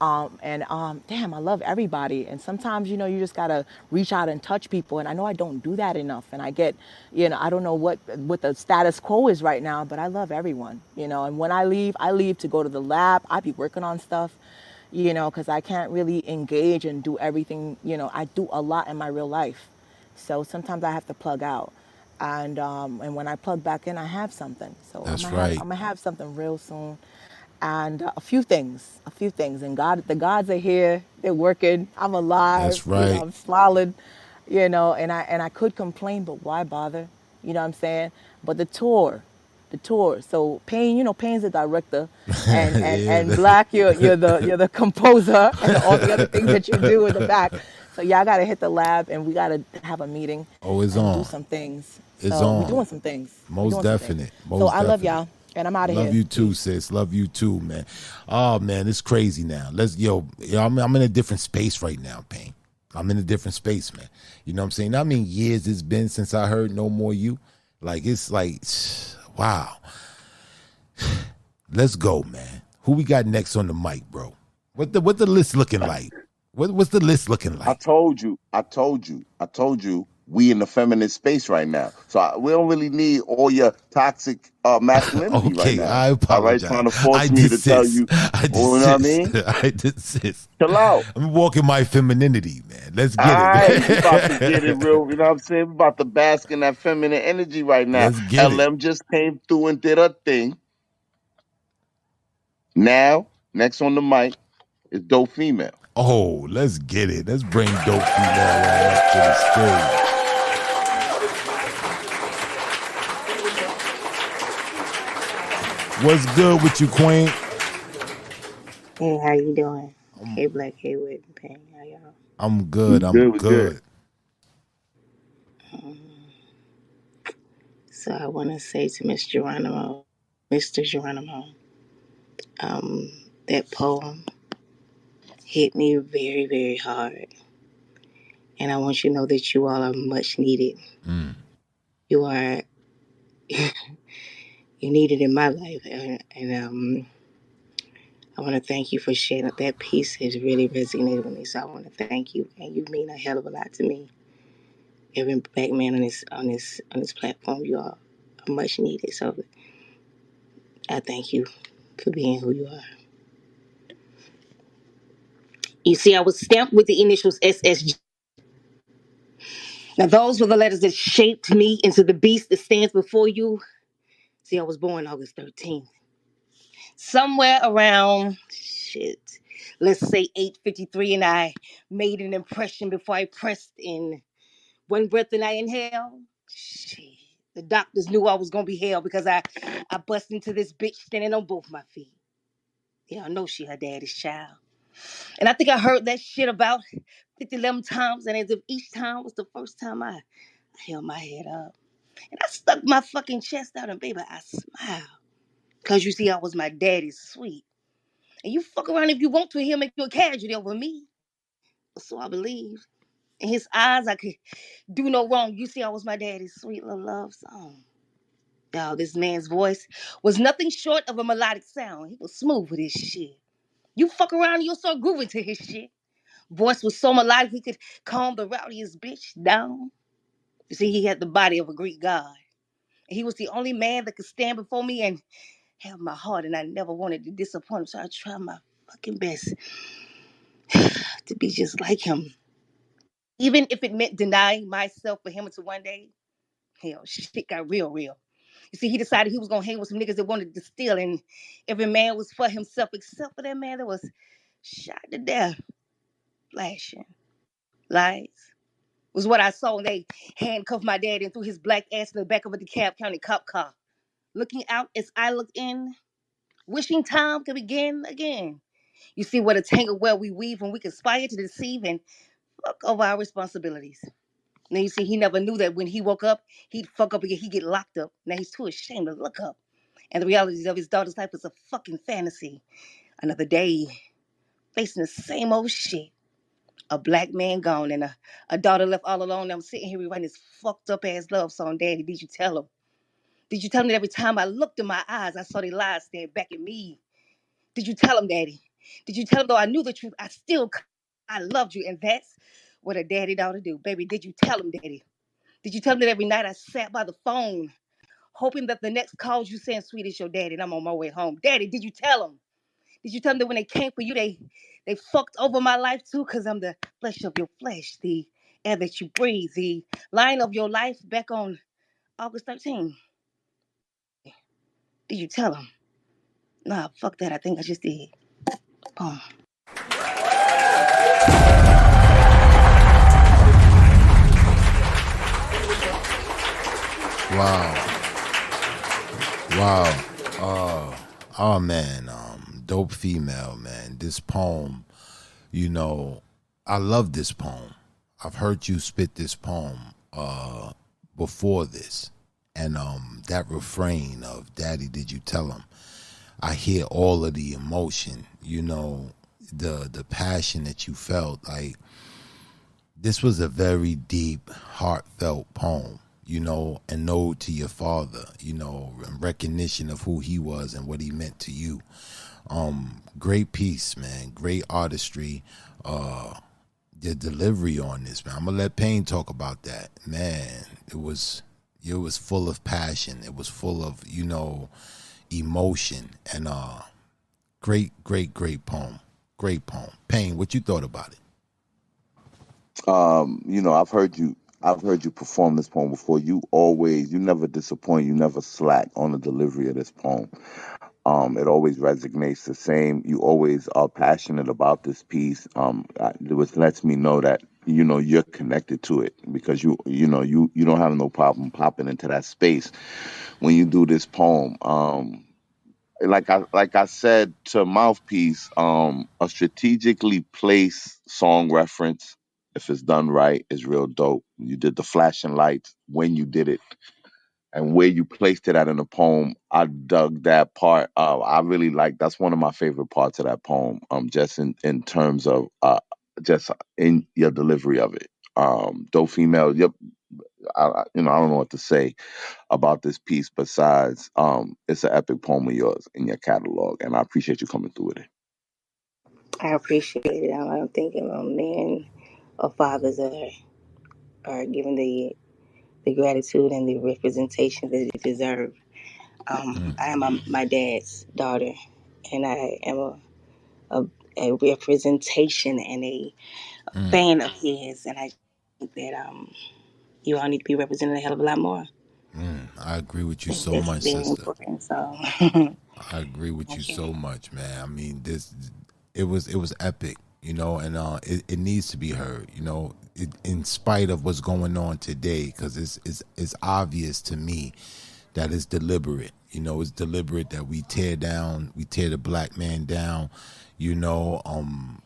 Damn, I love everybody. And sometimes, you know, you just gotta reach out and touch people. And I know I don't do that enough. And I get, you know, I don't know what the status quo is right now, but I love everyone, you know. And when I leave to go to the lab. I be working on stuff, you know, because I can't really engage and do everything. You know, I do a lot in my real life. So sometimes I have to plug out. And when I plug back in, I have something. So That's I'm right. gonna have something real soon. And a few things. And the gods are here. They're working. I'm alive. That's right. You know, I'm smiling. You know, and I could complain, but why bother? You know what I'm saying? But the tour. So Payne, you know, Payne's the director, and Black, you're the composer, and all the other things that you do in the back. So y'all gotta hit the lab, and we gotta have a meeting. Oh, it's and on. do some things. It's so on. we're doing some things. Most definite. So I love y'all. And I'm out of Love here. you too, Peace. sis. Love you too, man. Oh man, it's crazy now. I'm in a different space right now, Pain. I'm in a different space, man. You know what I'm saying? How many years it's been since I heard No More You? Like, it's like, wow. Let's go, man. Who we got next on the mic, bro? What the list looking like? What's the list looking I like? told you. We in the feminine space right now. So we don't really need all your toxic masculinity right Okay, now. I All right, apologize. trying to I force me to tell desist. you. You know what I mean? I desist. Chill out. I'm walking my femininity, man. Let's All get right, we about to get it it. real. You know what I'm saying? We about to bask in that feminine energy right now. Let's get it. LM just came through and did her thing. Now, next on the mic is Dope Female. Oh, let's get it. Let's bring Dope Female on up to the stage. What's good with you, Queen? Hey, how you doing? Hey, Black, hey, Wit, and Pain. How y'all? I'm We good. I'm good, we good. good. So I want to say to Mr. Geronimo, that poem hit me very, very hard. And I want you to know that you all are much needed. You are, you needed in my life. And I want to thank you for sharing that piece. Has really resonated with me. So I want to thank you. And you mean a hell of a lot to me. Every black man on this platform, you all are much needed. So I thank you for being who you are. You see, I was stamped with the initials SSG. Now, those were the letters that shaped me into the beast that stands before you. See, I was born August 13th. Somewhere around, let's say 8:53, and I made an impression before I pressed in. One breath and I inhale. Shit. The doctors knew I was going to be hell because I bust into this bitch standing on both my feet. Yeah, I know she her daddy's child. And I think I heard that shit about 50 times, and as if each time was the first time I held my head up. And I stuck my fucking chest out, and baby, I smiled. Because you see, I was my daddy's sweet. And you fuck around if you want to, he'll make you a casualty over me. So I believe. In his eyes, I could do no wrong. You see, I was my daddy's sweet little love song. Y'all, this man's voice was nothing short of a melodic sound. He was smooth with his shit. You fuck around and you'll start grooving to his shit. Voice was so melodic he could calm the rowdiest bitch down. You see, he had the body of a Greek god. And he was the only man that could stand before me and have my heart, and I never wanted to disappoint him. So I tried my fucking best to be just like him. Even if it meant denying myself for him until one day, hell, shit got real, real. You see, he decided he was gonna hang with some niggas that wanted to steal, and every man was for himself except for that man that was shot to death, flashing lights. Was what I saw when they handcuffed my dad and threw his black ass in the back of a DeKalb County cop car. Looking out as I looked in, wishing time could begin again. You see what a tangle where we weave when we conspire to deceive and fuck over our responsibilities. Now you see, he never knew that when he woke up, he'd fuck up again, he'd get locked up. Now he's too ashamed to look up. And the reality of his daughter's life was a fucking fantasy. Another day, facing the same old shit. A black man gone and a daughter left all alone. I'm sitting here rewriting this fucked up ass love song. Daddy, did you tell him? Did you tell him that every time I looked in my eyes, I saw their lies staring back at me? Did you tell him, Daddy? Did you tell him, though I knew the truth, I loved you, and that's what a daddy ought to do. Baby, did you tell him, Daddy? Did you tell him that every night I sat by the phone, hoping that the next call you saying, sweet is your daddy, and I'm on my way home? Daddy, did you tell him? Did you tell them that when they came for you, they fucked over my life too? Because I'm the flesh of your flesh, the air that you breathe, the line of your life back on August 13th. Did you tell them? Nah, fuck that. I think I just did. Boom. Wow. Wow. Oh man, Dope Female, man. This poem, you know, I love this poem. I've heard you spit this poem before this. And that refrain of "Daddy, did you tell him?" I hear all of the emotion, the passion that you felt. Like, this was a very deep, heartfelt poem, an ode to your father, in recognition of who he was and what he meant to you. Great piece, man. Great artistry. The delivery on this, man. I'm gonna let Payne talk about that. Man, it was full of passion. It was full of, emotion. And great poem. Great poem. Payne, what you thought about it? I've heard you perform this poem before. You never disappoint, you never slack on the delivery of this poem. It always resonates the same. You always are passionate about this piece. Which lets me know that you're connected to it, because you don't have no problem popping into that space when you do this poem. Like I said to Mouthpiece, a strategically placed song reference, if it's done right, is real dope. You did the flashing lights when you did it, and where you placed it at in the poem. I dug that part. I really like, that's one of my favorite parts of that poem. Just in terms of just in your delivery of it. Dope female. Yep. I don't know what to say about this piece besides it's an epic poem of yours in your catalog, and I appreciate you coming through with it. I appreciate it. I'm thinking men or fathers are given the gratitude and the representation that they deserve. I am my dad's daughter, and I am a, a representation and a fan of his, and I think that you all need to be represented a hell of a lot more. I agree with you so That's much, very sister. important. So, I agree with you okay. so much, man. I mean, it was epic, and it needs to be heard, in spite of what's going on today, because it's obvious to me that it's deliberate. It's deliberate that we tear the black man down,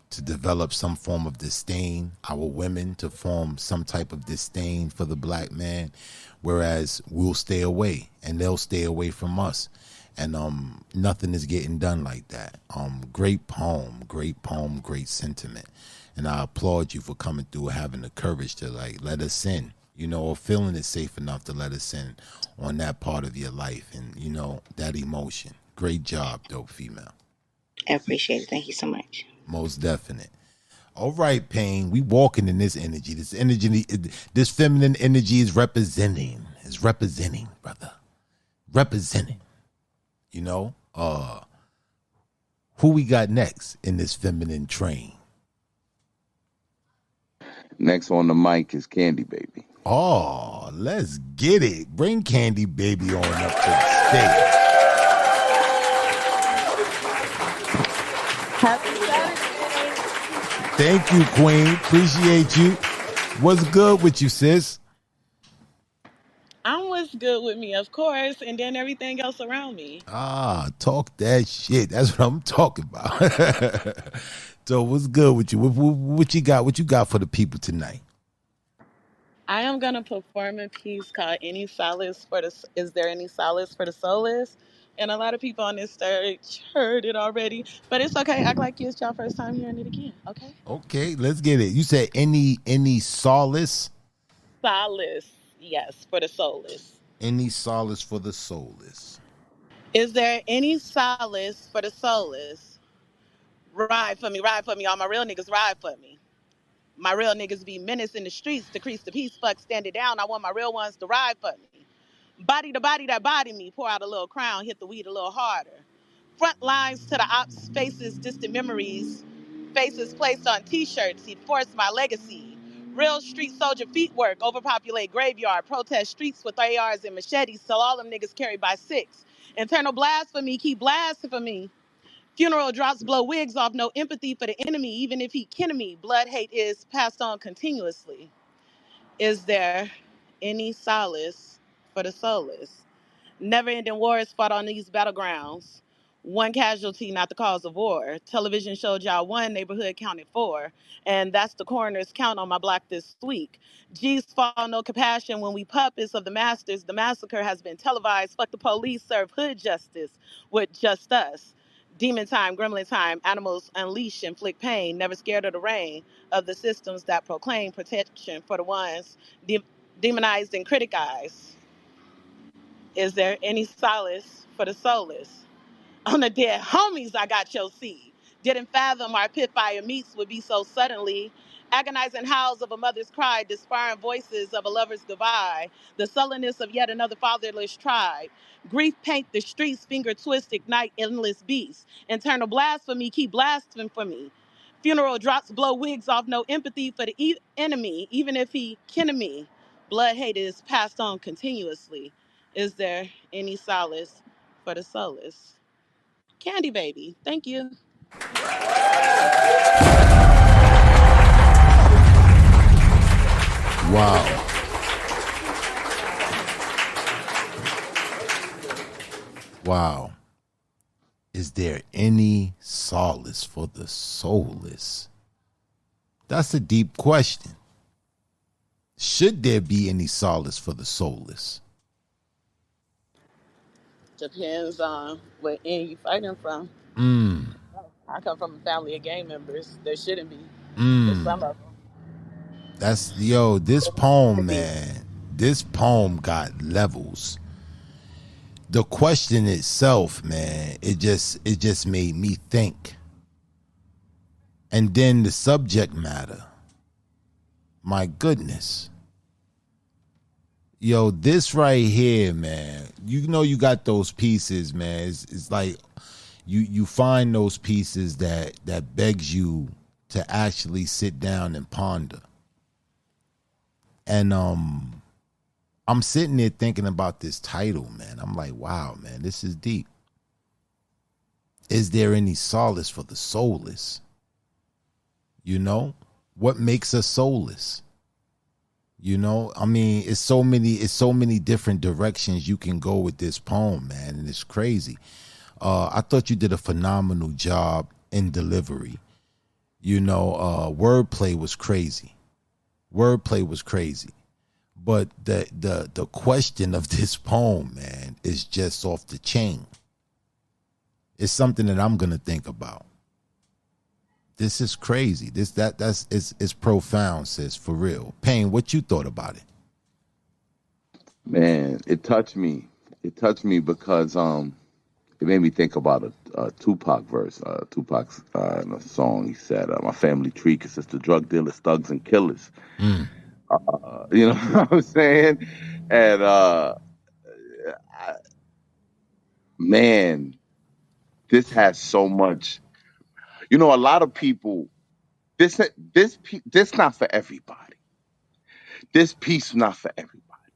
to develop some form of disdain, our women to form some type of disdain for the black man, whereas we'll stay away and they'll stay away from us. And nothing is getting done like that. Great poem, great sentiment. And I applaud you for coming through, having the courage to like let us in, or feeling it safe enough to let us in on that part of your life and that emotion. Great job, dope female. I appreciate it. Thank you so much. Most definite. All right, Payne. We walking in this energy. This feminine energy is representing. Is representing, brother. Representing. Who we got next in this feminine train? Next on the mic is Candy Baby. Oh, let's get it. Bring Candy Baby on up to the stage. Happy Saturday. Thank you, Queen. Appreciate you. What's good with you, sis? I'm what's good with me, of course, and then everything else around me. Talk that shit. That's what I'm talking about. So what's good with you? What you got? What you got for the people tonight? I am gonna perform a piece called "Any Solace for the." Is there any solace for the soulless? And a lot of people on this stage heard it already, but it's okay. Act like it's y'all first time hearing it again. Okay. Okay, let's get it. You said any solace? Solace, yes, for the soulless. Any solace for the soulless. Is there any solace for the soulless? Ride for me. All my real niggas ride for me. My real niggas be menace in the streets, decrease the peace, fuck, stand it down. I want my real ones to ride for me. Body to body that body me, pour out a little crown, hit the weed a little harder. Front lines to the ops, faces, distant memories, faces placed on t-shirts, he forced my legacy. Real street soldier feet work, overpopulate graveyard, protest streets with ARs and machetes, till all them niggas carry by six. Internal blasphemy, keep blasting for me. Funeral drops blow wigs off, no empathy for the enemy, even if he kin me. Blood hate is passed on continuously. Is there any solace for the soulless? Never ending wars fought on these battlegrounds. One casualty, not the cause of war. Television showed y'all one, neighborhood counted four. And that's the coroner's count on my block this week. G's fall, no compassion. When we puppets of the masters, the massacre has been televised. Fuck the police, serve hood justice with just us. Demon time, gremlin time, animals unleash, inflict pain, never scared of the rain, of the systems that proclaim protection for the ones demonized and criticized. Is there any solace for the soulless? On the dead homies, I got your seed. Didn't fathom our pit fire meets would be so suddenly. Agonizing howls of a mother's cry, despairing voices of a lover's goodbye, the sullenness of yet another fatherless tribe. Grief paint the streets, finger twist, ignite endless beasts. Internal blasphemy, keep blaspheming for me. Funeral drops blow wigs off, no empathy for the enemy, even if he kin me. Blood hate is passed on continuously. Is there any solace for the soulless? Candy Baby. Thank you. Wow. Wow. Is there any solace for the soulless? That's a deep question. Should there be any solace for the soulless? Depends on what end you fighting from. I come from a family of gang members. There shouldn't be. For some of them. That's this poem, man. This poem got levels. The question itself, man, it just made me think. And then the subject matter. My goodness. This right here, man. You got those pieces, man. It's like you find those pieces that begs you to actually sit down and ponder. And I'm sitting there thinking about this title, man. I'm like, wow, man, this is deep. Is there any solace for the soulless? What makes us soulless? I mean, it's so many different directions you can go with this poem, man, and it's crazy. I thought you did a phenomenal job in delivery. Wordplay was crazy. But the question of this poem, man, is just off the chain. It's something that I'm gonna think about. This is crazy. It's profound, sis, for real. Payne, what you thought about it? Man, it touched me. It touched me because it made me think about a Tupac verse. Tupac's in a song. He said, "My family tree consists of drug dealers, thugs, and killers." You know what I'm saying? And man, this has so much. A lot of people. This not for everybody. This piece not for everybody.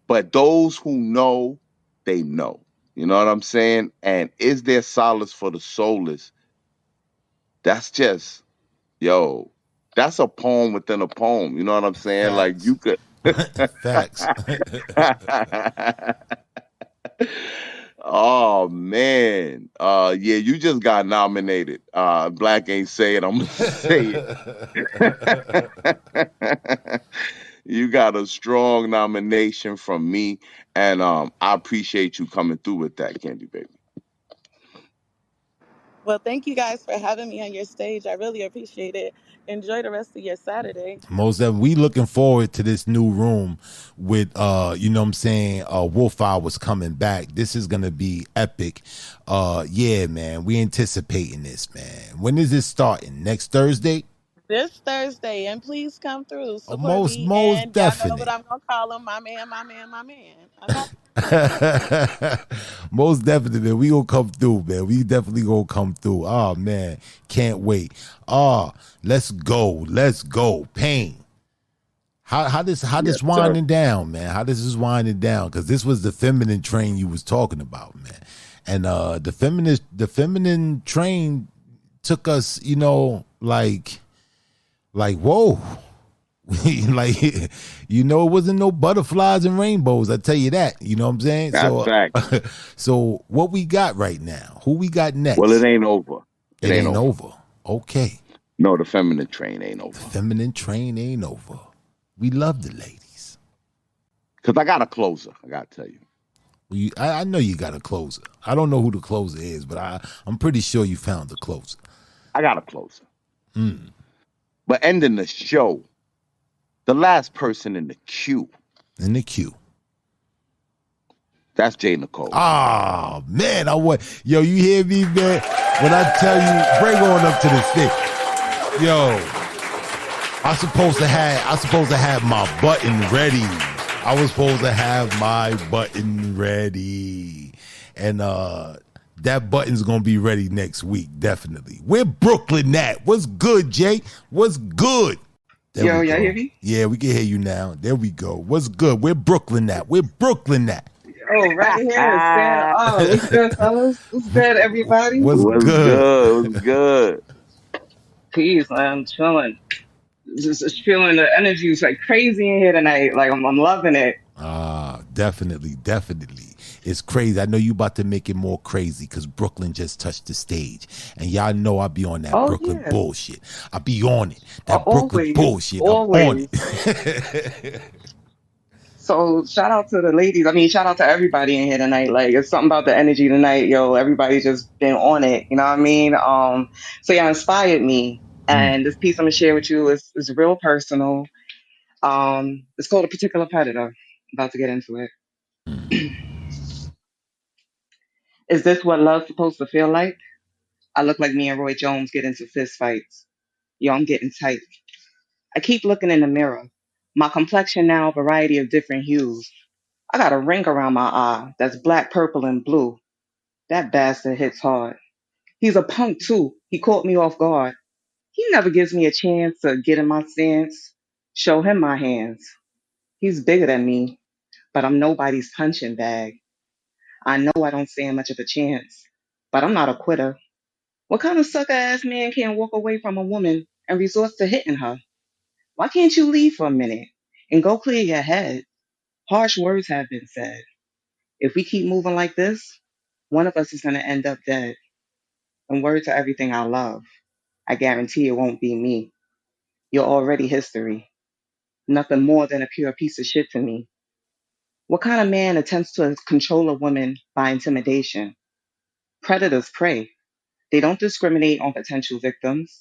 But those who know, they know. You know what I'm saying? And is there solace for the soulless? That's just, that's a poem within a poem. You know what I'm saying? Like Facts. you could. Facts. Oh man. Yeah, you just got nominated. Black ain't say it, I'm gonna say it. You got a strong nomination from me, and I appreciate you coming through with that, Candy Baby. Well, thank you guys for having me on your stage. I really appreciate it. Enjoy the rest of your Saturday. Most of we looking forward to this new room with Wolf Hour coming back. This is gonna be epic. Yeah, man. We anticipating this, man. When is this starting? Next Thursday? This Thursday, and please come through, support Most me, and y'all know what definite. I'm gonna call him, my man, my man, my man. Okay? Most definitely. We gonna come through, man. We definitely gonna come through. Oh man. Can't wait. Let's go. Payne. How this Yes, winding down, man? How this is winding down? Because this was the feminine train you was talking about, man. And the feminine train took us, like whoa. Like, it wasn't no butterflies and rainbows. I tell you that. You know what I'm saying? That's So, facts. so what we got right now? Who we got Well, it next? ain't over. It It ain't ain't over. over. Okay, No, the feminine train ain't the over. feminine train ain't over. We love the ladies. Cause I got a closer. I gotta tell you. I know you got a closer. I don't know who the closer is, but I'm pretty sure you found the closer. I got a closer. Mm. But ending the show, the last person in the queue, In the queue. that's J. Nicole. Ah, man, yo, you hear me, man? When I tell you, bring on up to the stick. Yo, I supposed to have my button ready. I was supposed to have my button ready. And that button's gonna be ready next week, definitely. Where Brooklyn at? What's good, Jay? What's good? There Yo, we y'all hear go. me? Yeah, we can hear you now. There we go. What's good? Where Brooklyn at? Where Brooklyn at? Oh, right here. Stand up. What's good, fellas? What's good, everybody? What's What's good? good? What's good? Peace, man. I'm chilling. Just feeling the energy is like crazy in here tonight. Like I'm loving it. Ah, definitely. It's crazy. I know you about to make it more crazy because Brooklyn just touched the stage. And y'all know I be on that Oh Brooklyn yeah. bullshit. I be on it. That Brooklyn Always, bullshit. I'm on always. it. So shout out to the ladies. I mean, shout out to everybody in here tonight. Like it's something about the energy tonight, yo. Everybody just been on it. You know what I mean? So yeah, inspired me. And this piece I'm gonna share with you is real personal. It's called A Particular Predator. About to get into it. Is this what love's supposed to feel like? I look like me and Roy Jones get into fist fights. Yo, I'm getting tight. I keep looking in the mirror. My complexion now a variety of different hues. I got a ring around my eye that's black, purple, and blue. That bastard hits hard. He's a punk too. He caught me off guard. He never gives me a chance to get in my stance, show him my hands. He's bigger than me, but I'm nobody's punching bag. I know I don't stand much of a chance, but I'm not a quitter. What kind of sucker ass man can't walk away from a woman and resorts to hitting her? Why can't you leave for a minute and go clear your head? Harsh words have been said. If we keep moving like this, one of us is going to end up dead. And word to everything I love, I guarantee it won't be me. You're already history. Nothing more than a pure piece of shit to me. What kind of man attempts to control a woman by intimidation? Predators prey. They don't discriminate on potential victims.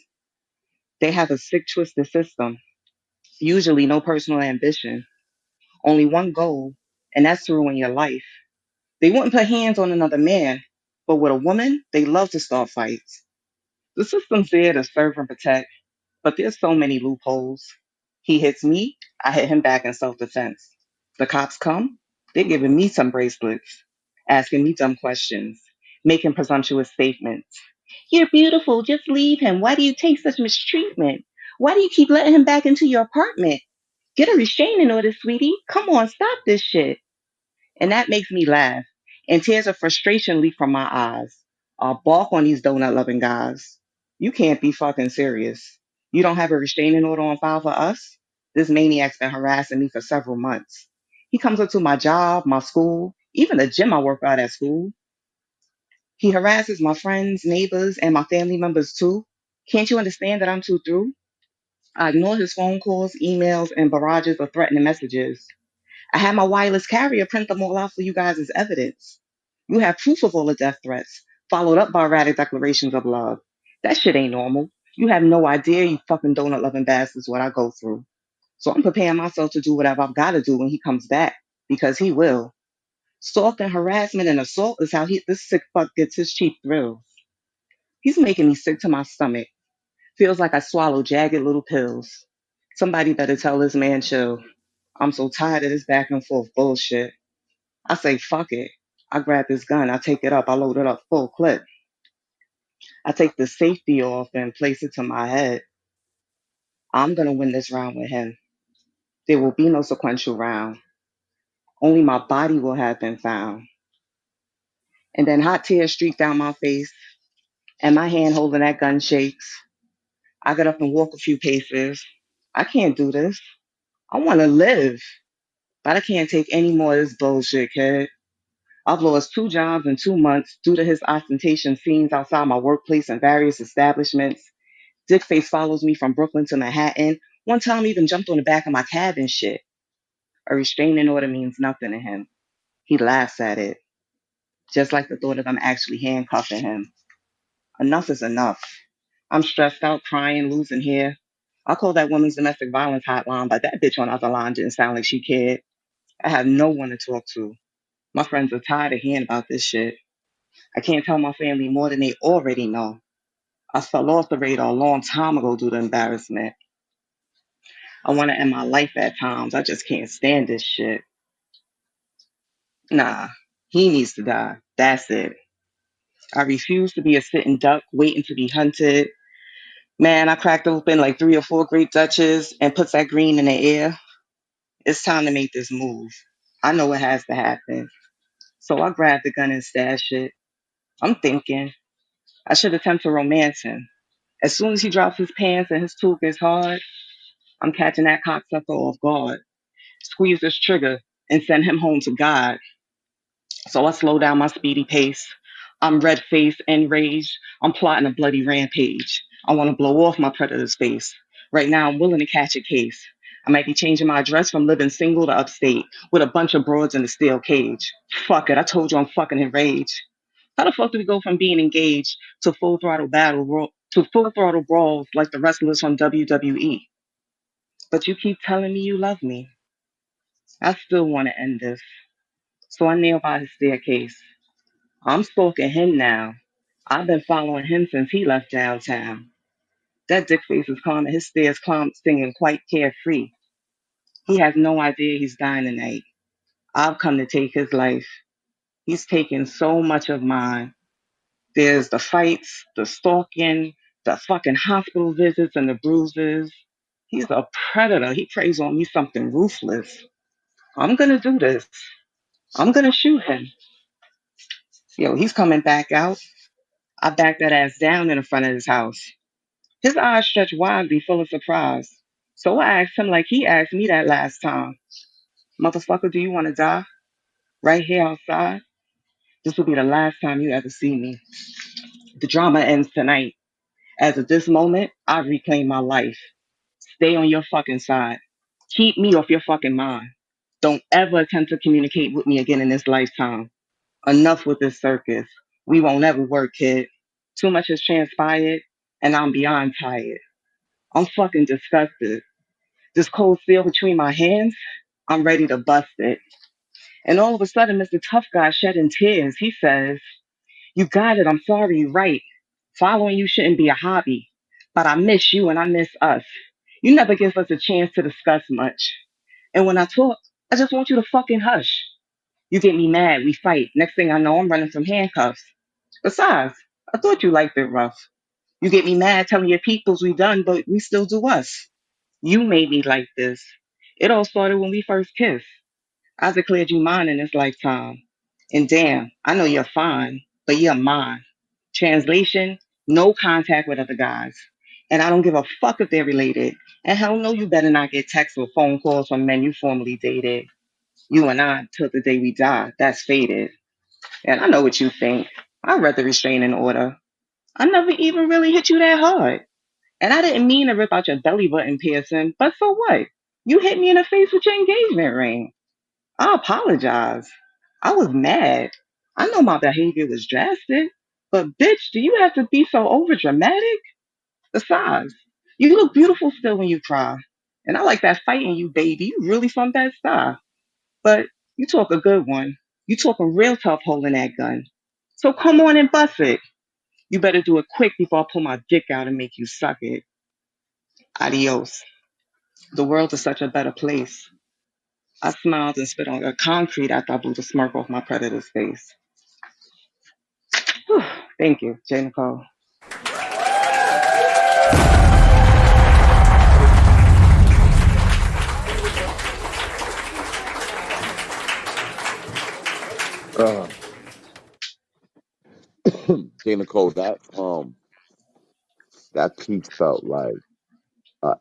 They have a sick, twisted system. Usually no personal ambition. Only one goal, and that's to ruin your life. They wouldn't put hands on another man, but with a woman, they love to start fights. The system's there to serve and protect, but there's so many loopholes. He hits me, I hit him back in self-defense. The cops come, they're giving me some bracelets, asking me dumb questions, making presumptuous statements. You're beautiful, just leave him. Why do you take such mistreatment? Why do you keep letting him back into your apartment? Get a restraining order, sweetie. Come on, stop this shit. And that makes me laugh. And tears of frustration leak from my eyes. I'll balk on these donut loving guys. You can't be fucking serious. You don't have a restraining order on file for us? This maniac's been harassing me for several months. He comes up to my job, my school, even the gym I work out at school. He harasses my friends, neighbors, and my family members too. Can't you understand that I'm too through? I ignore his phone calls, emails, and barrages of threatening messages. I had my wireless carrier print them all out for you guys as evidence. You have proof of all the death threats, followed up by erratic declarations of love. That shit ain't normal. You have no idea, you fucking donut loving bastards, what I go through. So I'm preparing myself to do whatever I've got to do when he comes back, because he will. Stalk and harassment and assault is how this sick fuck gets his cheap thrills. He's making me sick to my stomach. Feels like I swallow jagged little pills. Somebody better tell this man chill. I'm so tired of this back and forth bullshit. I say, fuck it. I grab this gun, I take it up, I load it up full clip. I take the safety off and place it to my head. I'm gonna win this round with him. There will be no sequential round. Only my body will have been found. And then hot tears streak down my face, and my hand holding that gun shakes. I get up and walk a few paces. I can't do this. I want to live, but I can't take any more of this bullshit, kid. I've lost 2 jobs in 2 months due to his ostentation scenes outside my workplace and various establishments. Dickface follows me from Brooklyn to Manhattan. One time he even jumped on the back of my cab and shit. A restraining order means nothing to him. He laughs at it, just like the thought of them actually handcuffing him. Enough is enough. I'm stressed out, crying, losing hair. I called that woman's domestic violence hotline, but that bitch on the other line didn't sound like she cared. I have no one to talk to. My friends are tired of hearing about this shit. I can't tell my family more than they already know. I fell off the radar a long time ago due to embarrassment. I want to end my life at times. I just can't stand this shit. Nah, he needs to die. That's it. I refuse to be a sitting duck waiting to be hunted. Man, I cracked open like 3 or 4 grape Dutches and put that green in the air. It's time to make this move. I know it has to happen. So I grabbed the gun and stashed it. I'm thinking I should attempt to romance him. As soon as he drops his pants and his tool gets hard, I'm catching that cocksucker off guard. Squeeze this trigger and send him home to God. So I slow down my speedy pace. I'm red faced, enraged. I'm plotting a bloody rampage. I want to blow off my predator's face. Right now, I'm willing to catch a case. I might be changing my address from living single to upstate with a bunch of broads in a steel cage. Fuck it, I told you I'm fucking enraged. How the fuck do we go from being engaged to full throttle brawls like the wrestlers from WWE? But you keep telling me you love me. I still want to end this. So I kneel by his staircase. I'm stalking him now. I've been following him since he left downtown. That dickface is climbing his stairs, singing quite carefree. He has no idea he's dying tonight. I've come to take his life. He's taken so much of mine. There's the fights, the stalking, the fucking hospital visits, and the bruises. He's a predator. He preys on me something ruthless. I'm gonna do this. I'm gonna shoot him. Yo, he's coming back out. I backed that ass down in the front of his house. His eyes stretched widely, full of surprise. So I asked him like he asked me that last time. Motherfucker, do you want to die? Right here outside? This will be the last time you ever see me. The drama ends tonight. As of this moment, I reclaim my life. Stay on your fucking side. Keep me off your fucking mind. Don't ever attempt to communicate with me again in this lifetime. Enough with this circus. We won't ever work, kid. Too much has transpired, and I'm beyond tired. I'm fucking disgusted. This cold steel between my hands, I'm ready to bust it. And all of a sudden, Mr. Tough Guy shedding tears. He says, "You got it. I'm sorry. You're right. Following you shouldn't be a hobby. But I miss you and I miss us. You never give us a chance to discuss much. And when I talk, I just want you to fucking hush. You get me mad. We fight. Next thing I know, I'm running from handcuffs. Besides, I thought you liked it rough. You get me mad telling your peoples we done, but we still do us. You made me like this. It all started when we first kissed. I declared you mine in this lifetime. And damn, I know you're fine, but you're mine. Translation, no contact with other guys. And I don't give a fuck if they're related. And hell no, you better not get texts or phone calls from men you formerly dated. You and I, till the day we die, that's fated. And I know what you think. I read the restraining order. I never even really hit you that hard. And I didn't mean to rip out your belly button piercing, but so what? You hit me in the face with your engagement ring. I apologize. I was mad. I know my behavior was drastic, but bitch, do you have to be so over dramatic? Besides, you look beautiful still when you cry. And I like that fight in you, baby. You really from that style. But you talk a good one. You talking real tough holding that gun. So come on and bust it. You better do it quick before I pull my dick out and make you suck it. Adios. The world is such a better place. I smiled and spit on the concrete after I blew the smirk off my predator's face. Whew. Thank you, J. Nicole. Uh, J. Nicole, that piece felt like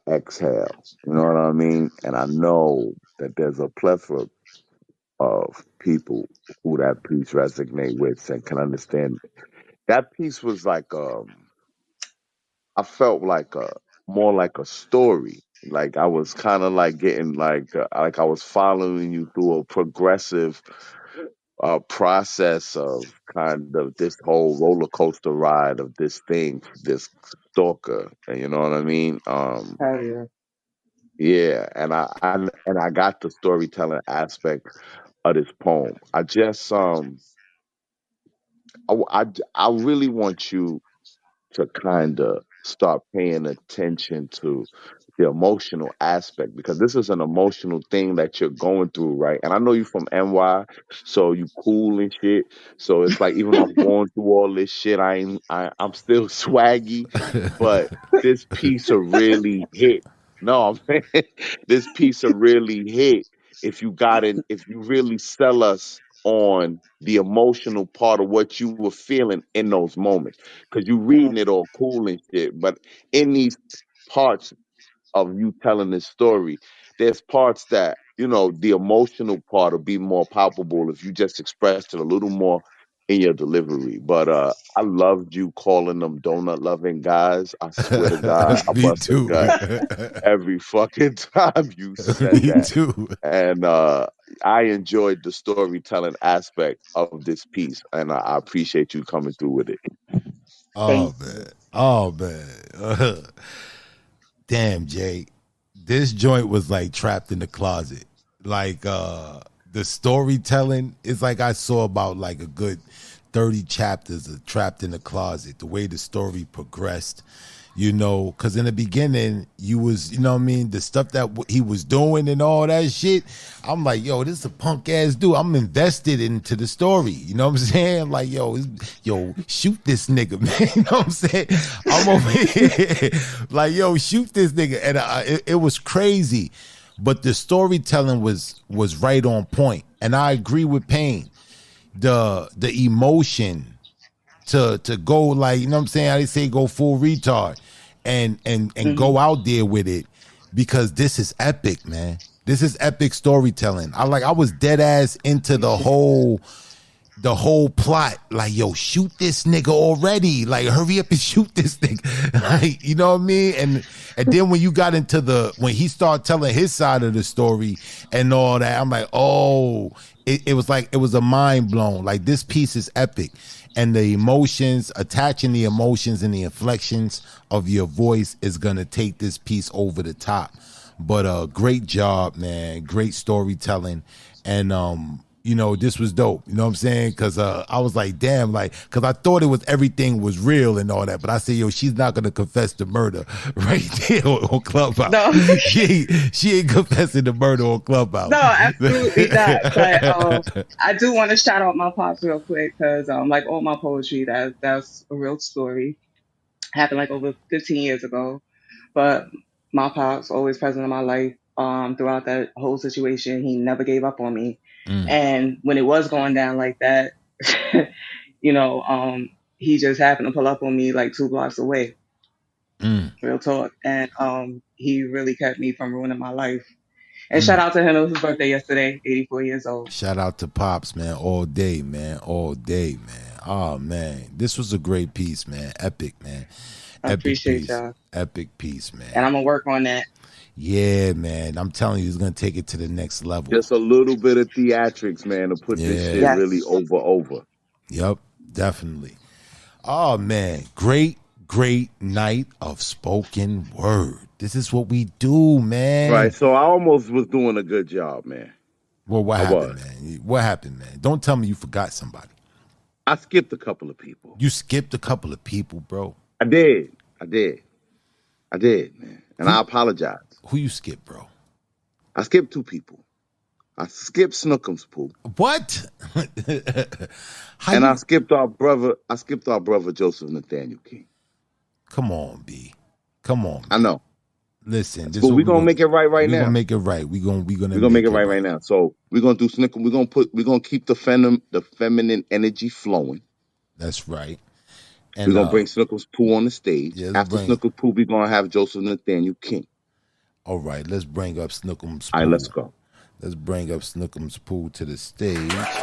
exhale. You know what I mean? And I know that there's a plethora of people who that piece resonate with and can understand. That piece was like I felt like a more like a story. Like I was kind of like getting like I was following you through a progressive process of kind of this whole roller coaster ride of this thing, this stalker. And you know what I mean? Hell yeah. Yeah, and I got the storytelling aspect of this poem. I really want you to kind of start paying attention to the emotional aspect because this is an emotional thing that you're going through, right? And I know you from NY, so you cool and shit. So it's like even though I'm going through all this shit, I'm still swaggy, but this piece of really hit. No, I'm saying this piece of really hit if you really sell us on the emotional part of what you were feeling in those moments because you reading it all cool and shit. But in these parts of you telling this story, there's parts that, the emotional part will be more palpable if you just expressed it a little more in your delivery. But I loved you calling them donut loving guys. I swear to God, I Me bust a too. gut every fucking time you said Me that. too. And I enjoyed the storytelling aspect of this piece, and I appreciate you coming through with it. Thank Oh man. you. Oh man. Damn, Jay. This joint was like trapped in the closet. Like the storytelling is like I saw about like a good 30 chapters of Trapped in the Closet, the way the story progressed, because in the beginning, you was, you know what I mean, the stuff that he was doing and all that shit, I'm like, yo, this is a punk ass dude. I'm invested into the story, you know what I'm saying? Like, yo, shoot this nigga, man, you know what I'm saying? I'm over here, like, yo, shoot this nigga. And it was crazy, but the storytelling was right on point. And I agree with Payne. The emotion to go, like, you know what I'm saying, how they say go full retard and Hmm. go out there with it, because this is epic, man. This is epic storytelling. I was dead ass into Appreciate the whole plot. Like, yo, shoot this nigga already. Like, hurry up and shoot this nigga. Like, you know what I mean? And then when you got into when he started telling his side of the story and all that, I'm like, oh, it was like, it was a mind blown. Like, this piece is epic. And the emotions, attaching the emotions and the inflections of your voice is gonna take this piece over the top. But great job, man. Great storytelling. And this was dope. You know what I'm saying? Because I was like, damn, like, because I thought everything was real and all that. But I said, yo, she's not gonna confess the murder right there on Clubhouse. no, She ain't confessing the murder on Clubhouse. no, absolutely not. But I do want to shout out my pops real quick because like all my poetry, that's a real story. Happened like over 15 years ago. But my pops always present in my life. Throughout that whole situation, he never gave up on me. Mm, And when it was going down like that, you know, he just happened to pull up on me like 2 blocks away. mm, Real talk. And he really kept me from ruining my life. And shout mm. out to him. It was his birthday yesterday, 84 years old. Shout out to Pops, man. All day, man. All day, man. Oh, man. This was a great piece, man. Epic, man. I Epic appreciate piece. y'all. Epic piece, And man. I'm gonna work on that. Yeah, man. I'm telling you, it's going to take it to the next level. Just a little bit of theatrics, man, to put this shit Yeah. really Yes. over. Yep. Definitely. Oh, man. Great, great night of spoken word. This is what we do, Right. man. So I almost was doing a good job, man. Well, what I happened, was. man? What happened, man? Don't tell me you forgot somebody. I skipped a couple of people. You skipped a couple of people, bro. I did. I did, man. And I Who apologize. who you skipped, bro? I skipped 2 people. I skipped Snookums Pooh. What? How And I you? skipped our brother Joseph Nathaniel King. Come on, B. Come on, I B. know. Listen, this But is what we're gonna make it right we gonna now. make it right. We gonna We're gonna make make it it right right. now. So we're gonna do Snookums. We're gonna keep the feminine energy flowing. That's right. We're And gonna bring Snuggles Pooh on the stage. yeah, let's After bring. Snuggles Pooh, we're gonna have Joseph Nathaniel King. All right, let's bring up Snookums All right, let's Pooh. go. Let's bring up Snookums Pooh to the stage.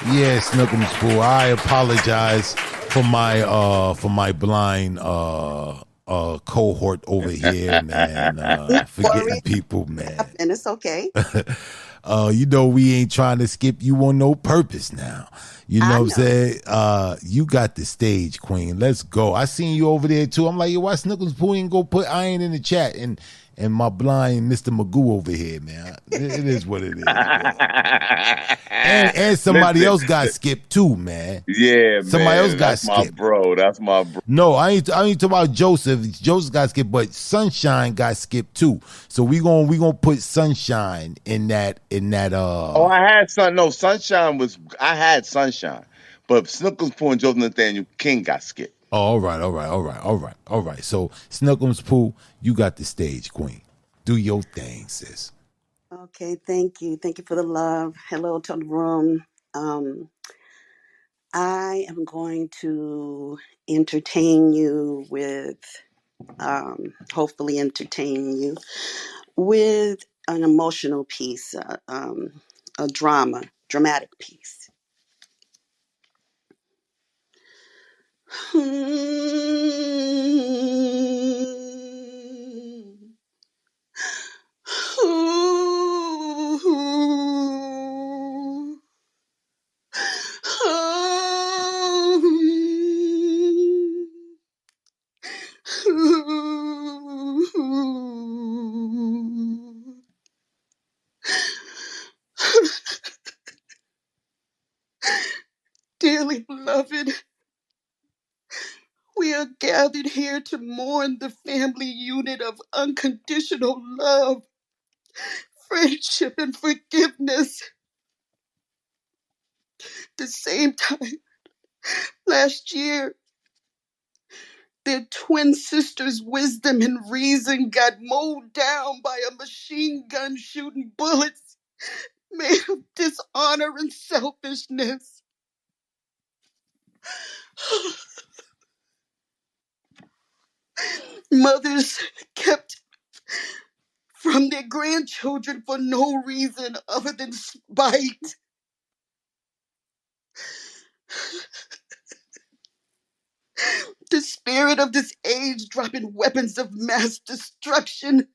Yeah, Snookums Pooh. I apologize for my blind cohort over here, man. No Forgetting worries, people, man. and it's okay. You know we ain't trying to skip you on no purpose now. You know I what I'm know. saying? You got the stage, Queen. Let's go. I seen you over there too. I'm like, yo, why Snookums Pooh ain't go put iron in the chat and my blind Mr. Magoo over here, man. It is what it is, man. And somebody Listen, else got skipped too, man. yeah, Somebody else man, got that's my skipped. bro. That's my bro. No, I ain't talking about Joseph. Joseph got skipped, but Sunshine got skipped too. So we gonna put Sunshine in that Oh, I had sun. No, Sunshine was. I had Sunshine, but Snuggles Pooh and Joseph Nathaniel King got skipped. Oh, all right. So Snuggums Pooh, you got the stage, Queen. Do your thing, sis. Okay, thank you. Thank you for the love. Hello to the room. Um, I am going to entertain you with, hopefully, entertain you with an emotional piece, a dramatic piece. Dearly beloved, we are gathered here to mourn the family unit of unconditional love, friendship, and forgiveness. At the same time, last year, their twin sister's wisdom and reason got mowed down by a machine gun shooting bullets made of dishonor and selfishness. Mothers kept from their grandchildren for no reason other than spite. The spirit of this age dropping weapons of mass destruction,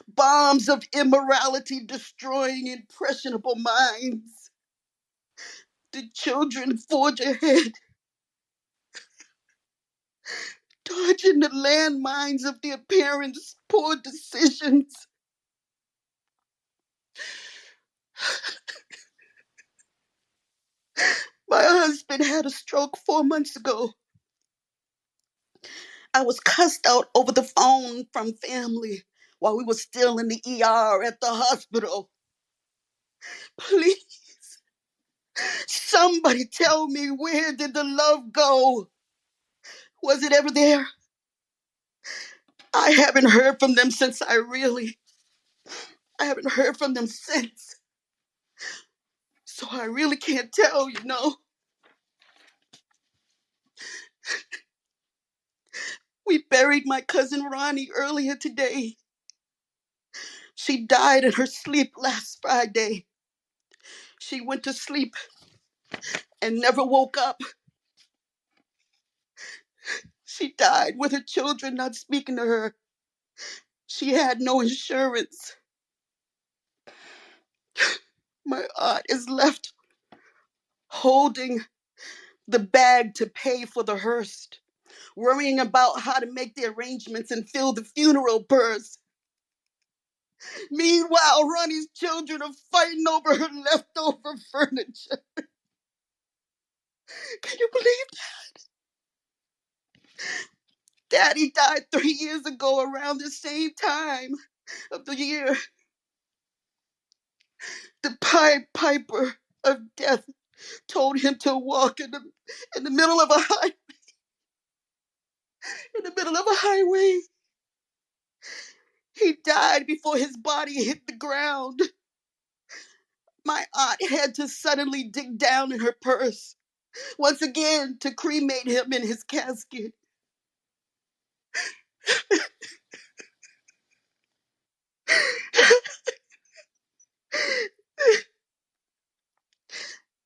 bombs of immorality destroying impressionable minds. The children forge ahead, dodging the landmines of their parents' poor decisions. My husband had a stroke 4 months ago. I was cussed out over the phone from family while we were still in the ER at the hospital. Please, somebody tell me, where did the love go? Was it ever there? I haven't heard from them since I haven't heard from them since. So I really can't tell. We buried my cousin Ronnie earlier today. She died in her sleep last Friday. She went to sleep and never woke up. She died with her children not speaking to her. She had no insurance. My aunt is left holding the bag to pay for the hearse, worrying about how to make the arrangements and fill the funeral purse. Meanwhile, Ronnie's children are fighting over her leftover furniture. Can you believe Daddy died 3 years ago around the same time of the year? The Pied Piper of death told him to walk in the middle of a highway. He died before his body hit the ground. My aunt had to suddenly dig down in her purse once again to cremate him in his casket.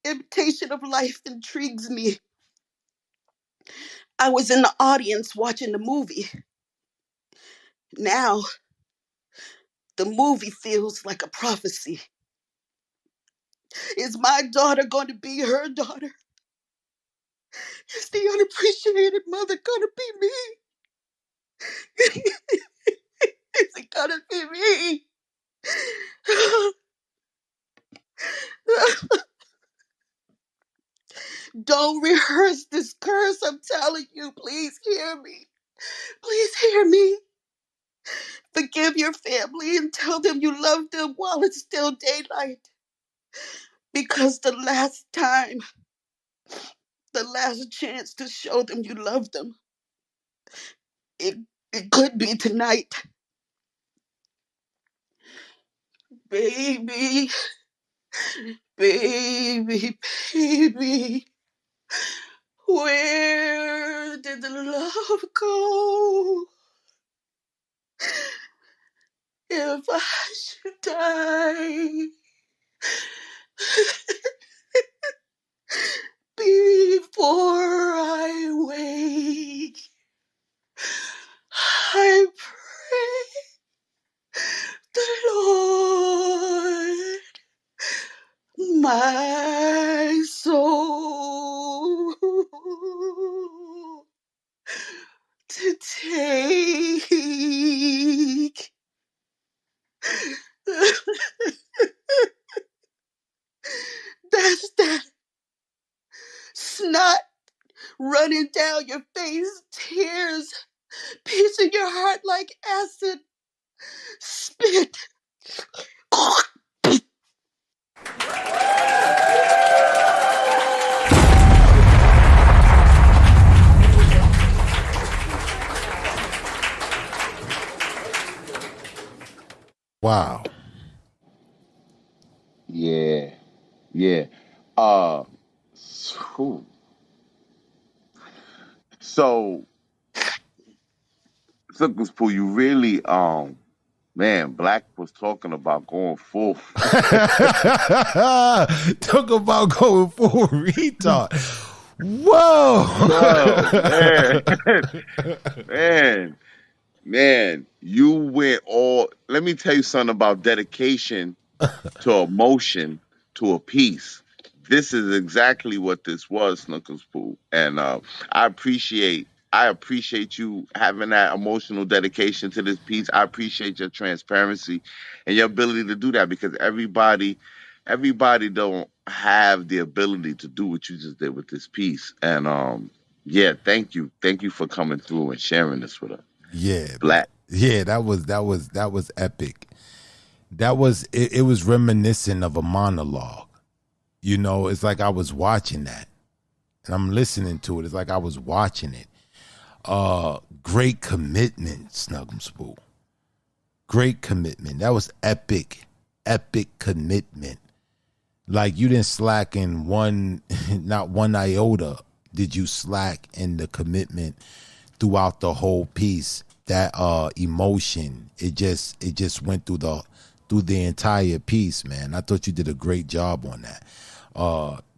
Imitation of life intrigues me. I was in the audience watching the movie. Now, the movie feels like a prophecy. Is my daughter going to be her daughter? Is the unappreciated mother going to be me? Is it going to be me? Don't rehearse this curse, I'm telling you. Please hear me. Please hear me. Forgive your family and tell them you love them while it's still daylight. Because the last time, the last chance to show them you love them, it, it could be tonight. Baby, baby, baby. Where did the love go? If I should die before I wake, I pray the Lord my soul to take. That's that snot running down your face, tears piercing your heart like acid, spit. Wow. Yeah, yeah. Uh, so, so Circles Pool, you really, man, Black was talking about going full. Talk about going full retard. Whoa. Yo, man, man, man, you went all. Let me tell you something about dedication to emotion to a piece. This is exactly what this was, Snuggles Pooh. And I appreciate you having that emotional dedication to this piece. I appreciate your transparency and your ability to do that because everybody don't have the ability to do what you just did with this piece. And yeah, thank you. Thank you for coming through and sharing this with us. Yeah, man. Black. Yeah, that was epic. It was reminiscent of a monologue. You know, it's like I was watching that. And I'm listening to it. It's like I was watching it. Great commitment, Snugglespool. Great commitment. That was epic. Epic commitment. Like you didn't slack in one, not one iota did you slack in the commitment throughout the whole piece. That emotion, it just went through the entire piece, man. I thought you did a great job on that.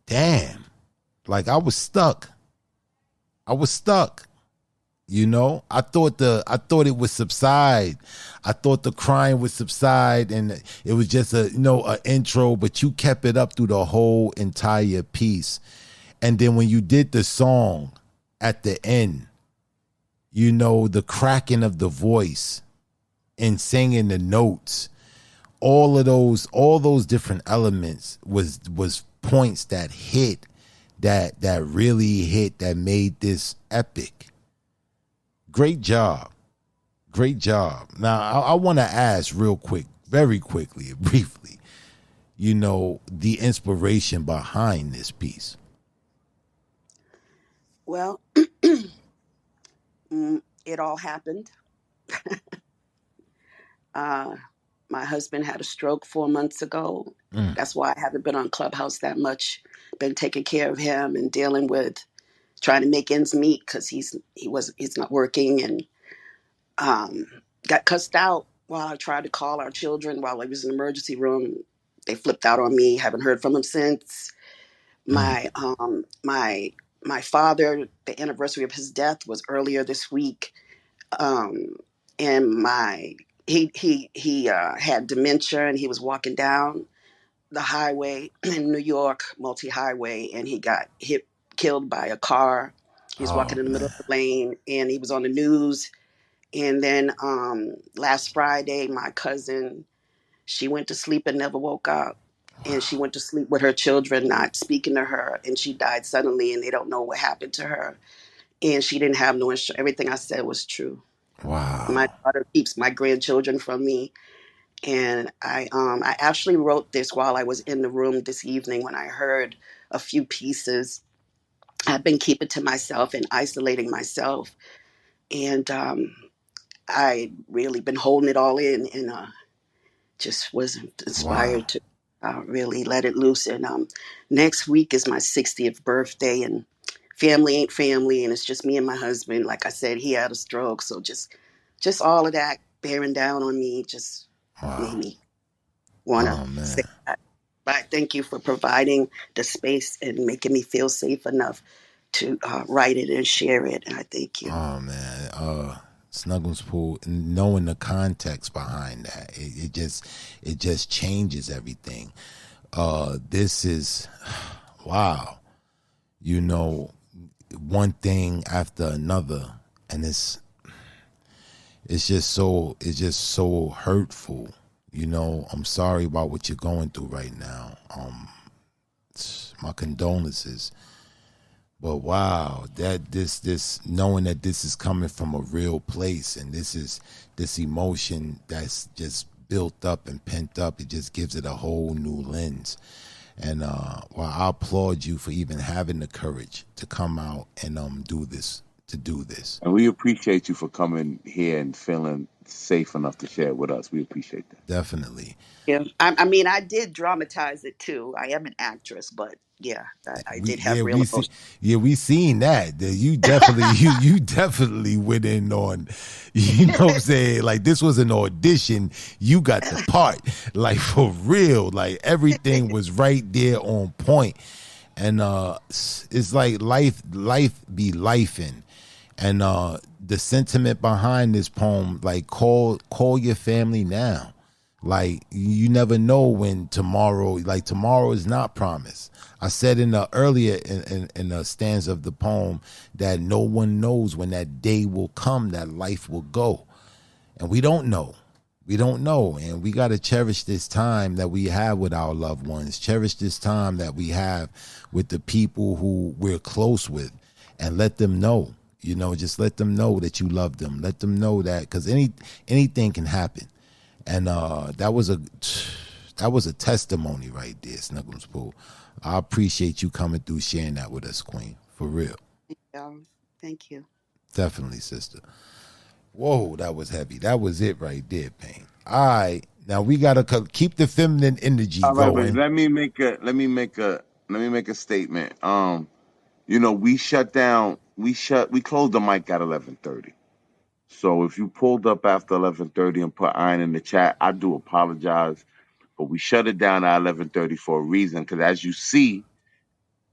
Damn. Like I was stuck. I was stuck. You know, I thought it would subside. I thought the crying would subside, and it was just a intro. But you kept it up through the whole entire piece, and then when you did the song at the end, the cracking of the voice and singing the notes, all those different elements was points that hit, that really hit, that made this epic. Great job. Great job. Now, I want to ask real quick, very quickly, briefly, the inspiration behind this piece. Well, it all happened. Uh, my husband had a stroke 4 months ago, That's why I haven't been on Clubhouse that much. Been taking care of him and dealing with trying to make ends meet because he's not working, and um, got cussed out while I tried to call our children while I was in the emergency room. They flipped out on me. Haven't heard from him since. My father, the anniversary of his death was earlier this week, and my he had dementia, and he was walking down the highway in New York, multi highway, and he got killed by a car. He was Oh walking in the middle man. of the lane, and he was on the news. And then last Friday, my cousin, she went to sleep and never woke up. And she went to sleep with her children, not speaking to her, and she died suddenly, and they don't know what happened to her. And she didn't have no insurance. Everything I said was true. My Wow. daughter keeps my grandchildren from me, and I actually wrote this while I was in the room this evening when I heard a few pieces. I've been keeping to myself and isolating myself, and I really been holding it all in, and just wasn't Wow. inspired to really let it loose. And next week is my 60th birthday, and family ain't family, and it's just me and my husband. Like I said, he had a stroke, so just all of that bearing down on me just made Wow. me want to Oh say man. that. But I thank you for providing the space and making me feel safe enough to write it and share it. And I thank you. Oh man. Snuggles Pool, knowing the context behind that, it just changes everything. This is wow. You know, one thing after another, and it's just so hurtful. You know, I'm sorry about what you're going through right now. My condolences. But wow, that this knowing that this is coming from a real place, and this emotion that's just built up and pent up, it just gives it a whole new lens. And well, I applaud you for even having the courage to come out and do this. And we appreciate you for coming here and feeling safe enough to share it with us. We appreciate that. Definitely. Yeah, I mean, I did dramatize it too. I am an actress, but yeah, I We did have yeah real we see emotion. yeah we seen that you definitely you definitely went in on, you know what I'm saying, like this was an audition, you got the part, like for real, like everything was right there on point. And it's like life be lifing. And the sentiment behind this poem, like call your family now. Like you never know when tomorrow, like tomorrow is not promised. I said in the earlier in the stanza of the poem that no one knows when that day will come that life will go, and we don't know. We don't know, and we got to cherish this time that we have with our loved ones. Cherish this time that we have with the people who we're close with, and let them know. You know, just let them know that you love them. Let them know that, because anything can happen. And that was a testimony right there, Snuggles Pool. I appreciate you coming through, sharing that with us, Queen. For real. Thank you. Definitely, sister. Whoa, that was heavy. That was it right there, Pain. All right. Now we gotta keep the feminine energy All right, but going. let me make a statement. You know, we closed the mic at 11:30. So if you pulled up after 11:30 and put iron in the chat, I do apologize. But we shut it down at 11:30 for a reason. Because as you see,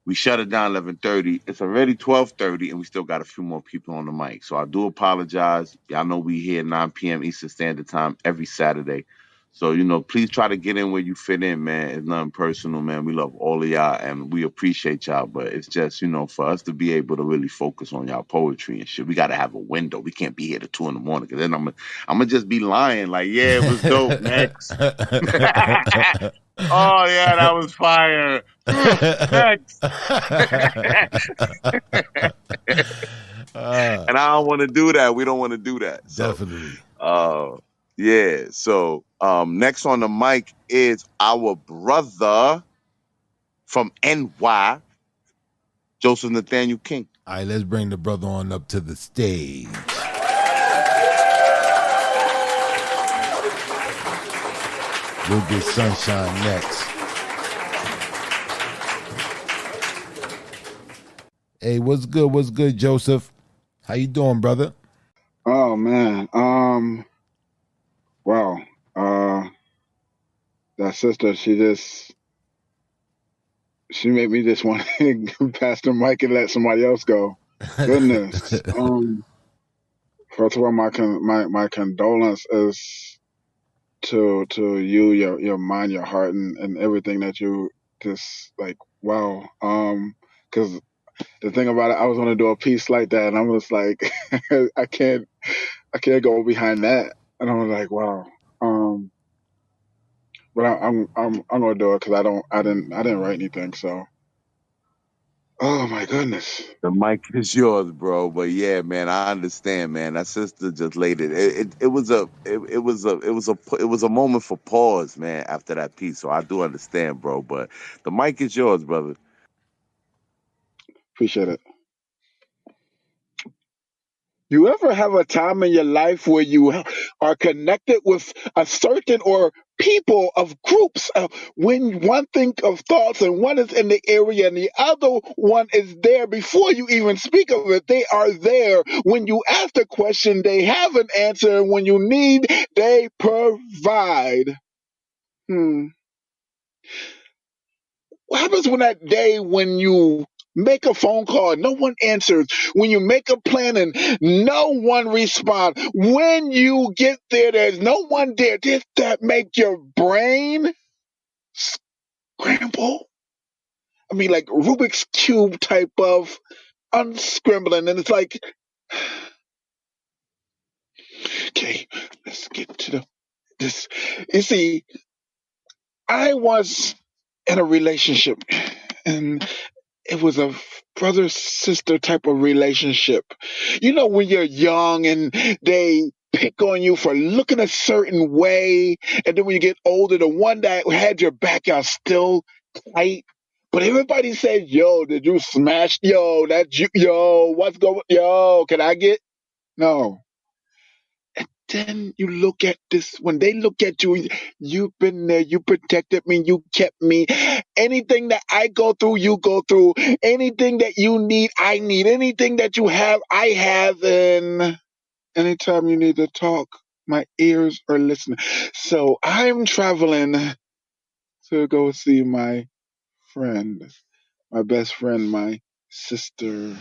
we shut it down 11:30. It's already 12:30, and we still got a few more people on the mic. So I do apologize. Y'all know we here 9 p.m. Eastern Standard Time every Saturday. So, you know, please try to get in where you fit in, man. It's nothing personal, man. We love all of y'all, and we appreciate y'all. But it's just, you know, for us to be able to really focus on y'all poetry and shit, we got to have a window. We can't be here till 2 in the morning, because then I'm gonna just be lying. Like, yeah, it was dope. Next. Oh, yeah, that was fire. Next. And I don't want to do that. We don't want to do that. So, Definitely. uh, yeah. So, next on the mic is our brother from NY, Joseph Nathaniel King. All right, let's bring the brother on up to the stage. We'll get Sunshine next. Hey, what's good? What's good, Joseph? How you doing, brother? Oh man. Wow. Uh that sister, she made me just want to pass the mic and let somebody else go. Goodness. First of all, my condolences to you, your mind, your heart, and everything that you just like. Wow. Because the thing about it, I was gonna do a piece like that, and I was like, I can't go behind that, and I was like, wow. Um, but I'm gonna do it because I didn't write anything. So, oh my goodness. The mic is yours, bro. But yeah, man, I understand, man. That sister just laid it. It was a moment for pause, man. After that piece, so I do understand, bro. But the mic is yours, brother. Appreciate it. You ever have a time in your life where you are connected with a certain or people of groups when one think of thoughts and one is in the area and the other one is there before you even speak of it? They are there when you ask a question, they have an answer, and when you need, they provide. Hmm. What happens when that day when you make a phone call and no one answers, when you make a plan and no one responds, when you get there, there's no one there? Does that make your brain scramble? I mean, like Rubik's Cube type of unscrambling. And it's like, okay, let's get to this. You see, I was in a relationship and it was a brother sister type of relationship. You know, when you're young and they pick on you for looking a certain way, and then when you get older, the one that had your back out still tight. But everybody says, "Yo, did you smash? Yo, that you? Yo, what's going? Yo, can I get?" No. Then you look at this, when they look at you, you've been there, you protected me, you kept me. Anything that I go through, you go through. Anything that you need, I need. Anything that you have, I have. And anytime you need to talk, my ears are listening. So I'm traveling to go see my friend, my best friend, my sister.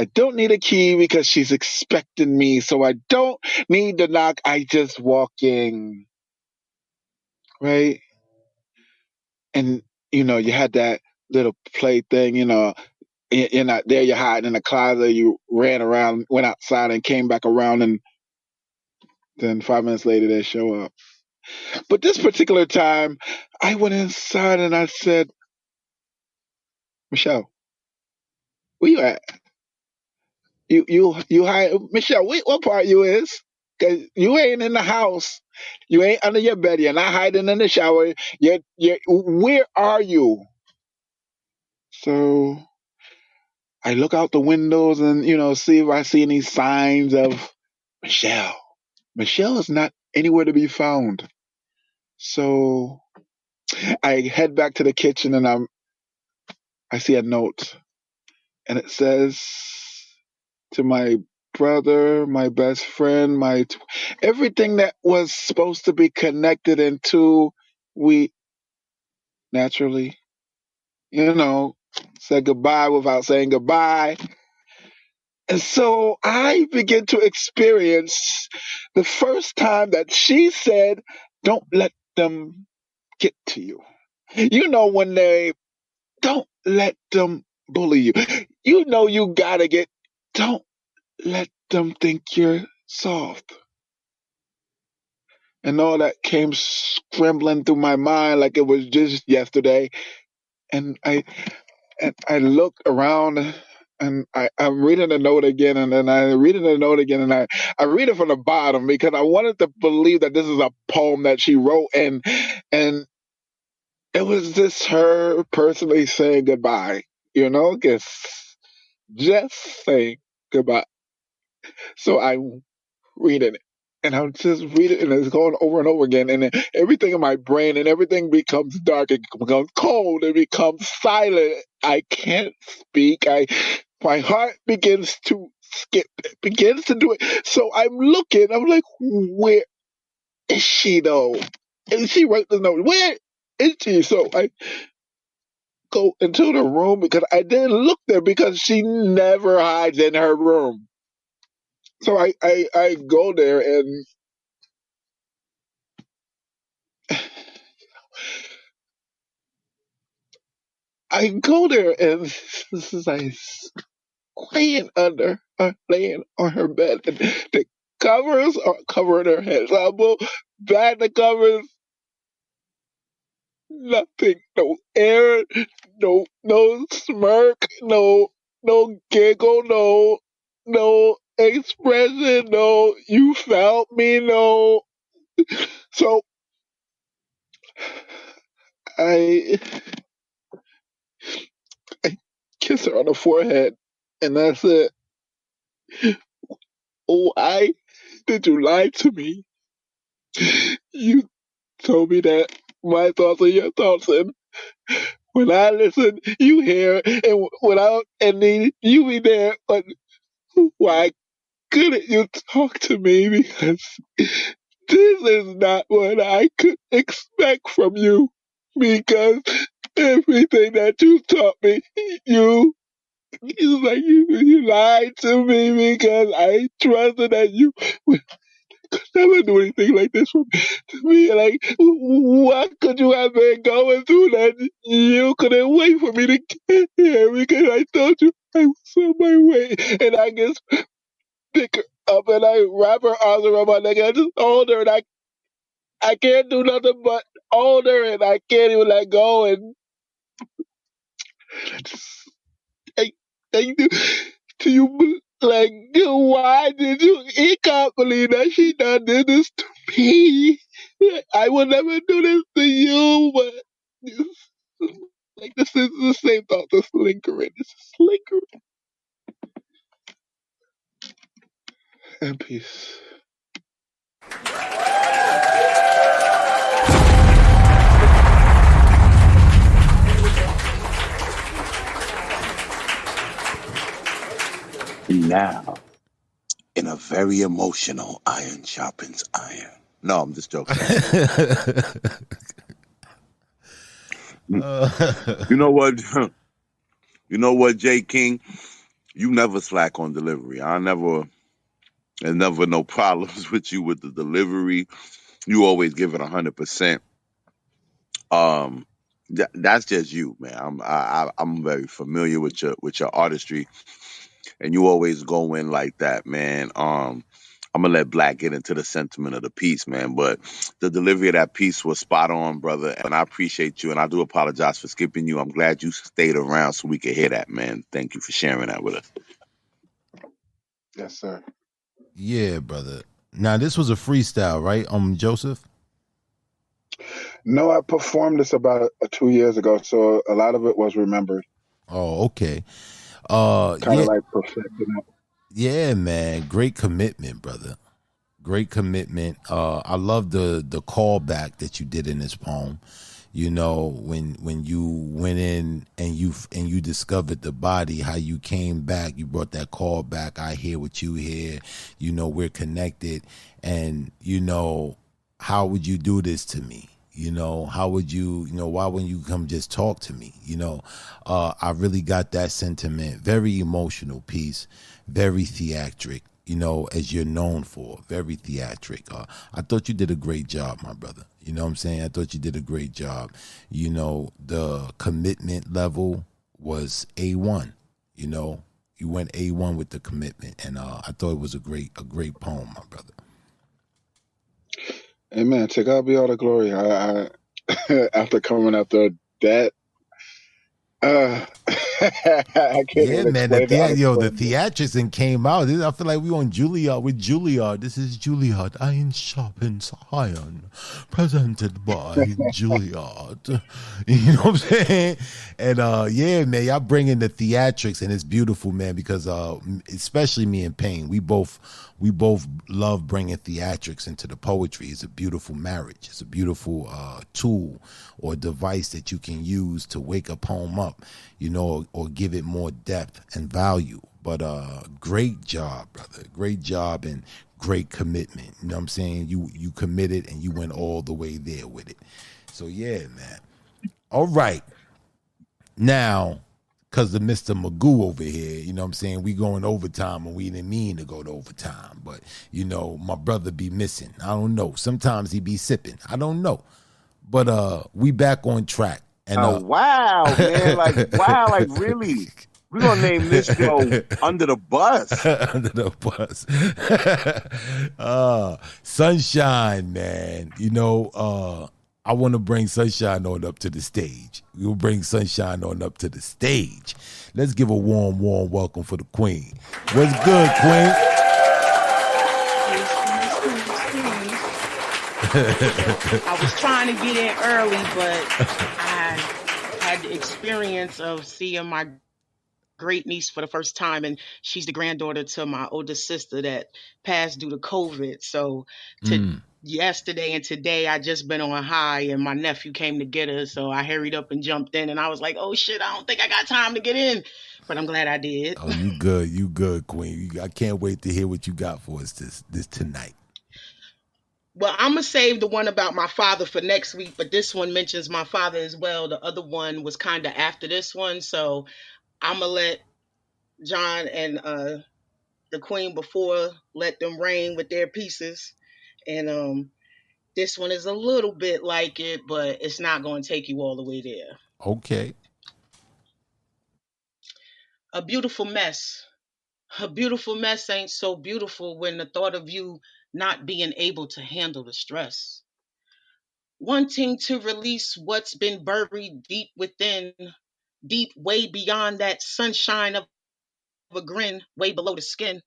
I don't need a key because she's expecting me, so I don't need to knock. I just walk in, right? And you had that little play thing. You're not there. You're hiding in the closet. You ran around, went outside, and came back around, and then 5 minutes later they show up. But this particular time, I went inside and I said, "Michelle, where you at? You hide, Michelle. What part you is? Cause you ain't in the house. You ain't under your bed. You're not hiding in the shower. Where are you?" So I look out the windows and see if I see any signs of Michelle. Michelle is not anywhere to be found. So I head back to the kitchen and I see a note and it says, to my brother, my best friend, everything that was supposed to be connected into, we naturally, said goodbye without saying goodbye. And so I begin to experience the first time that she said, "Don't let them get to you." When they don't let them bully you. You gotta don't let them think you're soft. And all that came scrambling through my mind like it was just yesterday. And I look around and I'm reading the note again and then I read the note again and I read it from the bottom because I wanted to believe that this is a poem that she wrote and it was just her personally saying goodbye, just saying goodbye. So I'm reading it. and I'll just read it, and it's going over and over again, and then everything in my brain and everything becomes dark. It becomes cold. It becomes silent. I can't speak. My heart begins to skip. It begins to do it. So I'm looking. I'm like, where is she though? And she wrote the note. Where is she? So I go into the room because I didn't look there because she never hides in her room. So I go there and this is like laying on her bed, and the covers are covering her head. So I move back the covers, nothing, no air, no smirk, no giggle, no expression, no you felt me, no. So I I kiss her on the forehead, and I said, "Why did you lie to me? You told me that my thoughts are your thoughts, and when I listen, you hear, and and then you be there. But why couldn't you talk to me? Because this is not what I could expect from you. Because everything that you taught me, you." It's like you lied to me because I trusted that you would never do anything like this for me. Like, what could you have been going through that you couldn't wait for me to get here? Because I told you I was on my way. And I just pick her up and I wrap her arms around my neck and I just hold her, and I can't do nothing but hold her, and I can't even let go. And I just, I, I do. Do you like? Why did you? He can't believe that she done did this to me. I would never do this to you, but like this is the same thought that's lingering. It's just lingering. And peace. Now, in a very emotional iron sharpens iron. No, I'm just joking. You know what? You know what, J. King? You never slack on delivery. There's never no problems with you with the delivery. You always give it 100%. Um, that's just you, man. I'm very familiar with your artistry, and you always go in like that, man. I'm gonna let Black get into the sentiment of the piece, man. But the delivery of that piece was spot on, brother, and I appreciate you. And I do apologize for skipping you. I'm glad you stayed around so we could hear that, man. Thank you for sharing that with us. Yes, sir. Yeah, brother. Now this was a freestyle, right? Joseph. No, I performed this about 2 years ago, so a lot of it was remembered. Oh, okay. Kind of Yeah, like perfecting it. yeah, man. Great commitment, brother. Great commitment. I love the callback that you did in this poem. You know, when you went in and you discovered the body, how you came back, you brought that call back. I hear what you hear. You know, we're connected, and you know, how would you do this to me? You know, how would you know, why wouldn't you come just talk to me? You know, I really got that sentiment. Very emotional piece, very theatric, you know, as you're known for, very theatric. I thought you did a great job, my brother. You know what I'm saying? I thought you did a great job. You know, the commitment level was A1. You know, you went A1 with the commitment, and I thought it was a great poem, my brother. Amen. To God be all the glory. I after coming after that, I can't Yeah, even man. explain it The unexplainable. theatrics and came out. I feel like we on Juilliard with Juilliard. This is Juilliard. Iron sharpens iron. Presented by Juilliard. You know what I'm saying? And yeah, man, y'all bring in the theatrics, and it's beautiful, man. Because especially me and Payne, we both we both love bringing theatrics into the poetry. It's a beautiful marriage. It's a beautiful tool or device that you can use to wake a poem up, you know, or give it more depth and value. But great job, brother. Great job and great commitment. You know what I'm saying? You committed and you went all the way there with it. So yeah, man. All right. Now, because of Mr. Magoo over here, you know what I'm saying, we going overtime and we didn't mean to go to overtime. But, you know, my brother be missing. I don't know. Sometimes he be sipping. I don't know. But we back on track. And Oh wow, man! Like wow, like really. We're gonna name this show Under the Bus. under the bus. Sunshine, man. You know, I want to bring Sunshine on up to the stage. We'll bring Sunshine on up to the stage. Let's give a warm, warm welcome for the Queen. What's good, Queen? I was trying to get in early, but I had the experience of seeing my great niece for the first time, and she's the granddaughter to my oldest sister that passed due to COVID. So to yesterday and today, I just been on high, and my nephew came to get her, so I hurried up and jumped in, and I was like, "Oh shit, I don't think I got time to get in," but I'm glad I did. Oh, you good, Queen. I can't wait to hear what you got for us this tonight. Well, I'm gonna save the one about my father for next week, but this one mentions my father as well. The other one was kind of after this one, so I'm gonna let John and the Queen before let them reign with their pieces, and this one is a little bit like it, but it's not gonna take you all the way there. Okay. A beautiful mess. A beautiful mess ain't so beautiful when the thought of you not being able to handle the stress. Wanting to release what's been buried deep within, deep way beyond that sunshine of a grin, way below the skin.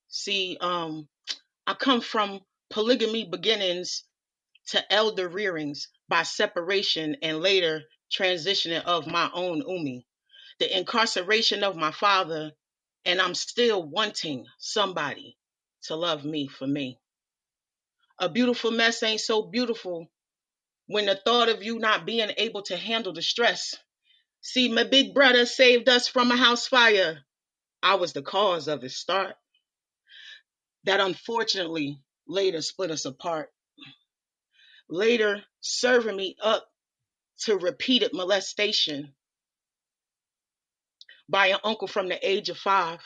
See, I come from polygamy beginnings to elder rearings by separation and later transitioning of my own umi, the incarceration of my father, and I'm still wanting somebody to love me for me. A beautiful mess ain't so beautiful when the thought of you not being able to handle the stress. See, my big brother saved us from a house fire. I was the cause of its start. That unfortunately later split us apart. Later serving me up to repeated molestation by an uncle from the age of 5.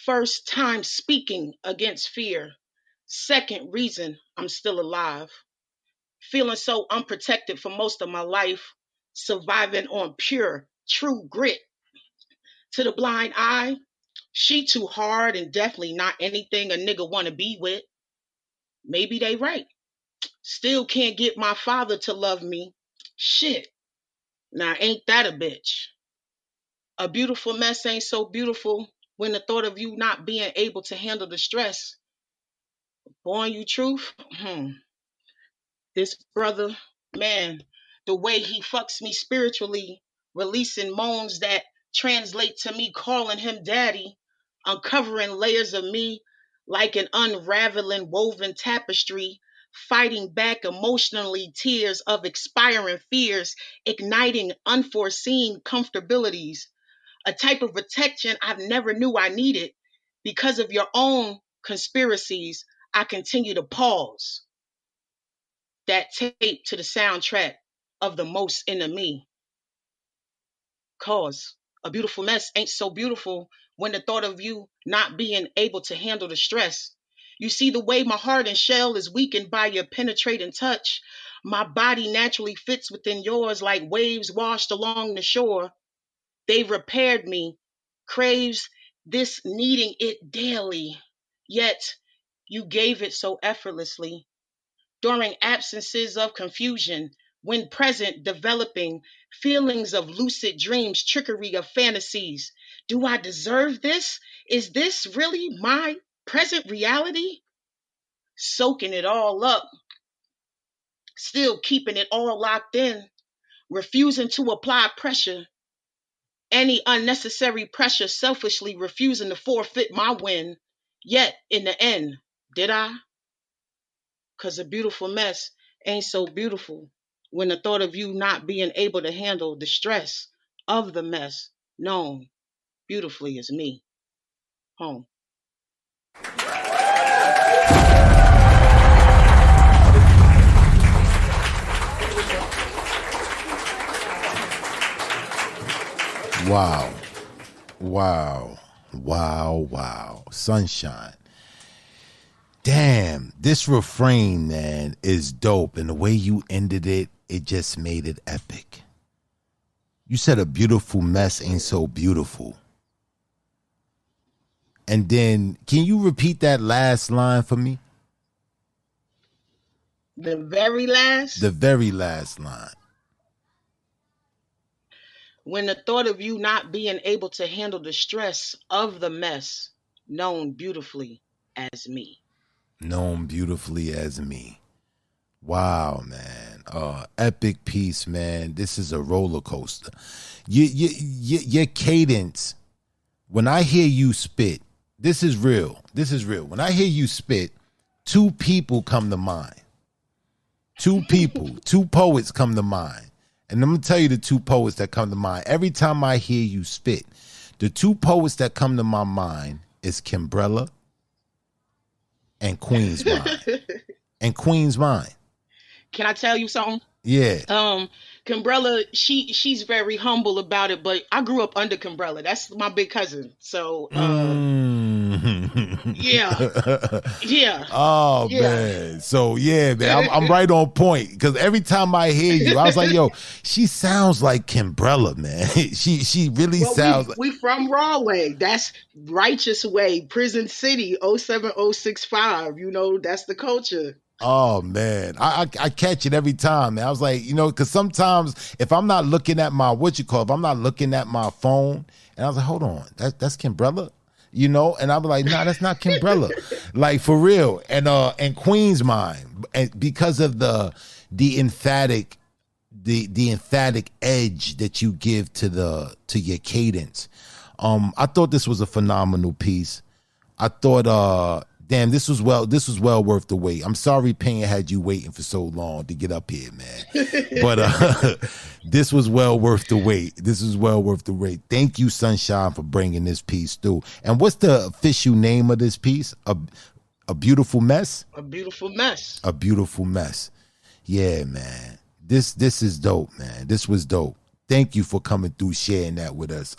First time speaking against fear. Second reason I'm still alive. Feeling so unprotected for most of my life. Surviving on pure, true grit. To the blind eye, she too hard and definitely not anything a nigga wanna be with. Maybe they right. Still can't get my father to love me. Shit. Now ain't that a bitch? A beautiful mess ain't so beautiful when the thought of you not being able to handle the stress. Born you truth? This brother, man, the way he fucks me spiritually, releasing moans that translate to me calling him daddy, uncovering layers of me like an unraveling woven tapestry, fighting back emotionally tears of expiring fears, igniting unforeseen comfortabilities, a type of protection I've never knew I needed. Because of your own conspiracies, I continue to pause that tape to the soundtrack of the most into me. Cause a beautiful mess ain't so beautiful when the thought of you not being able to handle the stress. You see the way my heart and shell is weakened by your penetrating touch. My body naturally fits within yours like waves washed along the shore. They repaired me, craves this needing it daily. Yet you gave it so effortlessly during absences of confusion, when present, developing feelings of lucid dreams, trickery of fantasies. Do I deserve this? Is this really my present reality? Soaking it all up, still keeping it all locked in, refusing to apply pressure, any unnecessary pressure, selfishly refusing to forfeit my win. Yet, in the end, did I? Because a beautiful mess ain't so beautiful when the thought of you not being able to handle the stress of the mess known beautifully as me. Home. Wow. Wow. Wow. Wow. Sunshine. Damn, this refrain, man, is dope. And the way you ended it, it just made it epic. You said a beautiful mess ain't so beautiful. And then, can you repeat that last line for me? The very last, The very last line. when the thought of you not being able to handle the stress of the mess known beautifully as me. Known beautifully as me. Wow, man. Epic piece, man. This is a roller coaster. Your cadence, when I hear you spit, this is real. This is real. When I hear you spit, two people come to mind. Two people, two poets come to mind. And I'm going to tell you the two poets that come to mind. Every time I hear you spit, the two poets that come to my mind is Kimbrella and Queen's Mind. And Queen's Mind. Can I tell you something? Yeah. Kimbrella, she's very humble about it, but I grew up under Kimbrella. That's my big cousin. So yeah. Yeah. Oh Yeah. man. So yeah, man, I'm right on point. Because every time I hear you, I was like, yo, she sounds like Kimbrella, man. she really Well, sounds like we from Rawway. That's Righteous Way, Prison City, 07065. You know, that's the culture. oh man. I catch it every time, man. I was like, because sometimes if I'm not looking at my if I'm not looking at my phone, and I was like, hold on, that's Kimbrella. And I'll be like, nah, that's not Kimbrella. Like for real. And Queen's Mind. And because of the emphatic edge that you give to your cadence. I thought this was a phenomenal piece. I thought damn, this was well worth the wait. I'm sorry Payne had you waiting for so long to get up here, man. But this was well worth the wait. This is well worth the wait. Thank you, Sunshine, for bringing this piece through. And what's the official name of this piece? A beautiful mess? A beautiful mess. A beautiful mess. Yeah, man. This is dope, man. This was dope. Thank you for coming through, sharing that with us.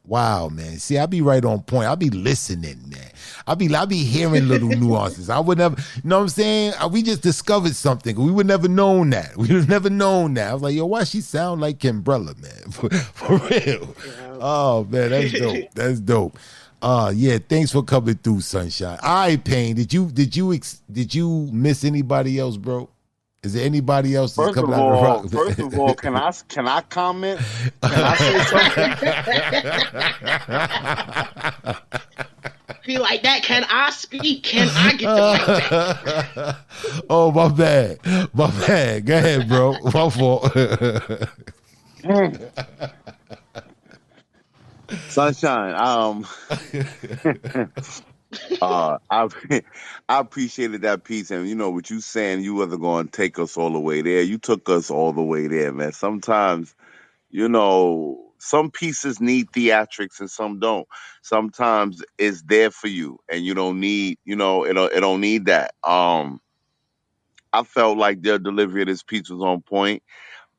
Wow, man. See, I be right on point. I be listening, man. I be hearing little nuances. I would never, you know what I'm saying? We just discovered something. We would never known that. We would never known that. I was like, yo, why she sound like Kimbrella, man? For real. Yeah. Oh, man, that's dope. That's dope. Yeah, thanks for coming through, Sunshine. All right, Payne. Did you miss anybody else, bro? Is there anybody else that's coming out of the rock? First of all, can I comment? Can I say something? Feel like that? Can I speak? Can I get the mic back? Oh, my bad. My bad. Go ahead, bro. My fault. Sunshine. I appreciated that piece, and what you saying. You wasn't going to take us all the way there. You took us all the way there, man. Sometimes, some pieces need theatrics and some don't. Sometimes it's there for you, and you don't need, it don't need that. I felt like their delivery of this piece was on point,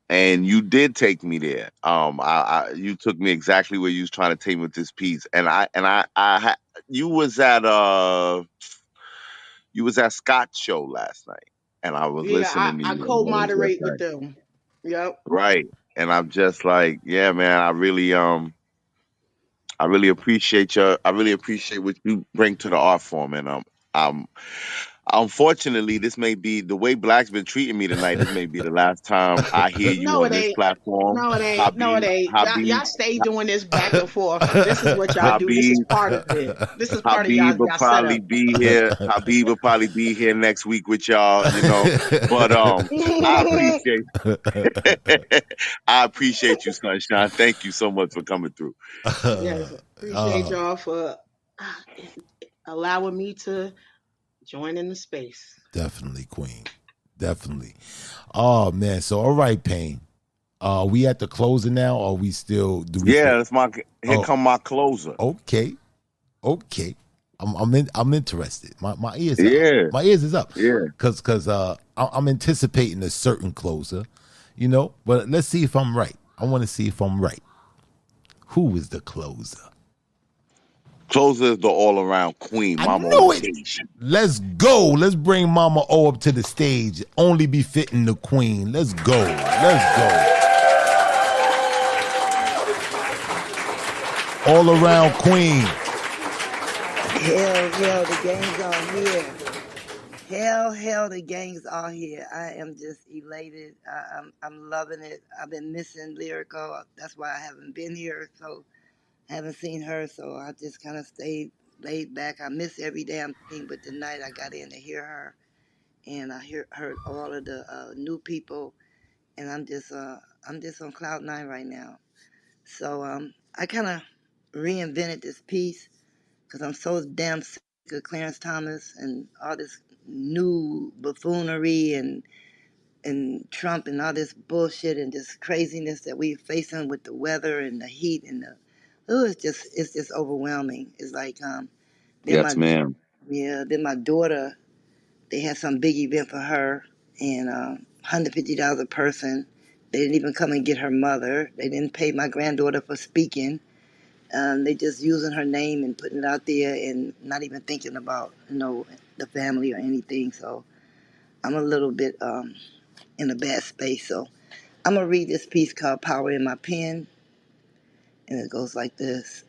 and you did take me there. You took me exactly where you was trying to take me with this piece, and you was at Scott's show last night, and I was Yeah, listening to I you, and it was just co-moderate with like them. Yep. right, and I'm just like, yeah, man, I really appreciate what you bring to the art form, and um, unfortunately, this may be the way Black's been treating me tonight. This may be the last time I hear you No, on it this ain't. platform. No, it ain't. No, it Habib, ain't. Habib, Y'all stay doing this back and forth. This is what y'all do. This is Habib, part of it. This is part of Habib will y'all probably setup. be here. Habib will probably be here next week with y'all. But I appreciate, I appreciate you, Sunshine. Thank you so much for coming through. Yes, appreciate y'all for. allowing me to join in the space. Definitely, Queen. Definitely. Oh man. So all right, Pain. Are we at the closer now, or we still do we Yeah, feel? that's my. Here Oh, come my closer. okay, okay. I'm interested. My ears are up. Yeah, My ears is up, yeah. I'm anticipating a certain closer, But let's see if I'm right. I want to see if I'm right. Who is the closer? Closer is the all around queen, I mama on knew it. occasion. Let's go. Let's bring Mama O up to the stage. Only befitting the queen. Let's go. Let's go. All around queen. Hell, the gang's all here. Hell, the gang's all here. I am just elated. I'm loving it. I've been missing Lyrical. That's why I haven't been here. So haven't seen her. So I just kind of stayed laid back. I miss every damn thing. But tonight I got in to hear her, and heard all of the new people, and I'm just on cloud nine right now. So I kind of reinvented this piece because I'm so damn sick of Clarence Thomas and all this new buffoonery and Trump and all this bullshit and this craziness that we're facing with the weather and the heat and it's just overwhelming. It's like then Yes, my ma'am. then my daughter, they had some big event for her, and $150 a person. They didn't even come and get her mother. They didn't pay my granddaughter for speaking. They just using her name and putting it out there and not even thinking about the family or anything. So I'm a little bit in a bad space. So I'm gonna read this piece called "Power in My Pen," and it goes like this: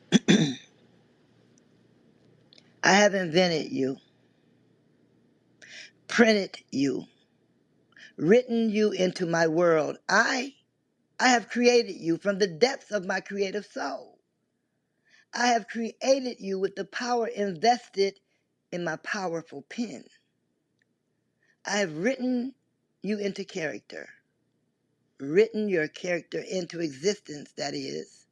I have invented you, printed you, written you into my world. I have created you from the depths of my creative soul. I have created you with the power invested in my powerful pen. I have written you into character, written your character into existence, that is,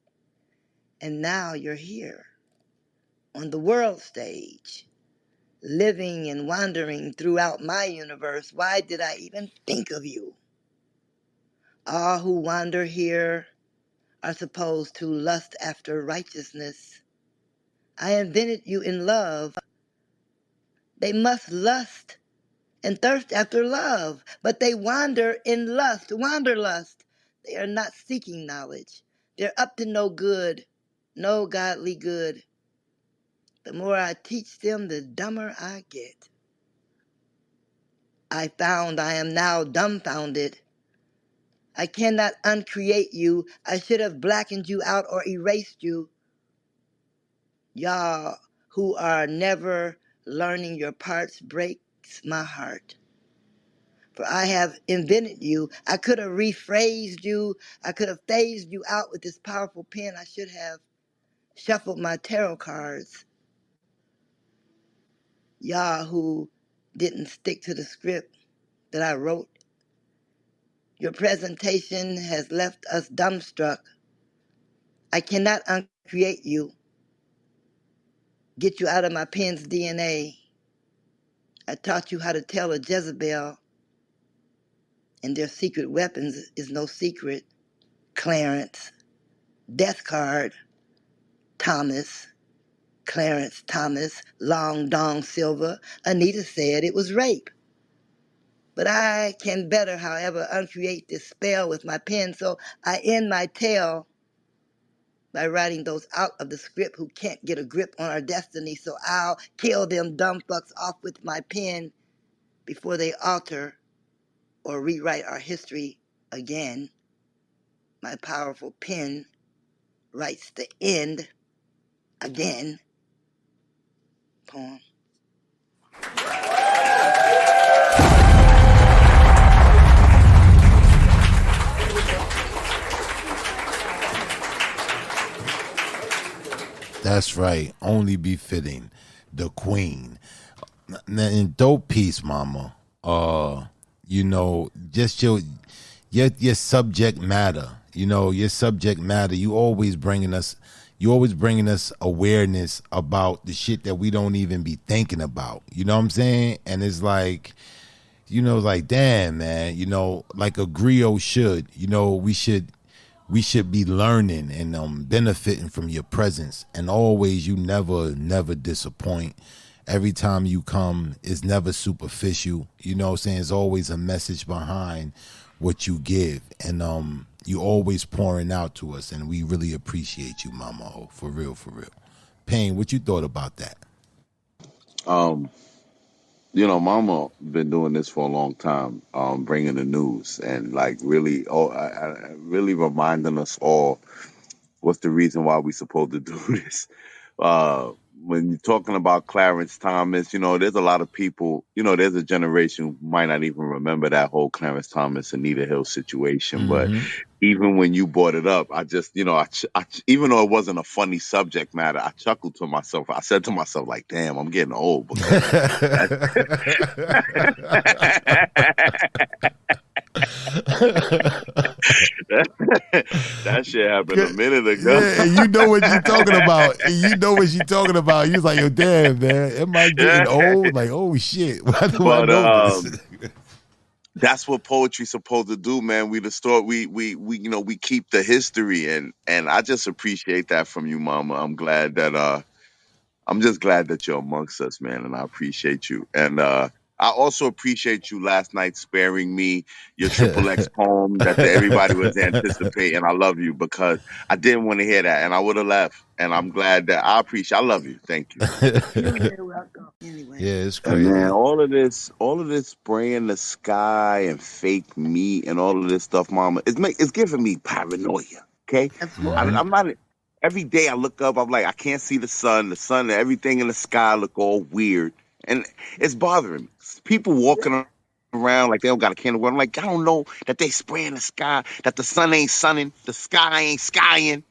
and now you're here on the world stage, living and wandering throughout my universe. Why did I even think of you? All who wander here are supposed to lust after righteousness. I invented you in love. They must lust and thirst after love, but they wander in lust, wanderlust. They are not seeking knowledge. They're up to no good, no godly good. The more I teach them, the dumber I get. I found I am now dumbfounded. I cannot uncreate you. I should have blackened you out or erased you. Y'all who are never learning your parts breaks my heart. For I have invented you. I could have rephrased you. I could have phased you out with this powerful pen. I should have shuffled my tarot cards. Y'all who didn't stick to the script that I wrote. Your presentation has left us dumbstruck. I cannot uncreate you, get you out of my pen's DNA. I taught you how to tell a Jezebel, and their secret weapons is no secret. Clarence, Death Card, Thomas, Clarence Thomas, Long Dong Silver. Anita said it was rape. But I can better, however, uncreate this spell with my pen, so I end my tale by writing those out of the script who can't get a grip on our destiny. So I'll kill them dumb fucks off with my pen before they alter or rewrite our history again. My powerful pen writes the end again. Poem. That's right. Only befitting the queen. And dope piece, mama. Just your subject matter. Your subject matter. You always bringing us, You always bringing us awareness about the shit that we don't even be thinking about. You know what I'm saying? And it's like, like, damn, man, like a griot should. We should be learning and benefiting from your presence. And always, you never disappoint. Every time you come, it's never superficial. You know what I'm saying? It's always a message behind what you give. And you always pouring out to us. And we really appreciate you, Mama O. For real, for real. Payne, what you thought about that? Um, Mama been doing this for a long time, bringing the news and like really, really reminding us all what's the reason why we supposed to do this. Uh, when you're talking about Clarence Thomas, there's a lot of people, there's a generation who might not even remember that whole Clarence Thomas, Anita Hill situation. But Mm-hmm. even when you brought it up, I just, even though it wasn't a funny subject matter, I chuckled to myself. I said to myself, like, damn, I'm getting old because that, that shit happened a minute ago. Yeah, and you know what you're talking about. And you know what you're talking about. You was like, yo, damn, man, am I getting old? Like, oh shit, why do I But know this? that's what poetry's supposed to do, man. We the story, we we keep the history, and I just appreciate that from you, Mama. I'm just glad that you're amongst us, man, and I appreciate you. And I also appreciate you last night sparing me your triple X poem that everybody was anticipating. I love you because I didn't want to hear that, and I would have left. And I'm glad that I love you. Thank you. You're very welcome. Anyway, Yeah, it's And man, crazy. all of this spraying the sky and fake meat and all of this stuff, Mama, it's giving me paranoia. Okay, of Mm-hmm. course. I'm not. Every day I look up, I'm like, I can't see the sun. The sun, everything in the sky look all weird, and it's bothering me. People walking around like they don't got a candle. I'm like, I don't know that they spraying the sky, that the sun ain't sunning, the sky ain't skying.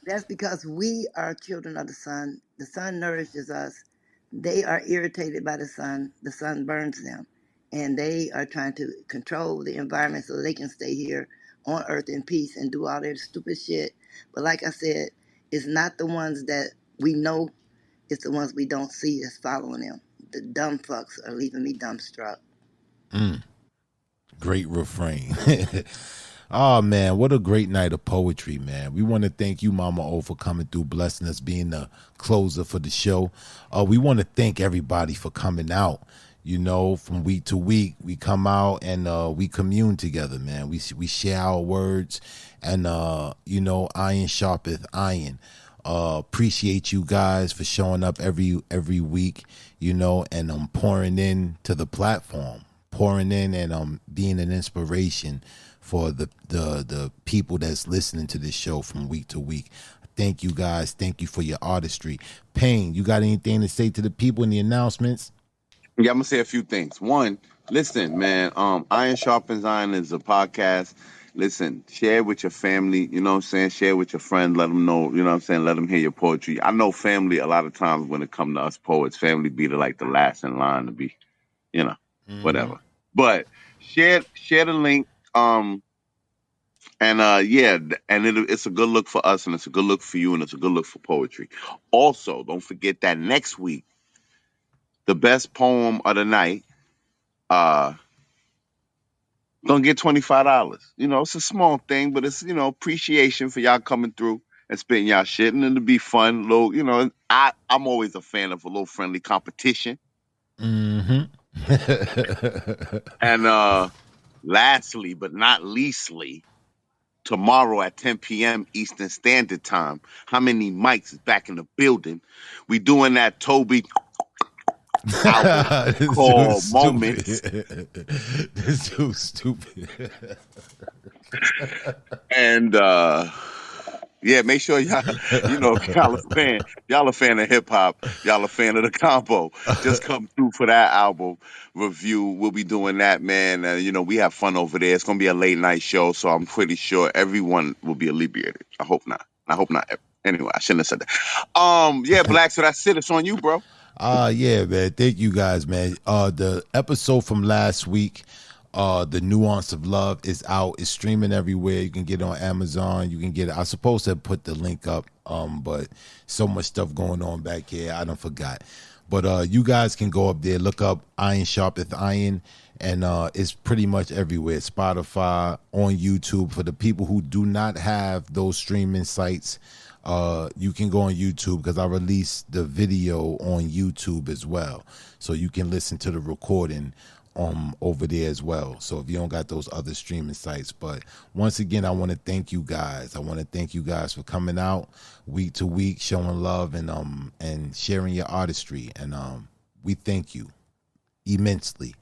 That's because we are children of the sun. The sun nourishes us. They are irritated by the sun. The sun burns them. And they are trying to control the environment so they can stay here on earth in peace and do all their stupid shit. But like I said, it's not the ones that we know, it's the ones we don't see that's following them. The dumb fucks are leaving me dumbstruck. Mm, great refrain. Oh man, what a great night of poetry, man. We want to thank you, Mama O, for coming through, blessing us, being the closer for the show. We want to thank everybody for coming out. From week to week, we come out and we commune together, man. We share our words, and iron sharpeth iron. Appreciate you guys for showing up every week, and pouring in to the platform, pouring in and being an inspiration for the people that's listening to this show from week to week. Thank you guys. Thank you for your artistry. Payne, you got anything to say to the people in the announcements? Yeah, I'm gonna say a few things. One, listen, man. Iron Sharpens Iron is a podcast. Listen, share with your family. You know what I'm saying? Share with your friends. Let them know. You know what I'm saying? Let them hear your poetry. I know family. A lot of times when it comes to us poets, family be the last in line to be, you know, Mm-hmm. whatever. But share the link. And yeah, and it's a good look for us, and it's a good look for you, and it's a good look for poetry. Also, don't forget that next week, the best poem of the night. Uh, Gonna get $25. It's a small thing, but it's appreciation for y'all coming through and spitting y'all shit, and it'll be fun. Little, I'm always a fan of a little friendly competition. Mm-hmm. And lastly, but not leastly, tomorrow at 10 p.m. Eastern Standard Time, how many mics is back in the building? We doing that Toby album This dude's called stupid. Moments. This dude's stupid. And yeah, make sure y'all, if y'all a fan of hip hop, y'all a fan of the combo. Just come through for that album review. We'll be doing that, man. We have fun over there. It's gonna be a late night show, so I'm pretty sure everyone will be alleviated. I hope not. I hope not. Anyway, I shouldn't have said that. Yeah, Black. So that's it. It's on you, bro. Yeah, man. Thank you guys, man. The episode from last week, The Nuance of Love is out. It's streaming everywhere. You can get it on Amazon. You can get it. I was supposed to put the link up, but so much stuff going on back here. I don't forgot. But you guys can go up there, look up Iron Sharpeth Iron, and it's pretty much everywhere. Spotify, on YouTube. For the people who do not have those streaming sites, you can go on YouTube because I released the video on YouTube as well. So you can listen to the recording over there as well. So if you don't got those other streaming sites. But once again, I want to thank you guys. I want to thank you guys for coming out week to week, showing love and sharing your artistry. And we thank you immensely.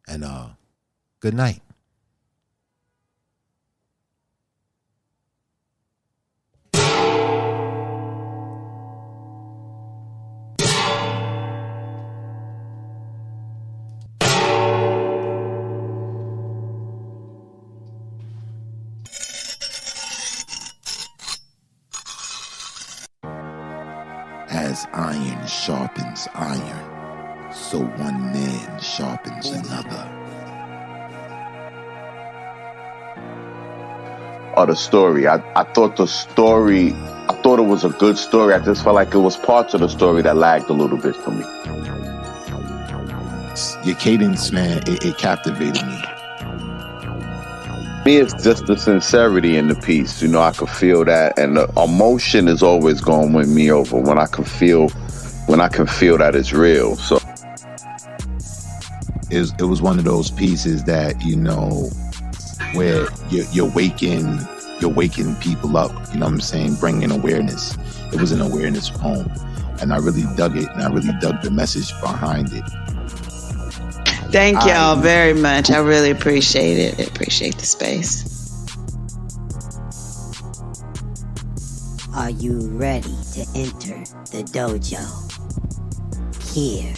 And good night. As iron sharpens iron, so one man sharpens another. Or the story. I thought the story, I thought it was a good story. I just felt like it was parts of the story that lagged a little bit for me. Your cadence, man, it captivated me. Me, it's just the sincerity in the piece. You know, I could feel that, and the emotion is always going to win me over when I can feel that it's real. So it was one of those pieces that, you know, where you're waking people up. You know what I'm saying? Bringing awareness. It was an awareness poem, and I really dug it, and I really dug the message behind it. Thank y'all very much. I really appreciate it. I appreciate the space. Are you ready to enter the dojo? Here,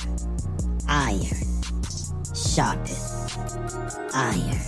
iron, sharpeth iron.